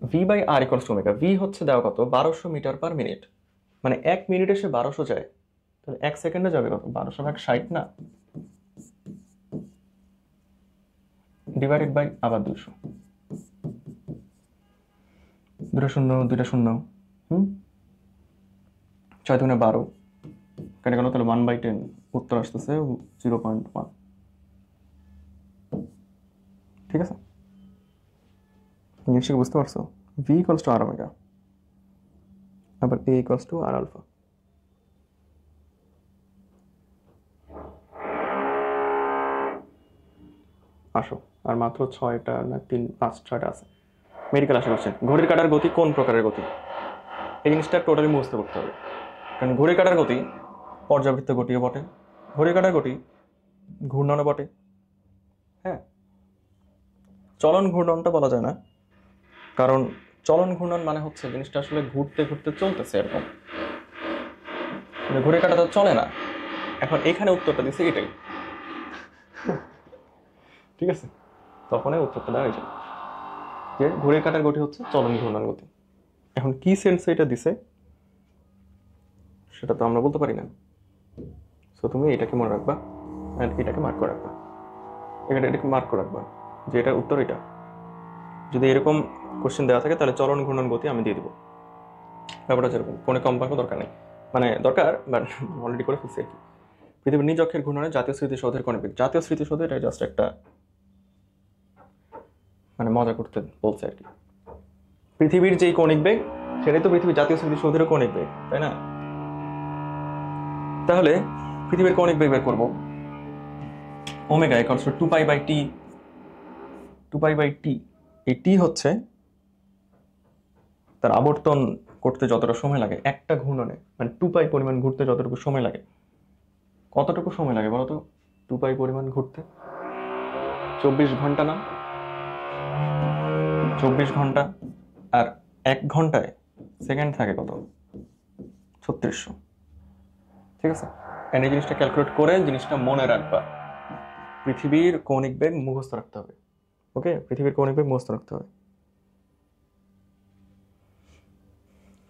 v by r equals to omega. v হচ্ছে দেওয়া কত? 1200 মিটার পার মিনিট, মানে 1 মিনিটে সে 1200 যায়, তাহলে 1 সেকেন্ডে যাবে কত? 1200 ভাগ 60 না, ডিভাইডেড বাই আবার 200, দুটো শূন্য দুইটা শূন্য, 6 দুগুণে 12 কেটে গেল, তাহলে 1/10 উত্তর আসতেছে 0.1। ঠিক আছে, জিনিসটা বুঝতে পারছো? v equals to r omega, আবার a equals to r alpha. আসো, আর মাত্র 6টা না 5-6টা আছে। মেডিকেল আশা করছেন। ঘড়ির কাঁটার গতি কোন প্রকারের গতি? এই জিনিসটা টোটালি মুখস্থ করতে হবে, কারণ ঘড়ির কাঁটার গতি পর্যাবৃত্ত গতিও বটে, ঘড়ির কাঁটার গতি ঘূর্ণনও বটে। হ্যাঁ, চলন ঘূর্ণনটা বলা যায় না, কারণ চলন ঘূর্ণন মানে হচ্ছে জিনিসটা আসলে ঘুরতে ঘুরতে চলতেছে এরকম, ঘড়ির কাঁটা তো চলে না। এখন এখানে উত্তরটা দিচ্ছে এটাই, ঠিক আছে, তখনই উত্তরটা দেওয়া হয়েছে যে ঘড়ির কাঁটার গতি হচ্ছে চলন ঘূর্ণন গতি। এখন কি সেন্সে এটা দিছে সেটা তো আমরা বলতে পারি না। সো তুমি এটাকে মনে রাখবা, এটাকে মার্ক করে রাখবা, এটাকে মার্ক করে রাখবা যে এটার উত্তর এটা। যদি এরকম কোশ্চেন দেওয়া থাকে তাহলে চলন ঘূর্ণন গতি আমি দিয়ে দিব। ব্যাপারটা যেরকম কোনো কম্পাঙ্ক দরকার নেই, মানে দরকার বাট অলরেডি করে ফেলছি আর কি। পৃথিবীর নিজ অক্ষের ঘূর্ণনে জাতীয় স্মৃতিসৌধের কৌণিক বেগ, জাতীয় স্মৃতিসৌধ এটা জাস্ট একটা মানে মজা করতে বলছে আর কি। পৃথিবীর যেই কৌণিক বেগ সেটাই তো পৃথিবীর জাতীয় স্মৃতিসৌধেরও কৌণিক বেগ, তাই না? তাহলে পৃথিবীর কৌণিক বেগ বের করবো, omega equals two 2π/t। 2π/t, এই টি হচ্ছে তার আবর্তন করতে যতটা সময় লাগে একটা ঘূর্ণনে, মানে 2π পরিমাণ ঘুরতে যতটুকু সময় লাগে। কতটুকু সময় লাগে বলতো 2π পরিমাণ ঘুরতে? 24 ঘন্টা না? 24 ঘন্টা। আর 1 ঘন্টায় সেকেন্ড থাকে কত? 3600। ঠিক আছে, এই জিনিসটা ক্যালকুলেট করে জিনিসটা মনে রাখবা। পৃথিবীর কৌণিক বেগ মুখস্থ রাখতে হবে। ওকে, পৃথিবীর কৌণিক বেগ মুখস্থ রাখতে হবে,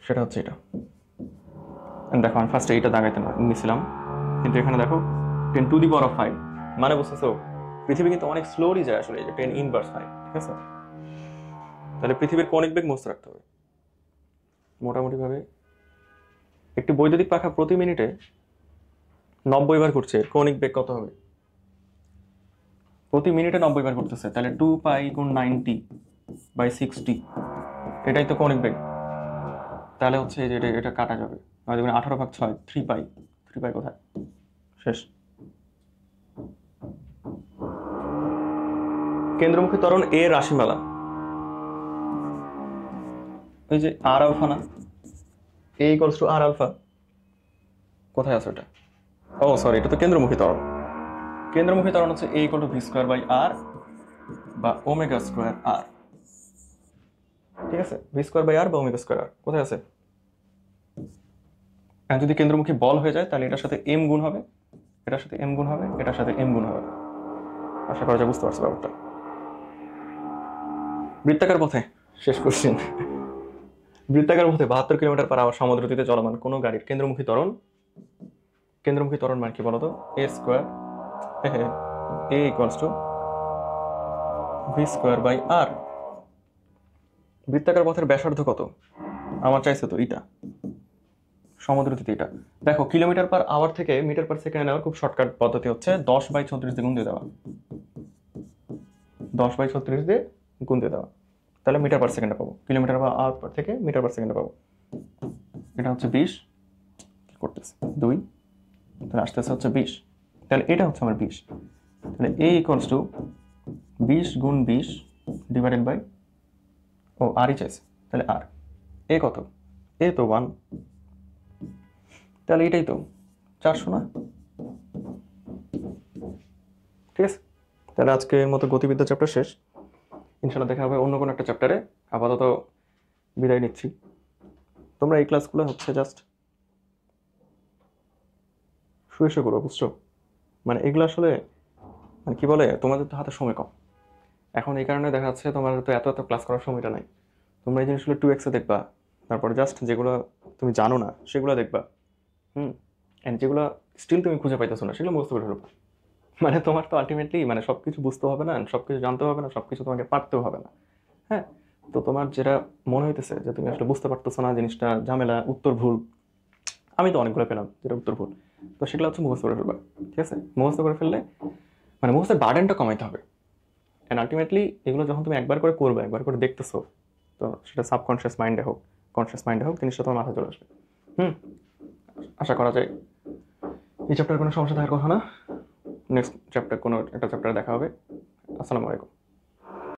সেটা হচ্ছে এটা। দেখো আমি ফার্স্টে এইটা দাগাইতে নিয়েছিলাম, কিন্তু এখানে দেখো 10⁵, মানে বুঝতেছো পৃথিবী কিন্তু অনেক স্লোলি যায় আসলে, এই যে 10⁵, ঠিক আছে? তাহলে পৃথিবীর কৌণিক বেগ মুখস্থ রাখতে হবে মোটামুটি ভাবে। একটি বৈদ্যুতিক পাখা প্রতি মিনিটে 90 বার ঘুরছে, কৌণিক বেগ কত হবে? প্রতি মিনিটে 90 বার ঘুরতেছে, তাহলে 2π × 90/60, এটাই তো কৌণিক বেগ। তাহলে হচ্ছে এই যে এটা কাটা যাবে, 18/6, 3π। 3π কোথায়? শেষ। কেন্দ্রমুখী ত্বরণ এ রাশিমালা, এই যে আর আলফা না, এ ইকুয়ালস টু আর আলফা, কোথায় আছে এটা? ও সরি, এটা তো কেন্দ্রমুখী ত্বরণ। কেন্দ্রমুখী ত্বরণ হচ্ছে a = v²/r বা ω²r। ঠিক আছে, v²/r বা ω²r কোথায় আছে? আর যদি কেন্দ্রমুখী বল হয়ে যায় তাহলে এটার সাথে m গুণ হবে, এটার সাথে m গুণ হবে, এটার সাথে m গুণ হবে। আশা করা যায় বুঝতে পারছো ব্যাপারটা। বৃত্তাকার পথে, শেষ কোশ্চেন। বৃত্তাকার পথে 72 কিলোমিটার/আওয়ার সমদ্রগতিতে চলমান কোনো গাড়ির কেন্দ্রমুখী ত্বরণ মানে কি বলতো? a² a = v²/r। বৃত্তাকার পথের ব্যাসার্ধ কত আমার চাইছে তো এটা, সমদ্রগতিতে এটা। দেখো কিলোমিটার/আওয়ার থেকে মিটার/সেকেন্ডে নেওয়ার খুব শর্টকাট পদ্ধতি হচ্ছে 10/36 দিয়ে গুণ দিয়ে দেওয়া। 10/36 দিয়ে গুণ দিয়ে দেওয়া, তাহলে মিটার/সেকেন্ডে পাবো। কিলোমিটার/আওয়ার থেকে মিটার/সেকেন্ডে পাবো। এটা হচ্ছে 20, কি করতেছে 2, তাহলে আসতেছে হচ্ছে 20, তাহলে এটা হচ্ছে আমার 20। তাহলে a = 20 × 20 ডিভাইডেড বাই, ও আর চাইছে, তাহলে আর এ কত? এ তো 1, তাহলে এটাই তো 400 না? ঠিক আছে, তাহলে আজকের মতো গতিবিদ্যা চ্যাপ্টার শেষ। ইনশাল্লাহ দেখা হবে অন্য কোনো একটা চ্যাপ্টারে। আপাতত বিদায় নিচ্ছি। তোমরা এই ক্লাসগুলো হচ্ছে জাস্ট শুয়ে করো, বুঝছো? মানে এগুলো আসলে মানে কি বলে, তোমাদের তো হাতে সময় কম এখন, এই কারণে দেখা যাচ্ছে তোমার তো এত ক্লাস করার সময়টা নাই। তোমরা এই জিনিসগুলো 2x দেখবা, তারপরে জাস্ট যেগুলো তুমি জানো না সেগুলো দেখবা, অ্যান্ড যেগুলো স্টিল তুমি খুঁজে পাইতেছো না সেগুলো মুখস্থ করে ফেলবা। মানে তোমার তো আলটিমেটলি মানে সব কিছু বুঝতে হবে না, সব কিছু জানতে হবে না, সব কিছু তোমাকে পারতেও হবে না। হ্যাঁ, তো তোমার যেটা মনে হইতেছে যে তুমি আসলে বুঝতে পারতেছো না, জিনিসটা ঝামেলা, উত্তর ভুল, আমি তো অনেকগুলো পেলাম যেটা উত্তর ভুল, তো সেগুলো হচ্ছে মুখস্থ করে ফেলবা। ঠিক আছে, মুখস্থ করে ফেললে মানে মুখস্থের বার্ডেনটা কমাইতে হবে। অ্যান্ড আলটিমেটলি এগুলো যখন তুমি একবার করে করবে, একবার করে দেখতেছো, তো সেটা সাবকনশিয়াস মাইন্ডে হোক, কনশিয়াস মাইন্ডে হোক, জিনিসটা তোমার মাথায় চলে আসবে। আশা করা যায় এই চ্যাপ্টার কোনো সমস্যা থাকার কথা না। নেক্সট চ্যাপ্টার কোনো একটা চ্যাপ্টারে দেখা হবে। আসসালামু আলাইকুম।